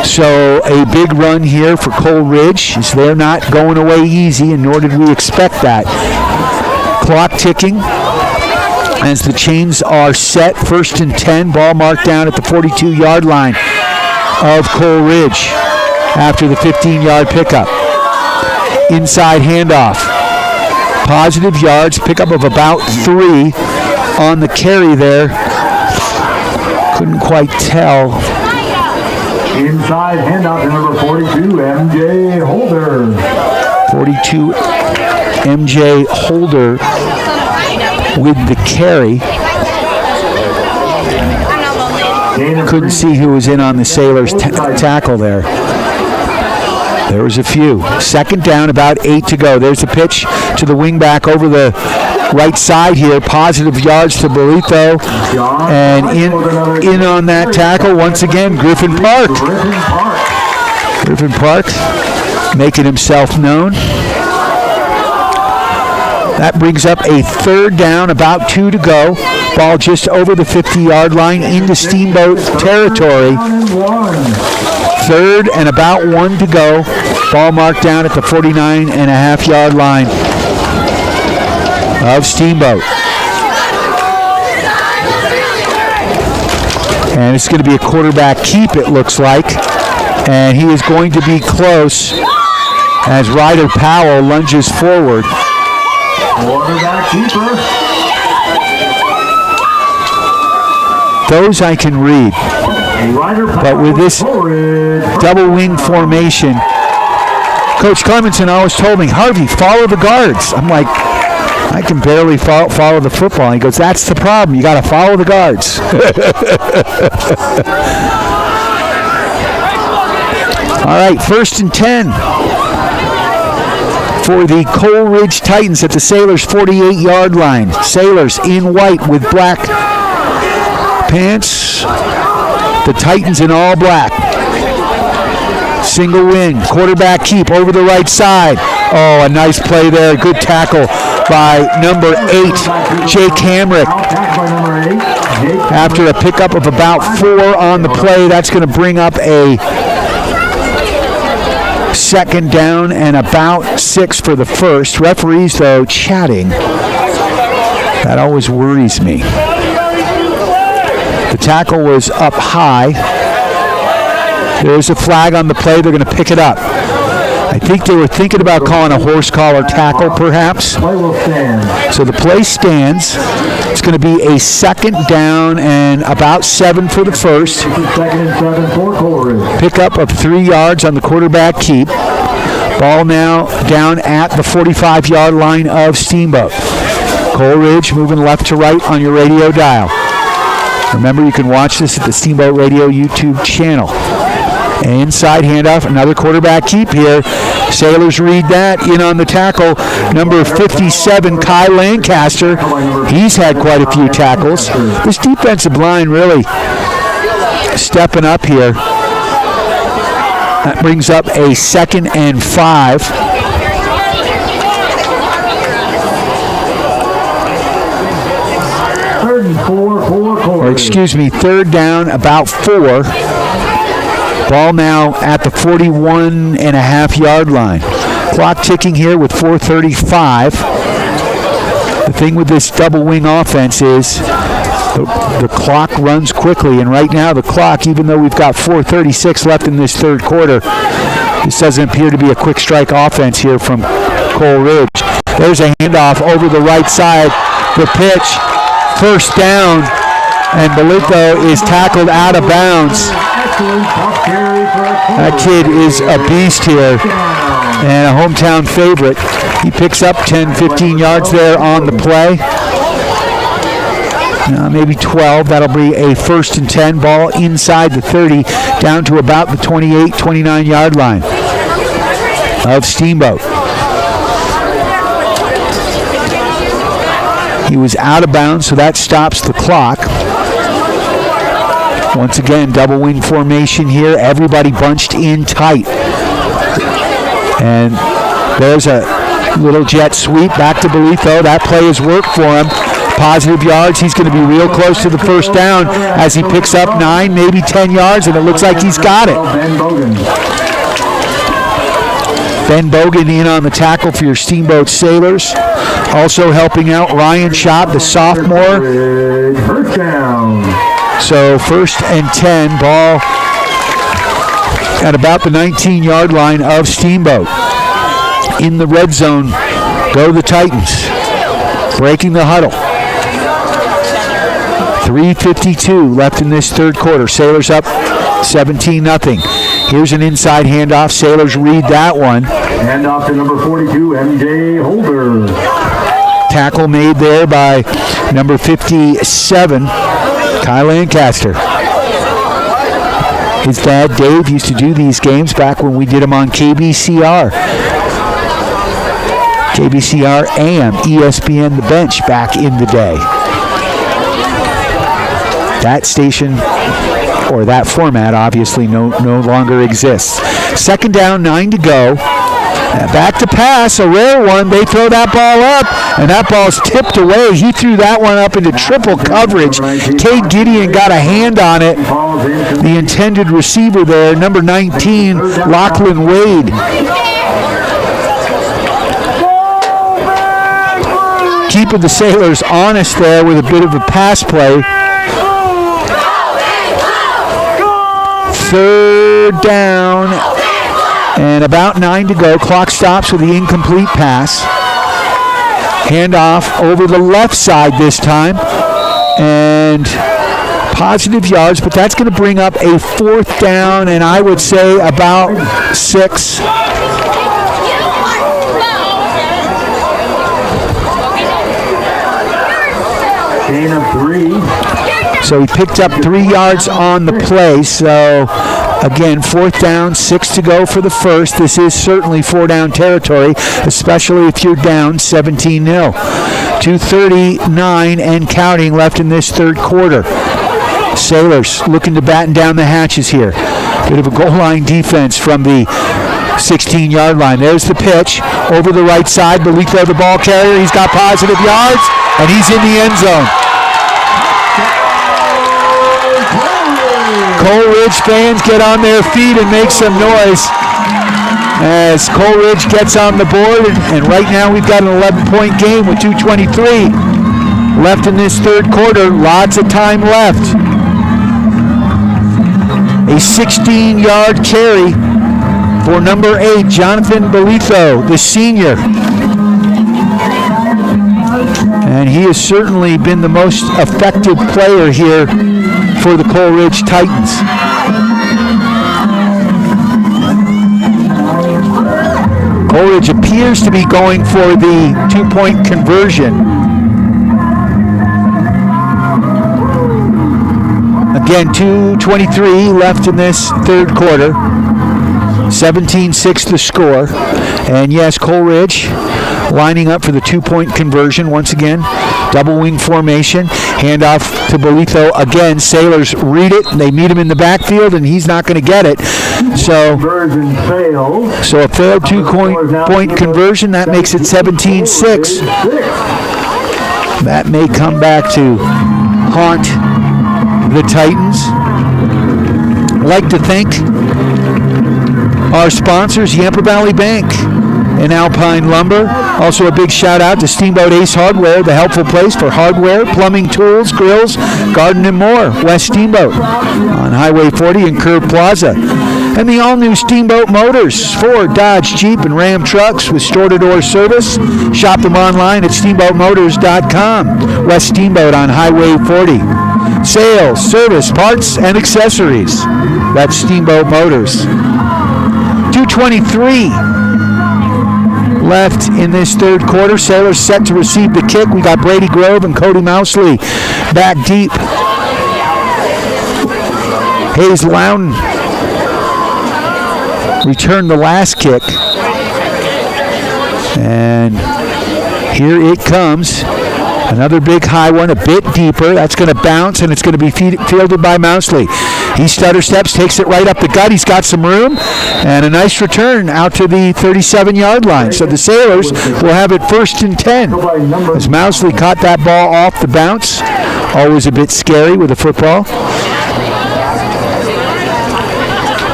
Speaker 2: So a big run here for Coleridge, as they're not going away easy, and nor did we expect that. Clock ticking as the chains are set. 1st and 10, ball marked down at the 42-yard line of Coleridge after the 15-yard pickup. Inside handoff. Positive yards, pickup of about 3 on the carry there. Couldn't quite tell.
Speaker 19: Inside handoff to number 42, MJ Holder.
Speaker 2: 42, MJ Holder with the carry. Couldn't see who was in on the Sailors' tackle there. There was a few. 2nd down, about 8 to go. There's a pitch to the wingback over the right side here. Positive yards to Bolitho. And in on that tackle, once again, Griffin Park. Griffin Park making himself known. That brings up a 3rd down, about 2 to go. Ball just over the 50-yard line into Steamboat territory. 3rd and about 1 to go. Ball marked down at the 49.5-yard line of Steamboat. And it's going to be a quarterback keep, it looks like. And he is going to be close as Ryder Powell lunges forward.
Speaker 19: Quarterback keeper.
Speaker 2: Those I can read. But with this double wing formation, Coach Clemenson always told me, Harvey, follow the guards. I'm like, I can barely follow the football. He goes, that's the problem. You got to follow the guards. All right, 1st and 10 for the Coleridge Titans at the Sailors' 48-yard line. Sailors in white with black pants. The Titans in all black. Single wing, quarterback keep over the right side. Oh, a nice play there. Good tackle by number 8, Jake Hamrick. After a pickup of about 4 on the play, that's going to bring up a 2nd down and about 6 for the first. Referees, though, chatting. That always worries me. The tackle was up high. There's a flag on the play. They're going to pick it up. I think they were thinking about calling a horse collar tackle, perhaps. So the play stands. It's going to be a 2nd down and about 7 for the first. Pickup of 3 yards on the quarterback keep. Ball now down at the 45-yard line of Steamboat. Coleridge moving left to right on your radio dial. Remember, you can watch this at the Steamboat Radio YouTube channel. Inside handoff, another quarterback keep here. Sailors read that. In on the tackle, number 57, Kai Lancaster. He's had quite a few tackles. This defensive line really stepping up here. That brings up a 2nd and 5. Or excuse me, 3rd down, about 4. Ball now at the 41.5-yard line. Clock ticking here with 4:35. The thing with this double wing offense is the clock runs quickly, and right now the clock, even though we've got 4:36 left in this 3rd quarter, this doesn't appear to be a quick strike offense here from Coleridge. There's a handoff over the right side. The pitch, 1st down, and Belito is tackled out of bounds. That kid is a beast here and a hometown favorite. He picks up 10, 15 yards there on the play. Maybe 12. That'll be a 1st and 10. Ball inside the 30 down to about the 28, 29-yard line of Steamboat. He was out of bounds, so that stops the clock. Once again, double wing formation here. Everybody bunched in tight. And there's a little jet sweep back to Belito. That play has worked for him. Positive yards. He's going to be real close to the 1st down as he picks up 9, maybe 10 yards, and it looks like he's got it. Ben Bogan in on the tackle for your Steamboat Sailors. Also helping out Ryan Schott, the sophomore.
Speaker 19: 1st down.
Speaker 2: So 1st and 10, ball at about the 19-yard line of Steamboat. In the red zone, go the Titans. Breaking the huddle. 3:52 left in this 3rd quarter. Sailors up 17-0. Here's an inside handoff. Sailors read that one.
Speaker 19: Handoff to number 42, MJ Holder.
Speaker 2: Tackle made there by number 57, Kai Lancaster. His dad, Dave, used to do these games back when we did them on KBCR. KBCR AM, ESPN The Bench back in the day. That station, or that format, obviously no longer exists. 2nd down, 9 to go. Back to pass, a rare one. They throw that ball up, and that ball's tipped away. He threw that one up into triple coverage. Cade Gideon got a hand on it. The intended receiver there, number 19, Lachlan Wade. Keeping the Sailors honest there with a bit of a pass play. 3rd down and about 9 to go. Clock stops with the incomplete pass. Handoff over the left side this time. And positive yards, but that's going to bring up a 4th down, and I would say about 6.
Speaker 19: Gain of 3.
Speaker 2: So he picked up 3 yards on the play. So again, 4th down, 6 to go for the first. This is certainly 4-down territory, especially if you're down 17-0. 2:39 and counting left in this third quarter. Sailors looking to batten down the hatches here. Bit of a goal line defense from the 16-yard line. There's the pitch over the right side. Belito, the ball carrier. He's got positive yards, and he's in the end zone. Coleridge fans get on their feet and make some noise as Coleridge gets on the board, and right now we've got an 11-point game with 2:23 left in this third quarter. Lots of time left. A 16-yard carry for number 8, Jonathan Belito, the senior. And he has certainly been the most effective player here for the Coleridge Titans. Coleridge appears to be going for the 2-point conversion. Again, 2:23 left in this third quarter. 17-6 the score. And yes, Coleridge lining up for the 2-point conversion once again. Double wing formation. Handoff to Belito again. Sailors read it. They meet him in the backfield, and he's not going to get it. So a failed 2-point conversion. That makes it 17-6. That may come back to haunt the Titans. I'd like to thank our sponsors, Yampa Valley Bank and Alpine Lumber. Also a big shout out to Steamboat Ace Hardware, the helpful place for hardware, plumbing, tools, grills, garden, and more. West Steamboat on Highway 40 in Curb Plaza. And the all-new Steamboat Motors, Ford, Dodge, Jeep, and Ram trucks with store-to-door service. Shop them online at steamboatmotors.com. West Steamboat on Highway 40. Sales, service, parts, and accessories. That's Steamboat Motors. 2:23 left in this third quarter. Sailors set to receive the kick. We got Brady Grove and Cody Mousley back deep. Hayes Loudon returned the last kick. And here it comes. Another big high one, a bit deeper. That's going to bounce, and it's going to be fielded by Mousley. He stutter steps, takes it right up the gut. He's got some room, and a nice return out to the 37-yard line. So the Sailors will have it 1st and 10. As Mousley caught that ball off the bounce. Always a bit scary with a football.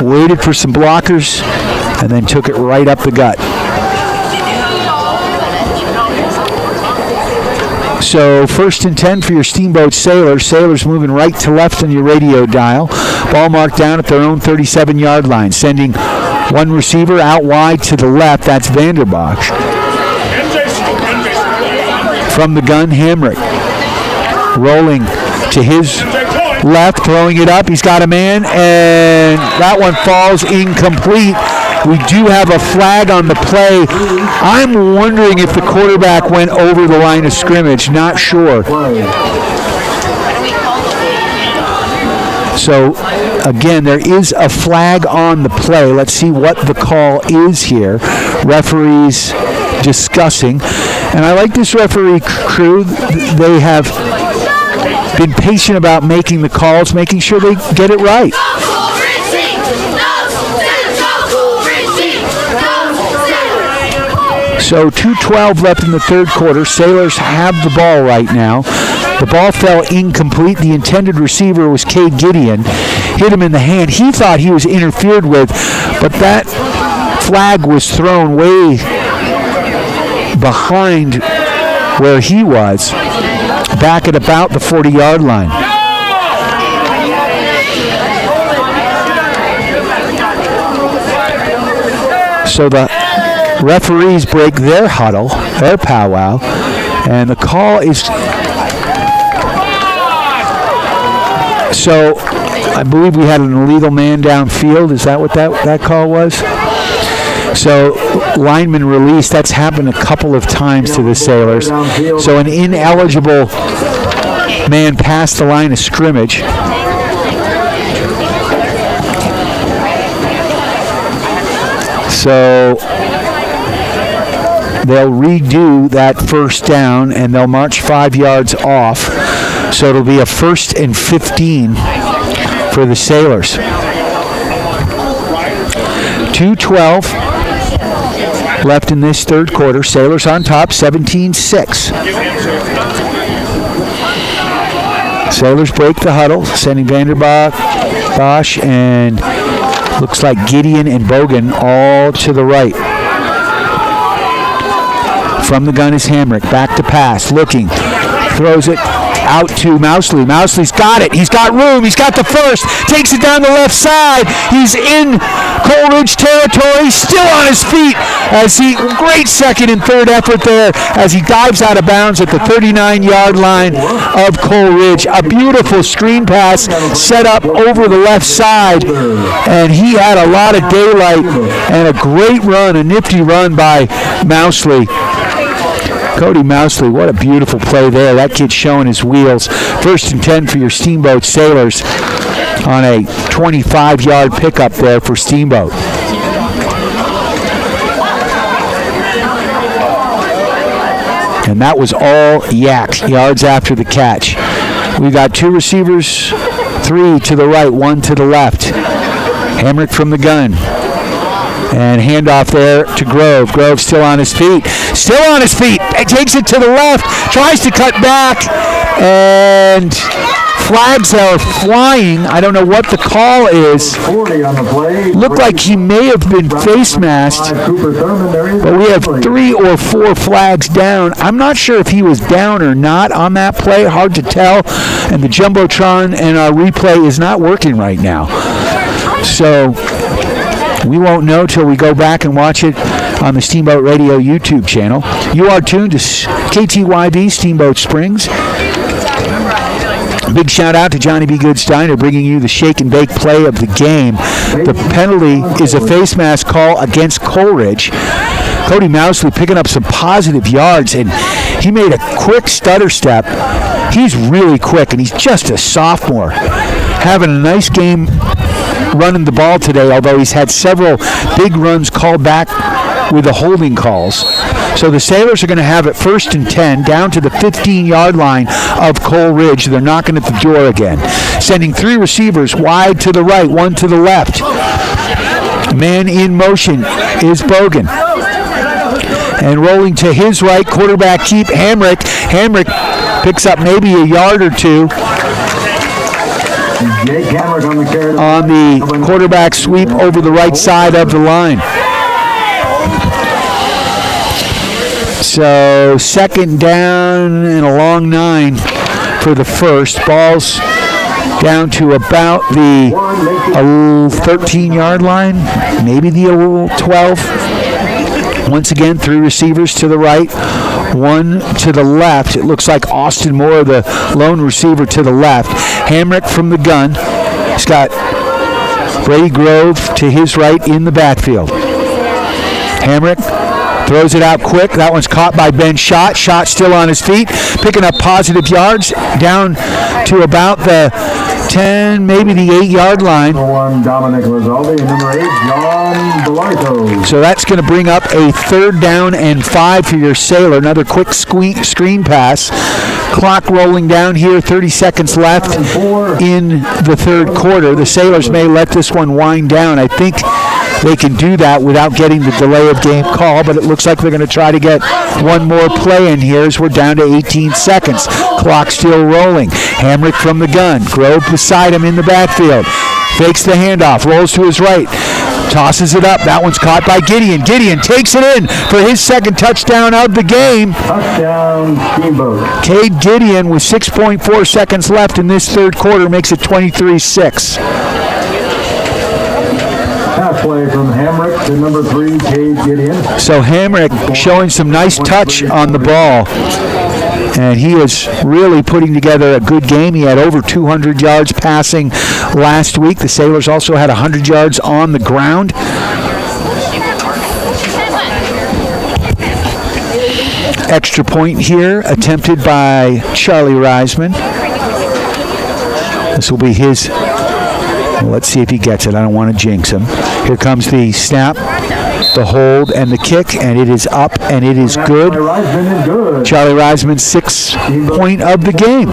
Speaker 2: Waited for some blockers, and then took it right up the gut. So 1st and 10 for your Steamboat Sailors. Sailors moving right to left on your radio dial. Ball marked down at their own 37-yard line. Sending one receiver out wide to the left. That's Vanderbach. From the gun, Hamrick. Rolling to his left, throwing it up. He's got a man, and that one falls incomplete. We do have a flag on the play. I'm wondering if the quarterback went over the line of scrimmage. Not sure. So, again, there is a flag on the play. Let's see what the call is here. Referees discussing. And I like this referee crew. They have been patient about making the calls, making sure they get it right. So 2:12 left in the third quarter. Sailors have the ball right now. The ball fell incomplete. The intended receiver was Cade Gideon. Hit him in the hand. He thought he was interfered with, but that flag was thrown way behind where he was, back at about the 40-yard line. So the referees break their huddle, their powwow, and the call is So I believe we had an illegal man downfield. Is that what that call was? So lineman released. That's happened a couple of times to the Sailors. So an ineligible man passed the line of scrimmage. So they'll redo that first down, and they'll march 5 yards off. So it'll be a 1st and 15 for the Sailors. 2:12 left in this third quarter. Sailors on top, 17-6. Sailors break the huddle, sending Bosch and looks like Gideon and Bogan all to the right. From the gun is Hamrick. Back to pass. Looking. Throws it out to Mousley. Mousley's got it. He's got room. He's got the first. Takes it down the left side. He's in Coleridge territory. Still on his feet as great second and third effort there as he dives out of bounds at the 39-yard line of Coleridge. A beautiful screen pass set up over the left side, and he had a lot of daylight and a great run, a nifty run by Mousley. Cody Mousley, what a beautiful play there. That kid's showing his wheels. 1st and 10 for your Steamboat Sailors on a 25-yard pickup there for Steamboat. And that was all Yak, yards after the catch. We got 2 receivers, 3 to the right, 1 to the left. Hamrick from the gun. And handoff there to Grove. Grove still on his feet. Still on his feet. Takes it to the left. Tries to cut back. And flags are flying. I don't know what the call is. Looked like he may have been face masked. But we have 3 or 4 flags down. I'm not sure if he was down or not on that play. Hard to tell. And the Jumbotron and our replay is not working right now. So we won't know till we go back and watch it on the Steamboat Radio YouTube channel. You are tuned to KTYV Steamboat Springs. Big shout out to Johnny B. Good Steiner bringing you the shake and bake play of the game. The penalty is a face mask call against Coleridge. Cody Mousley picking up some positive yards, and he made a quick stutter step. He's really quick, and he's just a sophomore. Having a nice game running the ball today, although he's had several big runs called back with the holding calls. So the Sailors are going to have it 1st and 10 down to the 15-yard line of Coleridge. They're knocking at the door again. Sending 3 receivers wide to the right, 1 to the left. Man in motion is Bogan. And rolling to his right, quarterback keep Hamrick. Hamrick picks up maybe a yard or 2. On the quarterback sweep over the right side of the line. So 2nd down and a long 9 for the first. Ball's down to about the 13-yard line, maybe the 12. Once again, 3 receivers to the right, 1 to the left. It looks like Austin Moore, the lone receiver, to the left. Hamrick from the gun. He's got Brady Grove to his right in the backfield. Hamrick throws it out quick. That one's caught by Ben Schott. Schott still on his feet, picking up positive yards down to about the 10, maybe the 8-yard line. So that's going to bring up a 3rd down and 5 for your Sailor. Another quick screen pass. Clock rolling down here, 30 seconds left in the third quarter. The Sailors may let this one wind down. I think they can do that without getting the delay of game call, but it looks like they're going to try to get one more play in here as we're down to 18 seconds. Clock still rolling. Hamrick from the gun. Grove beside him in the backfield. Fakes the handoff, rolls to his right, tosses it up. That one's caught by Gideon. Gideon takes it in for his 2nd touchdown of the game.
Speaker 19: Touchdown, Steamboat.
Speaker 2: Cade Gideon with 6.4 seconds left in this third quarter makes it 23-6.
Speaker 19: Pass play from Hamrick to number 3, Cade Gideon.
Speaker 2: So Hamrick showing some nice touch on the ball. And he is really putting together a good game. He had over 200 yards passing last week. The Sailors also had 100 yards on the ground. Extra point here, attempted by Charlie Reisman. This will be his. Well, let's see if he gets it. I don't want to jinx him. Here comes the snap, the hold, and the kick, and it is up, and it is good. Charlie Reisman's 6th point of the game.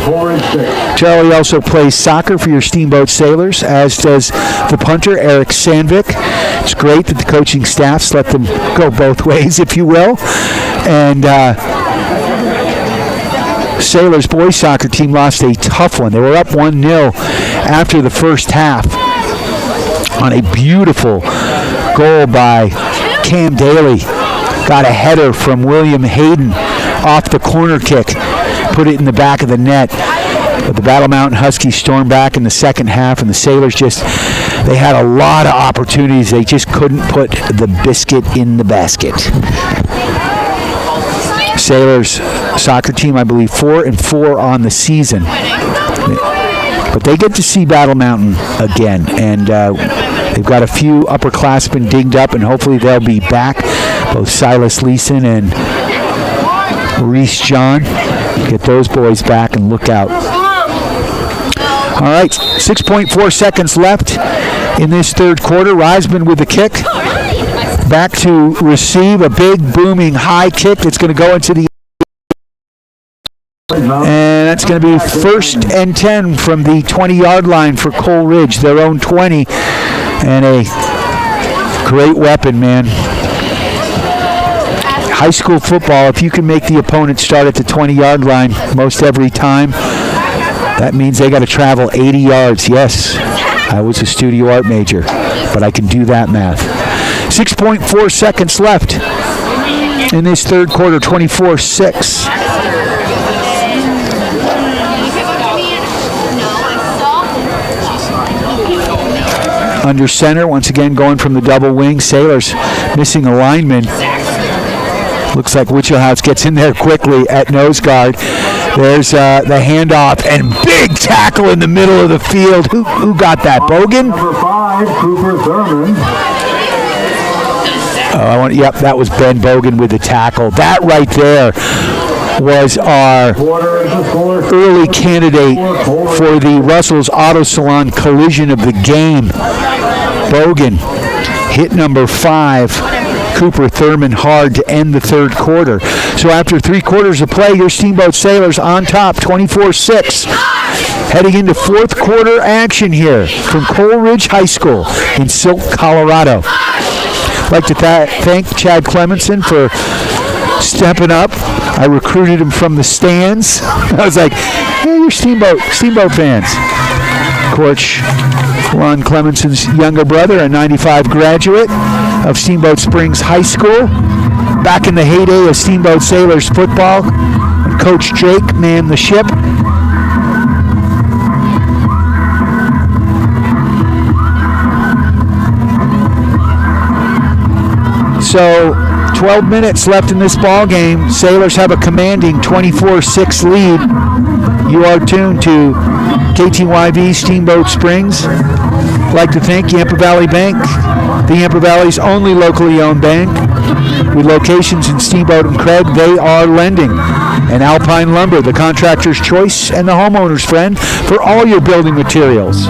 Speaker 2: Charlie also plays soccer for your Steamboat Sailors, as does the punter, Eric Sandvik. It's great that the coaching staffs let them go both ways, if you will. And Sailors boys soccer team lost a tough one. They were up 1-0 after the first half on a beautiful goal by Cam Daly. Got a header from William Hayden off the corner kick. Put it in the back of the net. But the Battle Mountain Huskies stormed back in the second half, and the Sailors they had a lot of opportunities. They just couldn't put the biscuit in the basket. Sailors soccer team, I believe, 4-4 on the season. But they get to see Battle Mountain again, and they've got a few upperclassmen dinged up, and hopefully they'll be back. Both Silas Leeson and Reese John. Get those boys back and look out. All right, 6.4 seconds left in this third quarter. Reisman with the kick. Back to receive a big, booming, high kick that's going to go into the... And that's going to be 1st and 10 from the 20-yard line for Cole Ridge, their own 20. And a great weapon, man. High school football, if you can make the opponent start at the 20-yard line most every time, that means they got to travel 80 yards. Yes, I was a studio art major, but I can do that math. 6.4 seconds left in this third quarter, 24-6. Under center, once again going from the double wing. Sailors missing a lineman. Looks like Wichita gets in there quickly at nose guard. There's the handoff and big tackle in the middle of the field. Who got that? Bogan?
Speaker 19: Number 5, Cooper Thurman.
Speaker 2: Yep, that was Ben Bogan with the tackle. That right there was our early candidate for the Russell's Auto Salon collision of the game. Bogan hit number 5, Cooper Thurman, hard to end the third quarter. So after 3 quarters of play, your Steamboat Sailors on top, 24-6. Heading into fourth quarter action here from Cole Ridge High School in Silk, Colorado. I'd like to thank Chad Clemenson for stepping up. I recruited him from the stands. I was like, hey, you're Steamboat fans. Coach Ron Clemenson's younger brother, a 95 graduate of Steamboat Springs High School. Back in the heyday of Steamboat Sailors football, Coach Drake manned the ship. So 12 minutes left in this ball game. Sailors have a commanding 24-6 lead. You are tuned to KTYV Steamboat Springs. I'd like to thank Yampa Valley Bank, the Yampa Valley's only locally owned bank. With locations in Steamboat and Craig, they are lending. And Alpine Lumber, the contractor's choice and the homeowner's friend for all your building materials.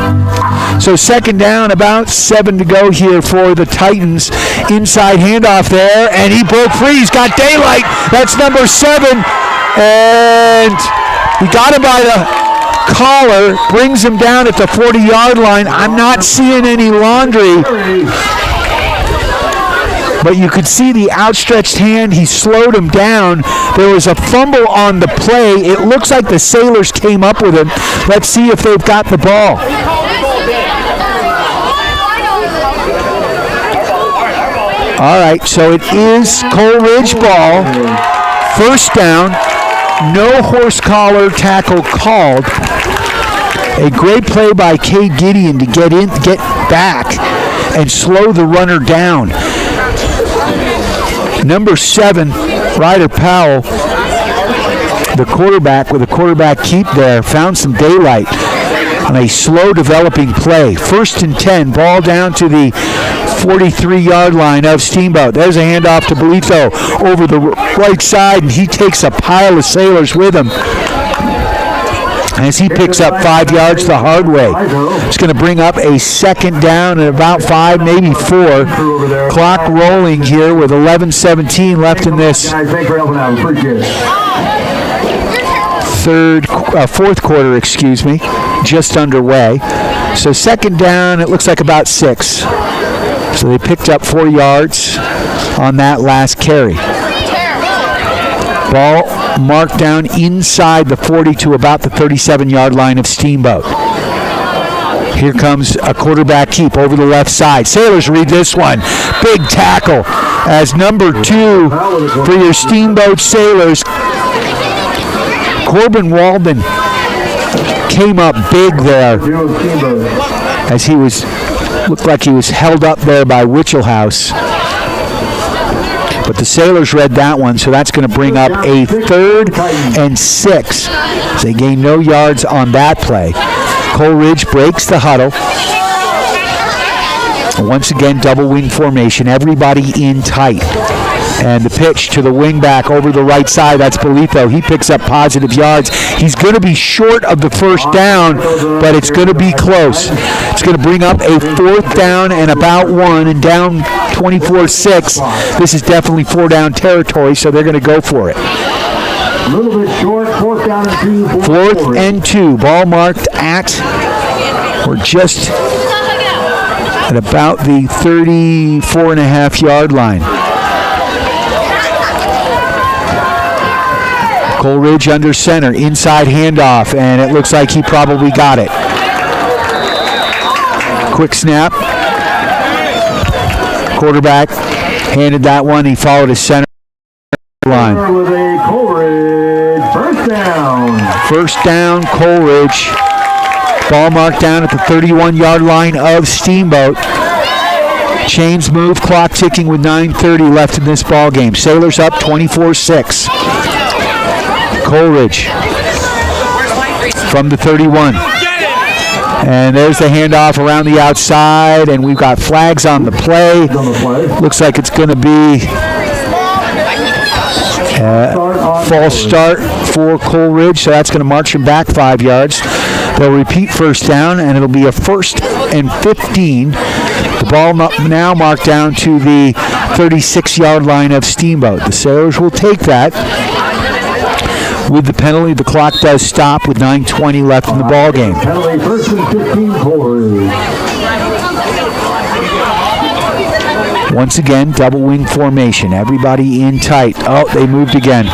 Speaker 2: So second down, about 7 to go here for the Titans. Inside handoff there, and he broke free. He's got daylight. That's number 7. And he got him by the collar, brings him down at the 40-yard line. I'm not seeing any laundry. But you could see the outstretched hand. He slowed him down. There was a fumble on the play. It looks like the Sailors came up with him. Let's see if they've got the ball. All right, so it is Cole Ridge ball. First down. No horse collar tackle called. A great play by Cade Gideon to get back and slow the runner down. Number 7, Ryder Powell, the quarterback with a quarterback keep there found some daylight on a slow developing play. 1st and 10, ball down to the 43-yard line of Steamboat. There's a handoff to Bolito over the right side, and he takes a pile of Sailors with him as he picks up 5 yards the hard way. It's going to bring up a 2nd down and about 5, maybe 4. Clock rolling here with 11:17 left in this fourth quarter, just underway. So 2nd down, it looks like about 6. So they picked up 4 yards on that last carry. Ball marked down inside the 40 to about the 37-yard line of Steamboat. Here comes a quarterback keep over the left side. Sailors read this one. Big tackle as number 2 for your Steamboat Sailors. Corbin Walden came up big there as looked like he was held up there by Wichelhouse. But the Sailors read that one, so that's going to bring up a 3rd and 6. They gain no yards on that play. Coleridge breaks the huddle. Once again, double wing formation, everybody in tight. And the pitch to the wing back over the right side, that's Bolito. He picks up positive yards. He's going to be short of the 1st down, but it's going to be close. It's going to bring up a 4th down and about 1 and down 24-6. This is definitely 4-down territory, so they're going to go for it.
Speaker 19: A little bit short, 4th down and 2.
Speaker 2: 4th and 2. Ball marked at, or just at about the 34.5-yard line. Coleridge under center, inside handoff, and it looks like he probably got it. Quick snap. Quarterback handed that one. He followed his center line.
Speaker 19: With a Coleridge first down.
Speaker 2: First down, Coleridge. Ball marked down at the 31-yard line of Steamboat. Chains move, clock ticking with 9:30 left in this ball game. Sailors up 24-6. Coleridge from the 31. And there's the handoff around the outside, and we've got flags on the play. Looks like it's going to be false start for Coleridge, so that's going to march him back 5 yards. They'll repeat first down, and it'll be a 1st and 15. The ball now marked down to the 36-yard line of Steamboat. The Sailors will take that. With the penalty, the clock does stop with 9:20 left in the ball game.
Speaker 19: Penalty 1st and 15, Coleridge.
Speaker 2: Once again, double wing formation. Everybody in tight. Oh, they moved again.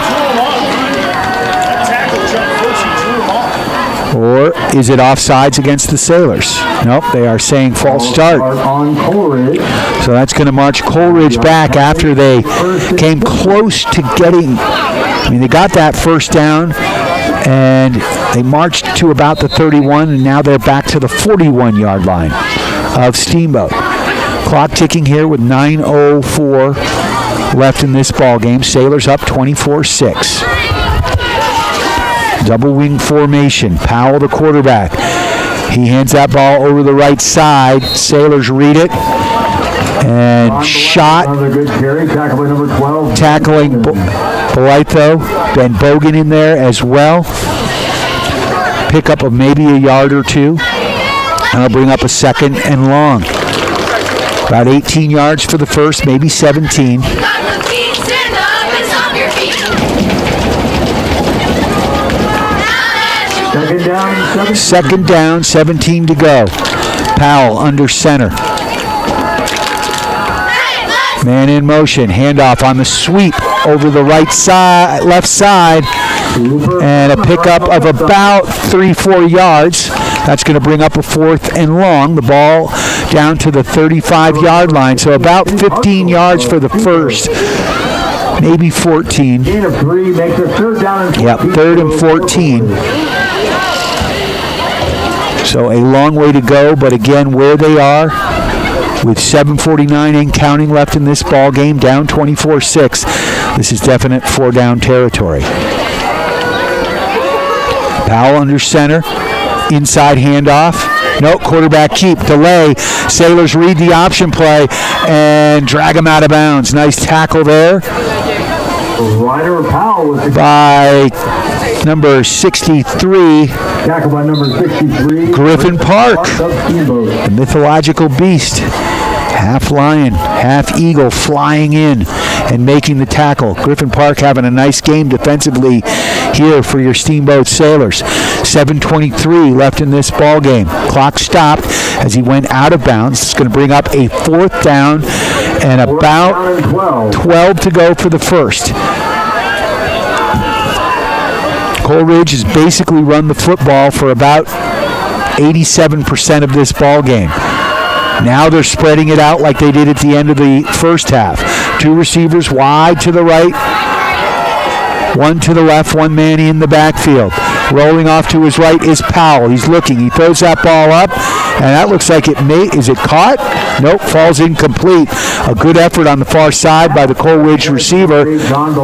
Speaker 2: Or is it offsides against the Sailors? Nope, they are saying false start.
Speaker 19: On Coleridge.
Speaker 2: So that's going to march Coleridge back after they came close to getting... they got that 1st down, and they marched to about the 31, and now they're back to the 41-yard line of Steamboat. Clock ticking here with 9:04 left in this ball game. Sailors up 24-6. Double wing formation. Powell, the quarterback. He hands that ball over the right side. Sailors read it. And shot.
Speaker 19: Another good carry. Tackle by number 12.
Speaker 2: Tackling Bolito. Ben Bogan in there as well. Pickup of maybe a yard or 2. And I'll bring up a 2nd and long. About 18 yards for the first, maybe 17. Second down, 17 to go. Powell under center. Man in motion, handoff on the sweep over the right side, left side, and a pickup of about 3-4 yards. That's going to bring up a 4th and long. The ball down to the 35-yard line, so about 15 yards for the first, maybe 14.
Speaker 19: Gain of 3 makes it 3rd down and 14.
Speaker 2: Yep, 3rd and 14. So a long way to go, but again, where they are, with 7:49 and counting left in this ball game, down 24-6. This is definite 4-down territory. Powell under center. Inside handoff. No, quarterback keep. Delay. Sailors read the option play and drag him out of bounds. Nice tackle there
Speaker 19: Ryder Powell
Speaker 2: by number 63.
Speaker 19: Tackle by number 63.
Speaker 2: Griffin Park, the mythological beast. Half lion, half eagle flying in and making the tackle. Griffin Park having a nice game defensively here for your Steamboat Sailors. 7:23 left in this ball game. Clock stopped as he went out of bounds. It's going to bring up a 4th down and about 12 to go for the first. Coleridge has basically run the football for about 87% of this ball game. Now they're spreading it out like they did at the end of the first half. 2 receivers wide to the right, 1 to the left, 1 man in the backfield. Rolling off to his right is Powell. He's looking. He throws that ball up, and that looks like it may. Is it caught? Nope, falls incomplete. A good effort on the far side by the Coleridge receiver. John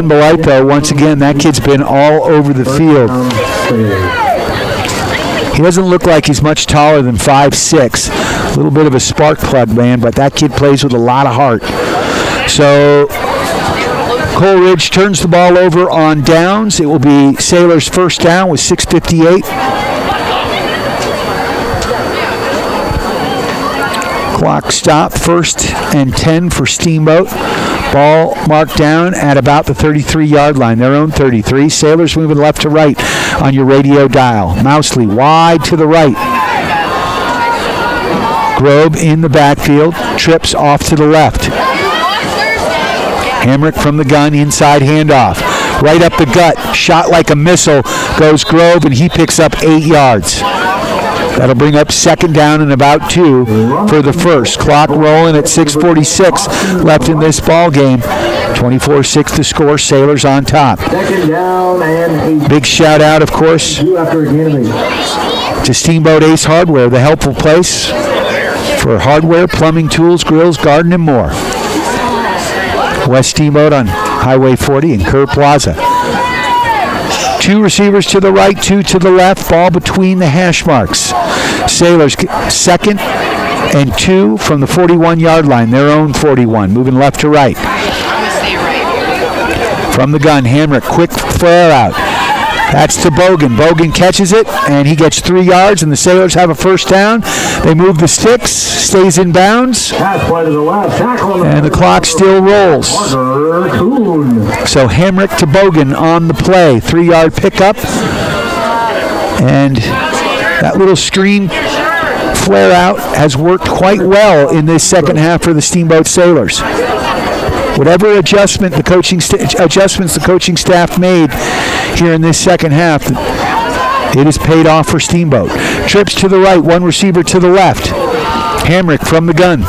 Speaker 2: Belitho, once again, that kid's been all over the field. He doesn't look like he's much taller than 5'6". A little bit of a spark plug man, but that kid plays with a lot of heart. So Coleridge turns the ball over on downs. It will be Sailors' first down with 6:58. Clock stop, 1st and 10 for Steamboat. Ball marked down at about the 33-yard line, their own 33. Sailors moving left to right on your radio dial. Mousley wide to the right. Grove in the backfield, trips off to the left. Hamrick from the gun, inside handoff. Right up the gut, shot like a missile, goes Grove, and he picks up 8 yards. That'll bring up 2nd down and about 2 for the first. Clock rolling at 6:46 left in this ball game. 24-6 to score. Sailors on top. Big shout out, of course, to Steamboat Ace Hardware, the helpful place for hardware, plumbing, tools, grills, garden, and more. West Steamboat on Highway 40 in Kerr Plaza. 2 receivers to the right, 2 to the left, ball between the hash marks. Sailors 2nd and 2 from the 41-yard line, their own 41, moving left to right. From the gun, Hamrick, quick flare out. That's to Bogan. Bogan catches it, and he gets 3 yards, and the Sailors have a first down. They move the sticks, stays in bounds, and the clock still rolls. So Hamrick to Bogan on the play. 3-yard pickup, and that little screen flare out has worked quite well in this second half for the Steamboat Sailors. Whatever adjustments the coaching staff made here in this second half, it has paid off for Steamboat. Trips to the right, 1 receiver to the left. Hamrick from the gun.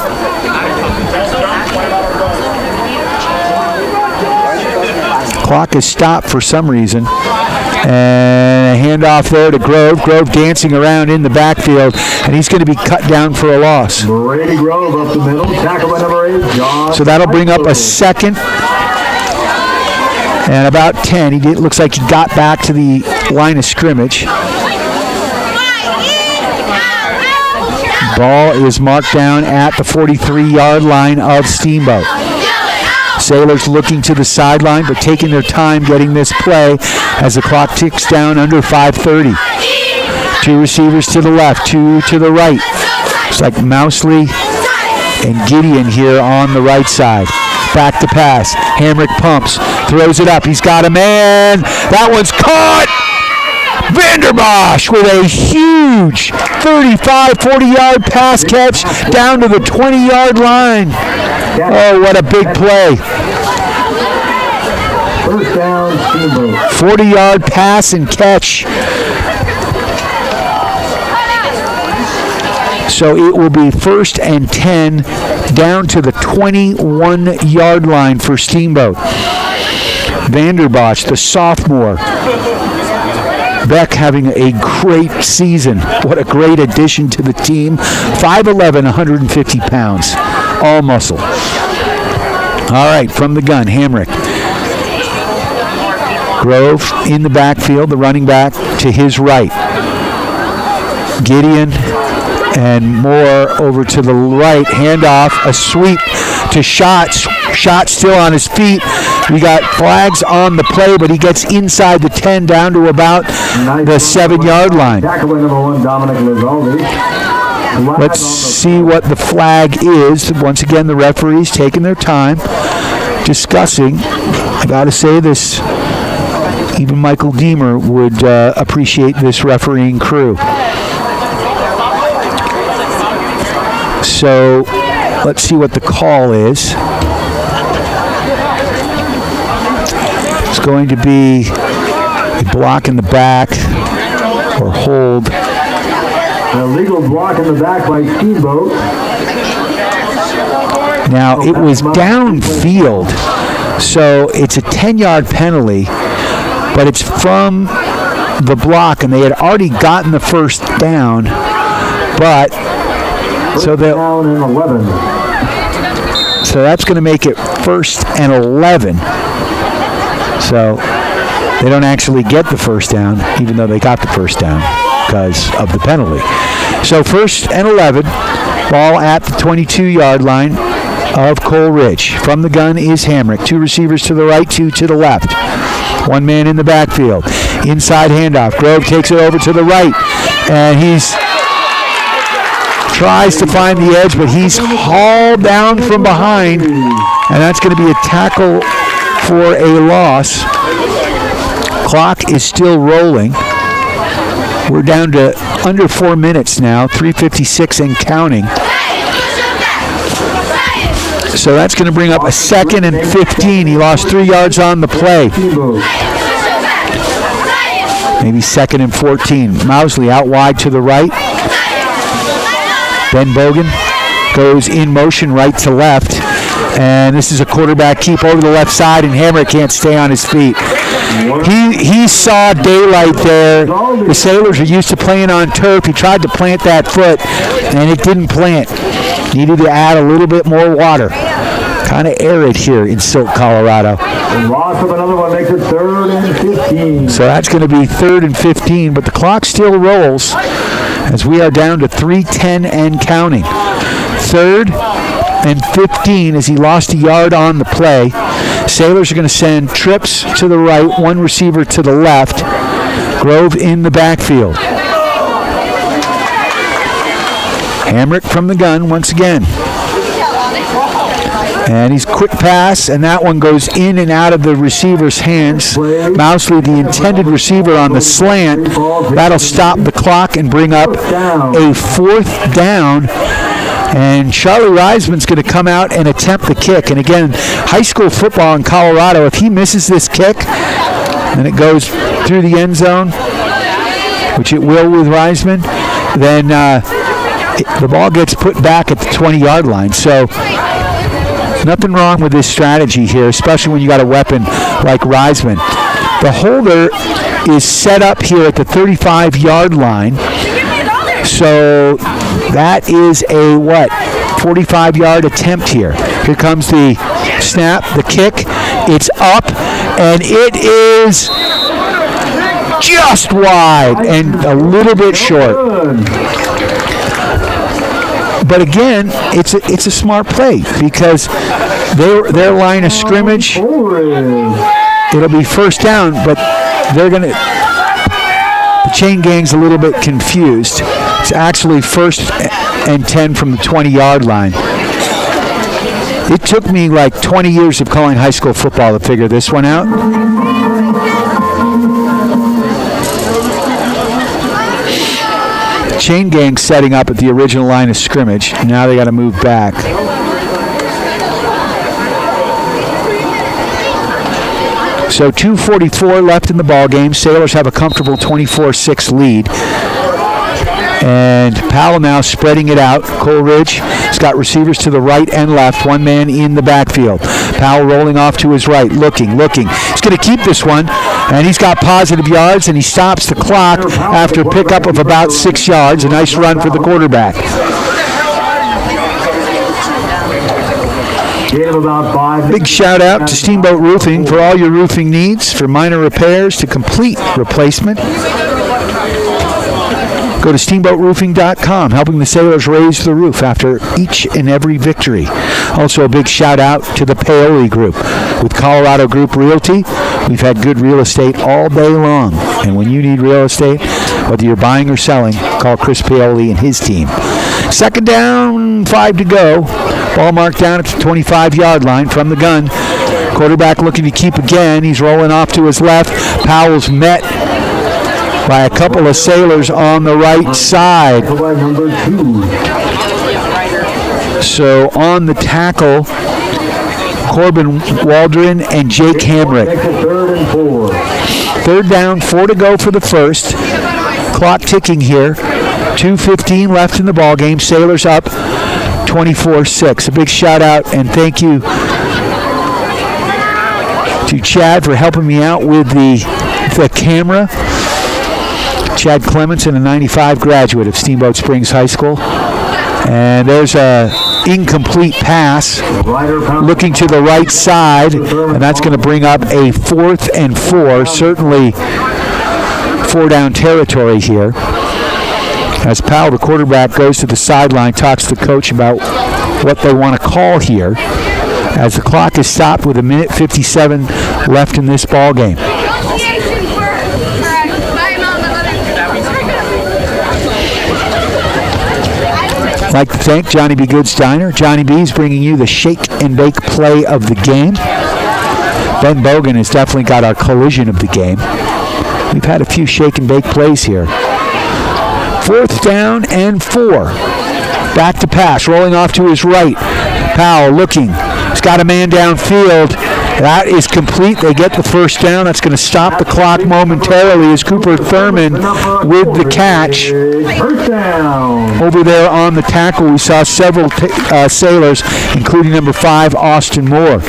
Speaker 2: Clock is stopped for some reason. And a handoff there to Grove. Grove dancing around in the backfield, and he's going to be cut down for a loss.
Speaker 19: Brady Grove up the middle, tackle by number 8, John.
Speaker 2: So that'll bring up a 2nd and about 10. It looks like he got back to the line of scrimmage. Ball is marked down at the 43-yard line of Steamboat. Sailors looking to the sideline, but taking their time getting this play as the clock ticks down under 5:30. 2 receivers to the left, 2 to the right. It's like Mousley and Gideon here on the right side. Back to pass. Hamrick pumps, throws it up. He's got a man. That one's caught. Vanderbosch with a huge 35, 40-yard pass catch down to the 20-yard line. Oh, what a big play.
Speaker 19: First down, Steamboat.
Speaker 2: 40-yard pass and catch. So it will be 1st and 10 down to the 21-yard line for Steamboat. Vanderbosch, the sophomore. Beck having a great season. What a great addition to the team. 5'11", 150 pounds. All muscle. All right, from the gun, Hamrick. Grove in the backfield, the running back to his right. Gideon and Moore over to the right. Handoff, a sweep to Schatz. Schatz still on his feet. We got flags on the play, but he gets inside the 10 down to about the 7-yard line. Let's see what the flag is. Once again, the referees taking their time discussing. I got to say this, even Michael Deemer would appreciate this refereeing crew. So let's see what the call is. It's going to be a block in the back or hold.
Speaker 19: An illegal block in the back by Steamboat.
Speaker 2: Now, it was downfield, so it's a 10-yard penalty, but it's from the block, and they had already gotten the first down, but so that's going to make it 1st and 11. So they don't actually get the first down, even though they got the first down because of the penalty. So 1st and 11, ball at the 22-yard line of Coleridge. From the gun is Hamrick. 2 receivers to the right, 2 to the left. 1 man in the backfield. Inside handoff. Grove takes it over to the right, and he's tries to find the edge, but he's hauled down from behind, and that's going to be a tackle for a loss. Clock is still rolling. We're down to under 4 minutes now, 3:56 and counting. So that's going to bring up a 2nd and 15. He lost 3 yards on the play. Maybe 2nd and 14. Mousley out wide to the right. Ben Bogan goes in motion right to left. And this is a quarterback keep over the left side, and Hammer can't stay on his feet. He saw daylight there. The Sailors are used to playing on turf. He tried to plant that foot, and it didn't plant. Needed to add a little bit more water. Kind of arid here in Silk, Colorado.
Speaker 19: And loss of another one makes it 3rd and 15.
Speaker 2: So that's going to be 3rd and 15, but the clock still rolls as we are down to 3:10 and counting. 3rd and 15 as he lost a yard on the play. Sailors are going to send trips to the right, 1 receiver to the left. Grove in the backfield. Hamrick from the gun once again. And he's quick pass, and that one goes in and out of the receiver's hands. Mousley, the intended receiver on the slant. That'll stop the clock and bring up a 4th down. And Charlie Reisman's going to come out and attempt the kick. And again, high school football in Colorado, if he misses this kick, and it goes through the end zone, which it will with Reisman, then the ball gets put back at the 20-yard line. So nothing wrong with this strategy here, especially when you got a weapon like Reisman. The holder is set up here at the 35-yard line. So that is a 45-yard attempt here. Here comes the snap, the kick. It's up, and it is just wide and a little bit short. But again, it's a smart play because their line of scrimmage, it'll be 1st down, but they're going to, the chain gang's a little bit confused. It's actually 1st and 10 from the 20-yard line. It took me like 20 years of calling high school football to figure this one out. Chain gang setting up at the original line of scrimmage. Now they got to move back. So 2:44 left in the ball game. Sailors have a comfortable 24-6 lead. And Powell now spreading it out. Coleridge has got receivers to the right and left. 1 man in the backfield. Powell rolling off to his right, looking. He's going to keep this one, and he's got positive yards, and he stops the clock after a pickup of about 6 yards. A nice run for the quarterback.
Speaker 19: Gain of about 5.
Speaker 2: Big shout out to Steamboat Roofing for all your roofing needs, from minor repairs to complete replacement. Go to steamboatroofing.com, helping the sailors raise the roof after each and every victory. Also, a big shout out to the Paoli Group. With Colorado Group Realty, we've had good real estate all day long. And when you need real estate, whether you're buying or selling, call Chris Paoli and his team. Second down, 5 to go. Ball marked down at the 25-yard line from the gun. Quarterback looking to keep again. He's rolling off to his left. Powell's met by a couple of sailors on the right side. So on the tackle, Corbin Waldron and Jake Hamrick. Third down, 4 to go for the first. Clock ticking here. 2:15 left in the ball game. Sailors up 24-6. A big shout out and thank you to Chad for helping me out with the camera. Chad Clemenson, a 95 graduate of Steamboat Springs High School. And there's a incomplete pass looking to the right side, and that's going to bring up a 4th and 4, certainly 4-down territory here. As Powell, the quarterback, goes to the sideline, talks to the coach about what they want to call here, as the clock is stopped with 1:57 left in this ball game. I'd like to thank Johnny B. Good's Diner. Johnny B. is bringing you the shake and bake play of the game. Ben Bogan has definitely got our collision of the game. We've had a few shake and bake plays here. 4th down and 4. Back to pass, rolling off to his right. Powell looking. He's got a man downfield. That is complete. They get the first down. That's going to stop the clock momentarily as Cooper Thurman with the catch. Over there on the tackle, we saw several sailors, including number 5, Austin Moore.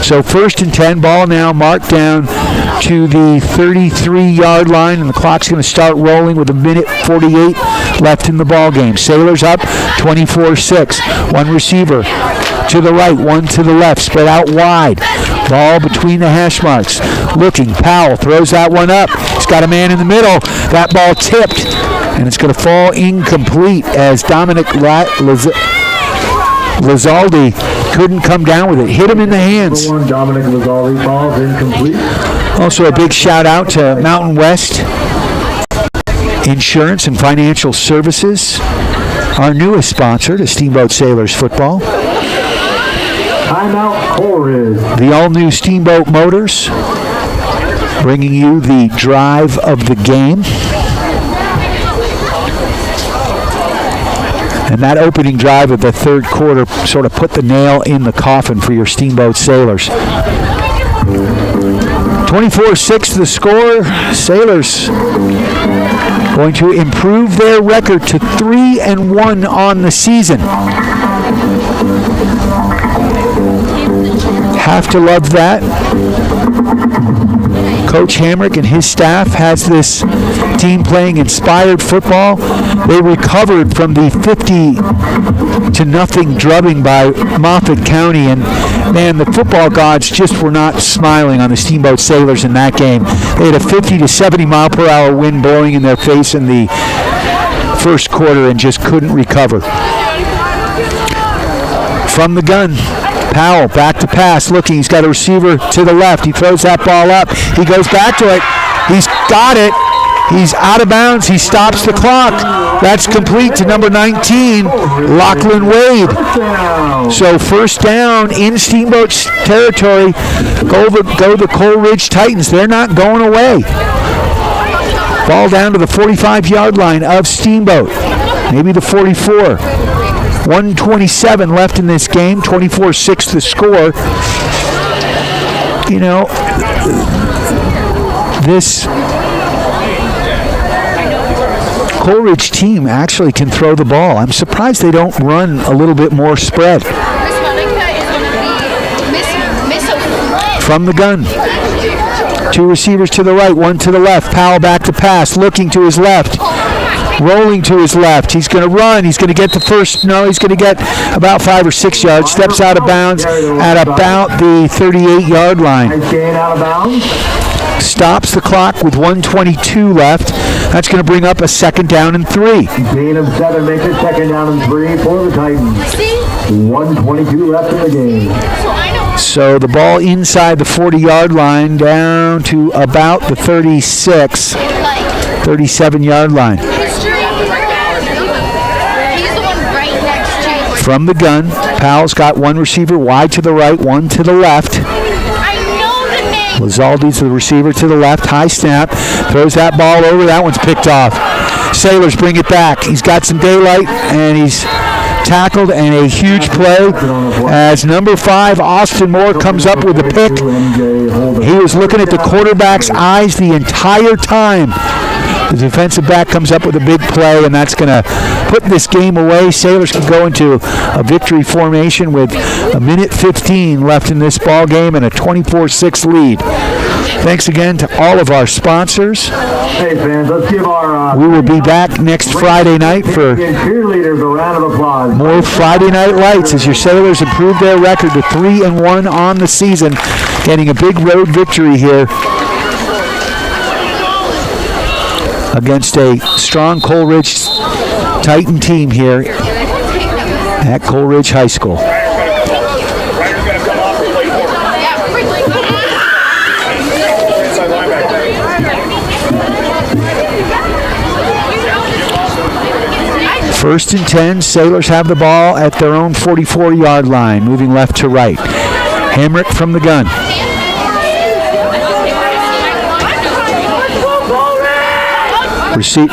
Speaker 2: So 1st and 10, ball now marked down to the 33-yard line, and the clock's going to start rolling with 1:48 left in the ball game. Sailors up 24-6. One receiver to the right, one to the left, spread out wide. Ball between the hash marks. Looking, Powell throws that one up. He's got a man in the middle. That ball tipped, and it's going to fall incomplete as Dominic Lizaldi couldn't come down with it. Hit him in the hands.
Speaker 19: Dominic Lizaldi falls incomplete.
Speaker 2: Also a big shout out to Mountain West Insurance and Financial Services, our newest sponsor to Steamboat Sailors football.
Speaker 19: Timeout Coleridge.
Speaker 2: The all-new Steamboat Motors, bringing you the drive of the game. And that opening drive of the third quarter sort of put the nail in the coffin for your Steamboat Sailors. 24-6 the score. Sailors going to improve their record to 3-1 on the season. Have to love that. Coach Hamrick and his staff has this team playing inspired football. They recovered from the 50-0 drubbing by Moffat County, and man, the football gods just were not smiling on the Steamboat Sailors in that game. They had a 50 to 70 mile per hour wind blowing in their face in the first quarter and just couldn't recover. From the gun, Powell back to pass, looking. He's got a receiver to the left. He throws that ball up. He goes back to it. He's got it. He's out of bounds. He stops the clock. That's complete to number 19, Lachlan Wade. So first down in Steamboat's territory. Go the Coleridge Titans. They're not going away. Ball down to the 45-yard line of Steamboat. Maybe the 44. 1:27 left in this game. 24-6 the score. You know, this Coleridge team actually can throw the ball. I'm surprised they don't run a little bit more spread. From the gun. Two receivers to the right, one to the left. Powell back to pass, looking to his left. rolling to his left. He's going to run. He's going to get the first. No, he's going to get about 5 or 6 yards. Steps out of bounds at about the 38-yard line. Stops the clock with 1:22 left. That's going to bring up a 2nd down and 3.
Speaker 19: Gain of 7 makes it 2nd down and 3 for the Titans. 1:22 left in the game.
Speaker 2: So the ball inside the 40-yard line down to about the 36, 37-yard line. From the gun, Powell's got one receiver wide to the right, one to the left. Lizaldi's the receiver to the left. High snap. Throws that ball over. That one's picked off. Sailors bring it back. He's got some daylight, and he's tackled, and a huge play as number 5, Austin Moore, comes up with a pick. He was looking at the quarterback's eyes the entire time. The defensive back comes up with a big play, and that's going to put this game away. Sailors can go into a victory formation with 1:15 left in this ball game and a 24-6 lead. Thanks again to all of our sponsors.
Speaker 19: Hey fans, let's give our
Speaker 2: we will be back next Friday night for
Speaker 19: cheerleaders a round of applause.
Speaker 2: More Friday Night Lights as your Sailors improve their record to 3-1 on the season, getting a big road victory here against a strong Coleridge Titan team here at Coleridge High School. First and 10, Sailors have the ball at their own 44-yard line, moving left to right. Hamrick from the gun.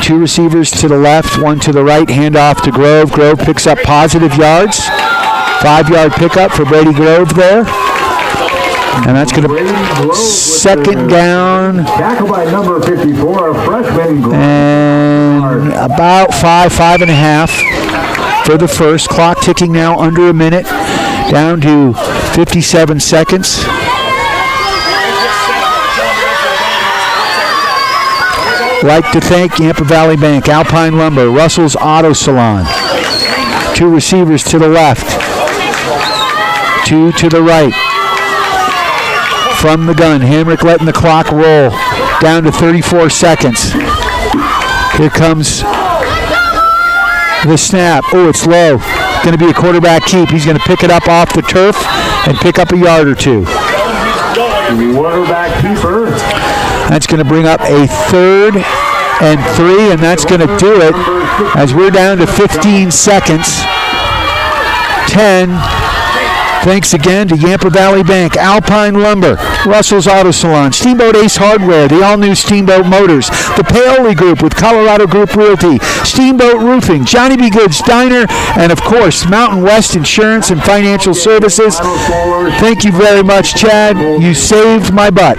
Speaker 2: Two receivers to the left, one to the right, handoff to Grove. Grove picks up positive yards. 5-yard pickup for Brady Grove there. And that's going to 2nd down.
Speaker 19: Tackle by number 54, a freshman.
Speaker 2: And about 5.5 for the first. Clock ticking now under a minute, down to 57 seconds. Like to thank Yampa Valley Bank, Alpine Lumber, Russell's Auto Salon. 2 receivers to the left, 2 to the right. From the gun, Hamrick letting the clock roll down to 34 seconds. Here comes the snap. Oh, it's low. Going to be a quarterback keep. He's going to pick it up off the turf and pick up a yard or 2.
Speaker 19: Quarterback keeper.
Speaker 2: That's going to bring up a 3rd and 3, and that's going to do it as we're down to 15 seconds. 10. Thanks again to Yampa Valley Bank, Alpine Lumber, Russell's Auto Salon, Steamboat Ace Hardware, the all-new Steamboat Motors, the Paoli Group with Colorado Group Realty, Steamboat Roofing, Johnny B. Good's Diner, and of course, Mountain West Insurance and Financial Services. Thank you very much, Chad. You saved my butt.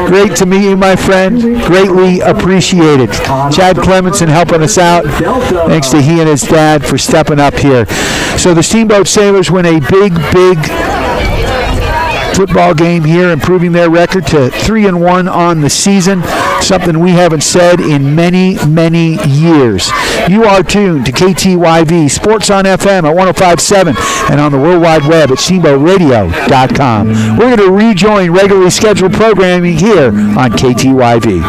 Speaker 2: Great to meet you, my friend. Greatly appreciated. Chad Clemenson helping us out. Thanks to he and his dad for stepping up here. So the Steamboat Sailors win a big football game here, improving their record to 3-1 on the season, something we haven't said in many years. You are tuned to KTYV Sports on FM at 105.7 and on the World Wide Web at steamboatradio.com. We're going to rejoin regularly scheduled programming here on KTYV.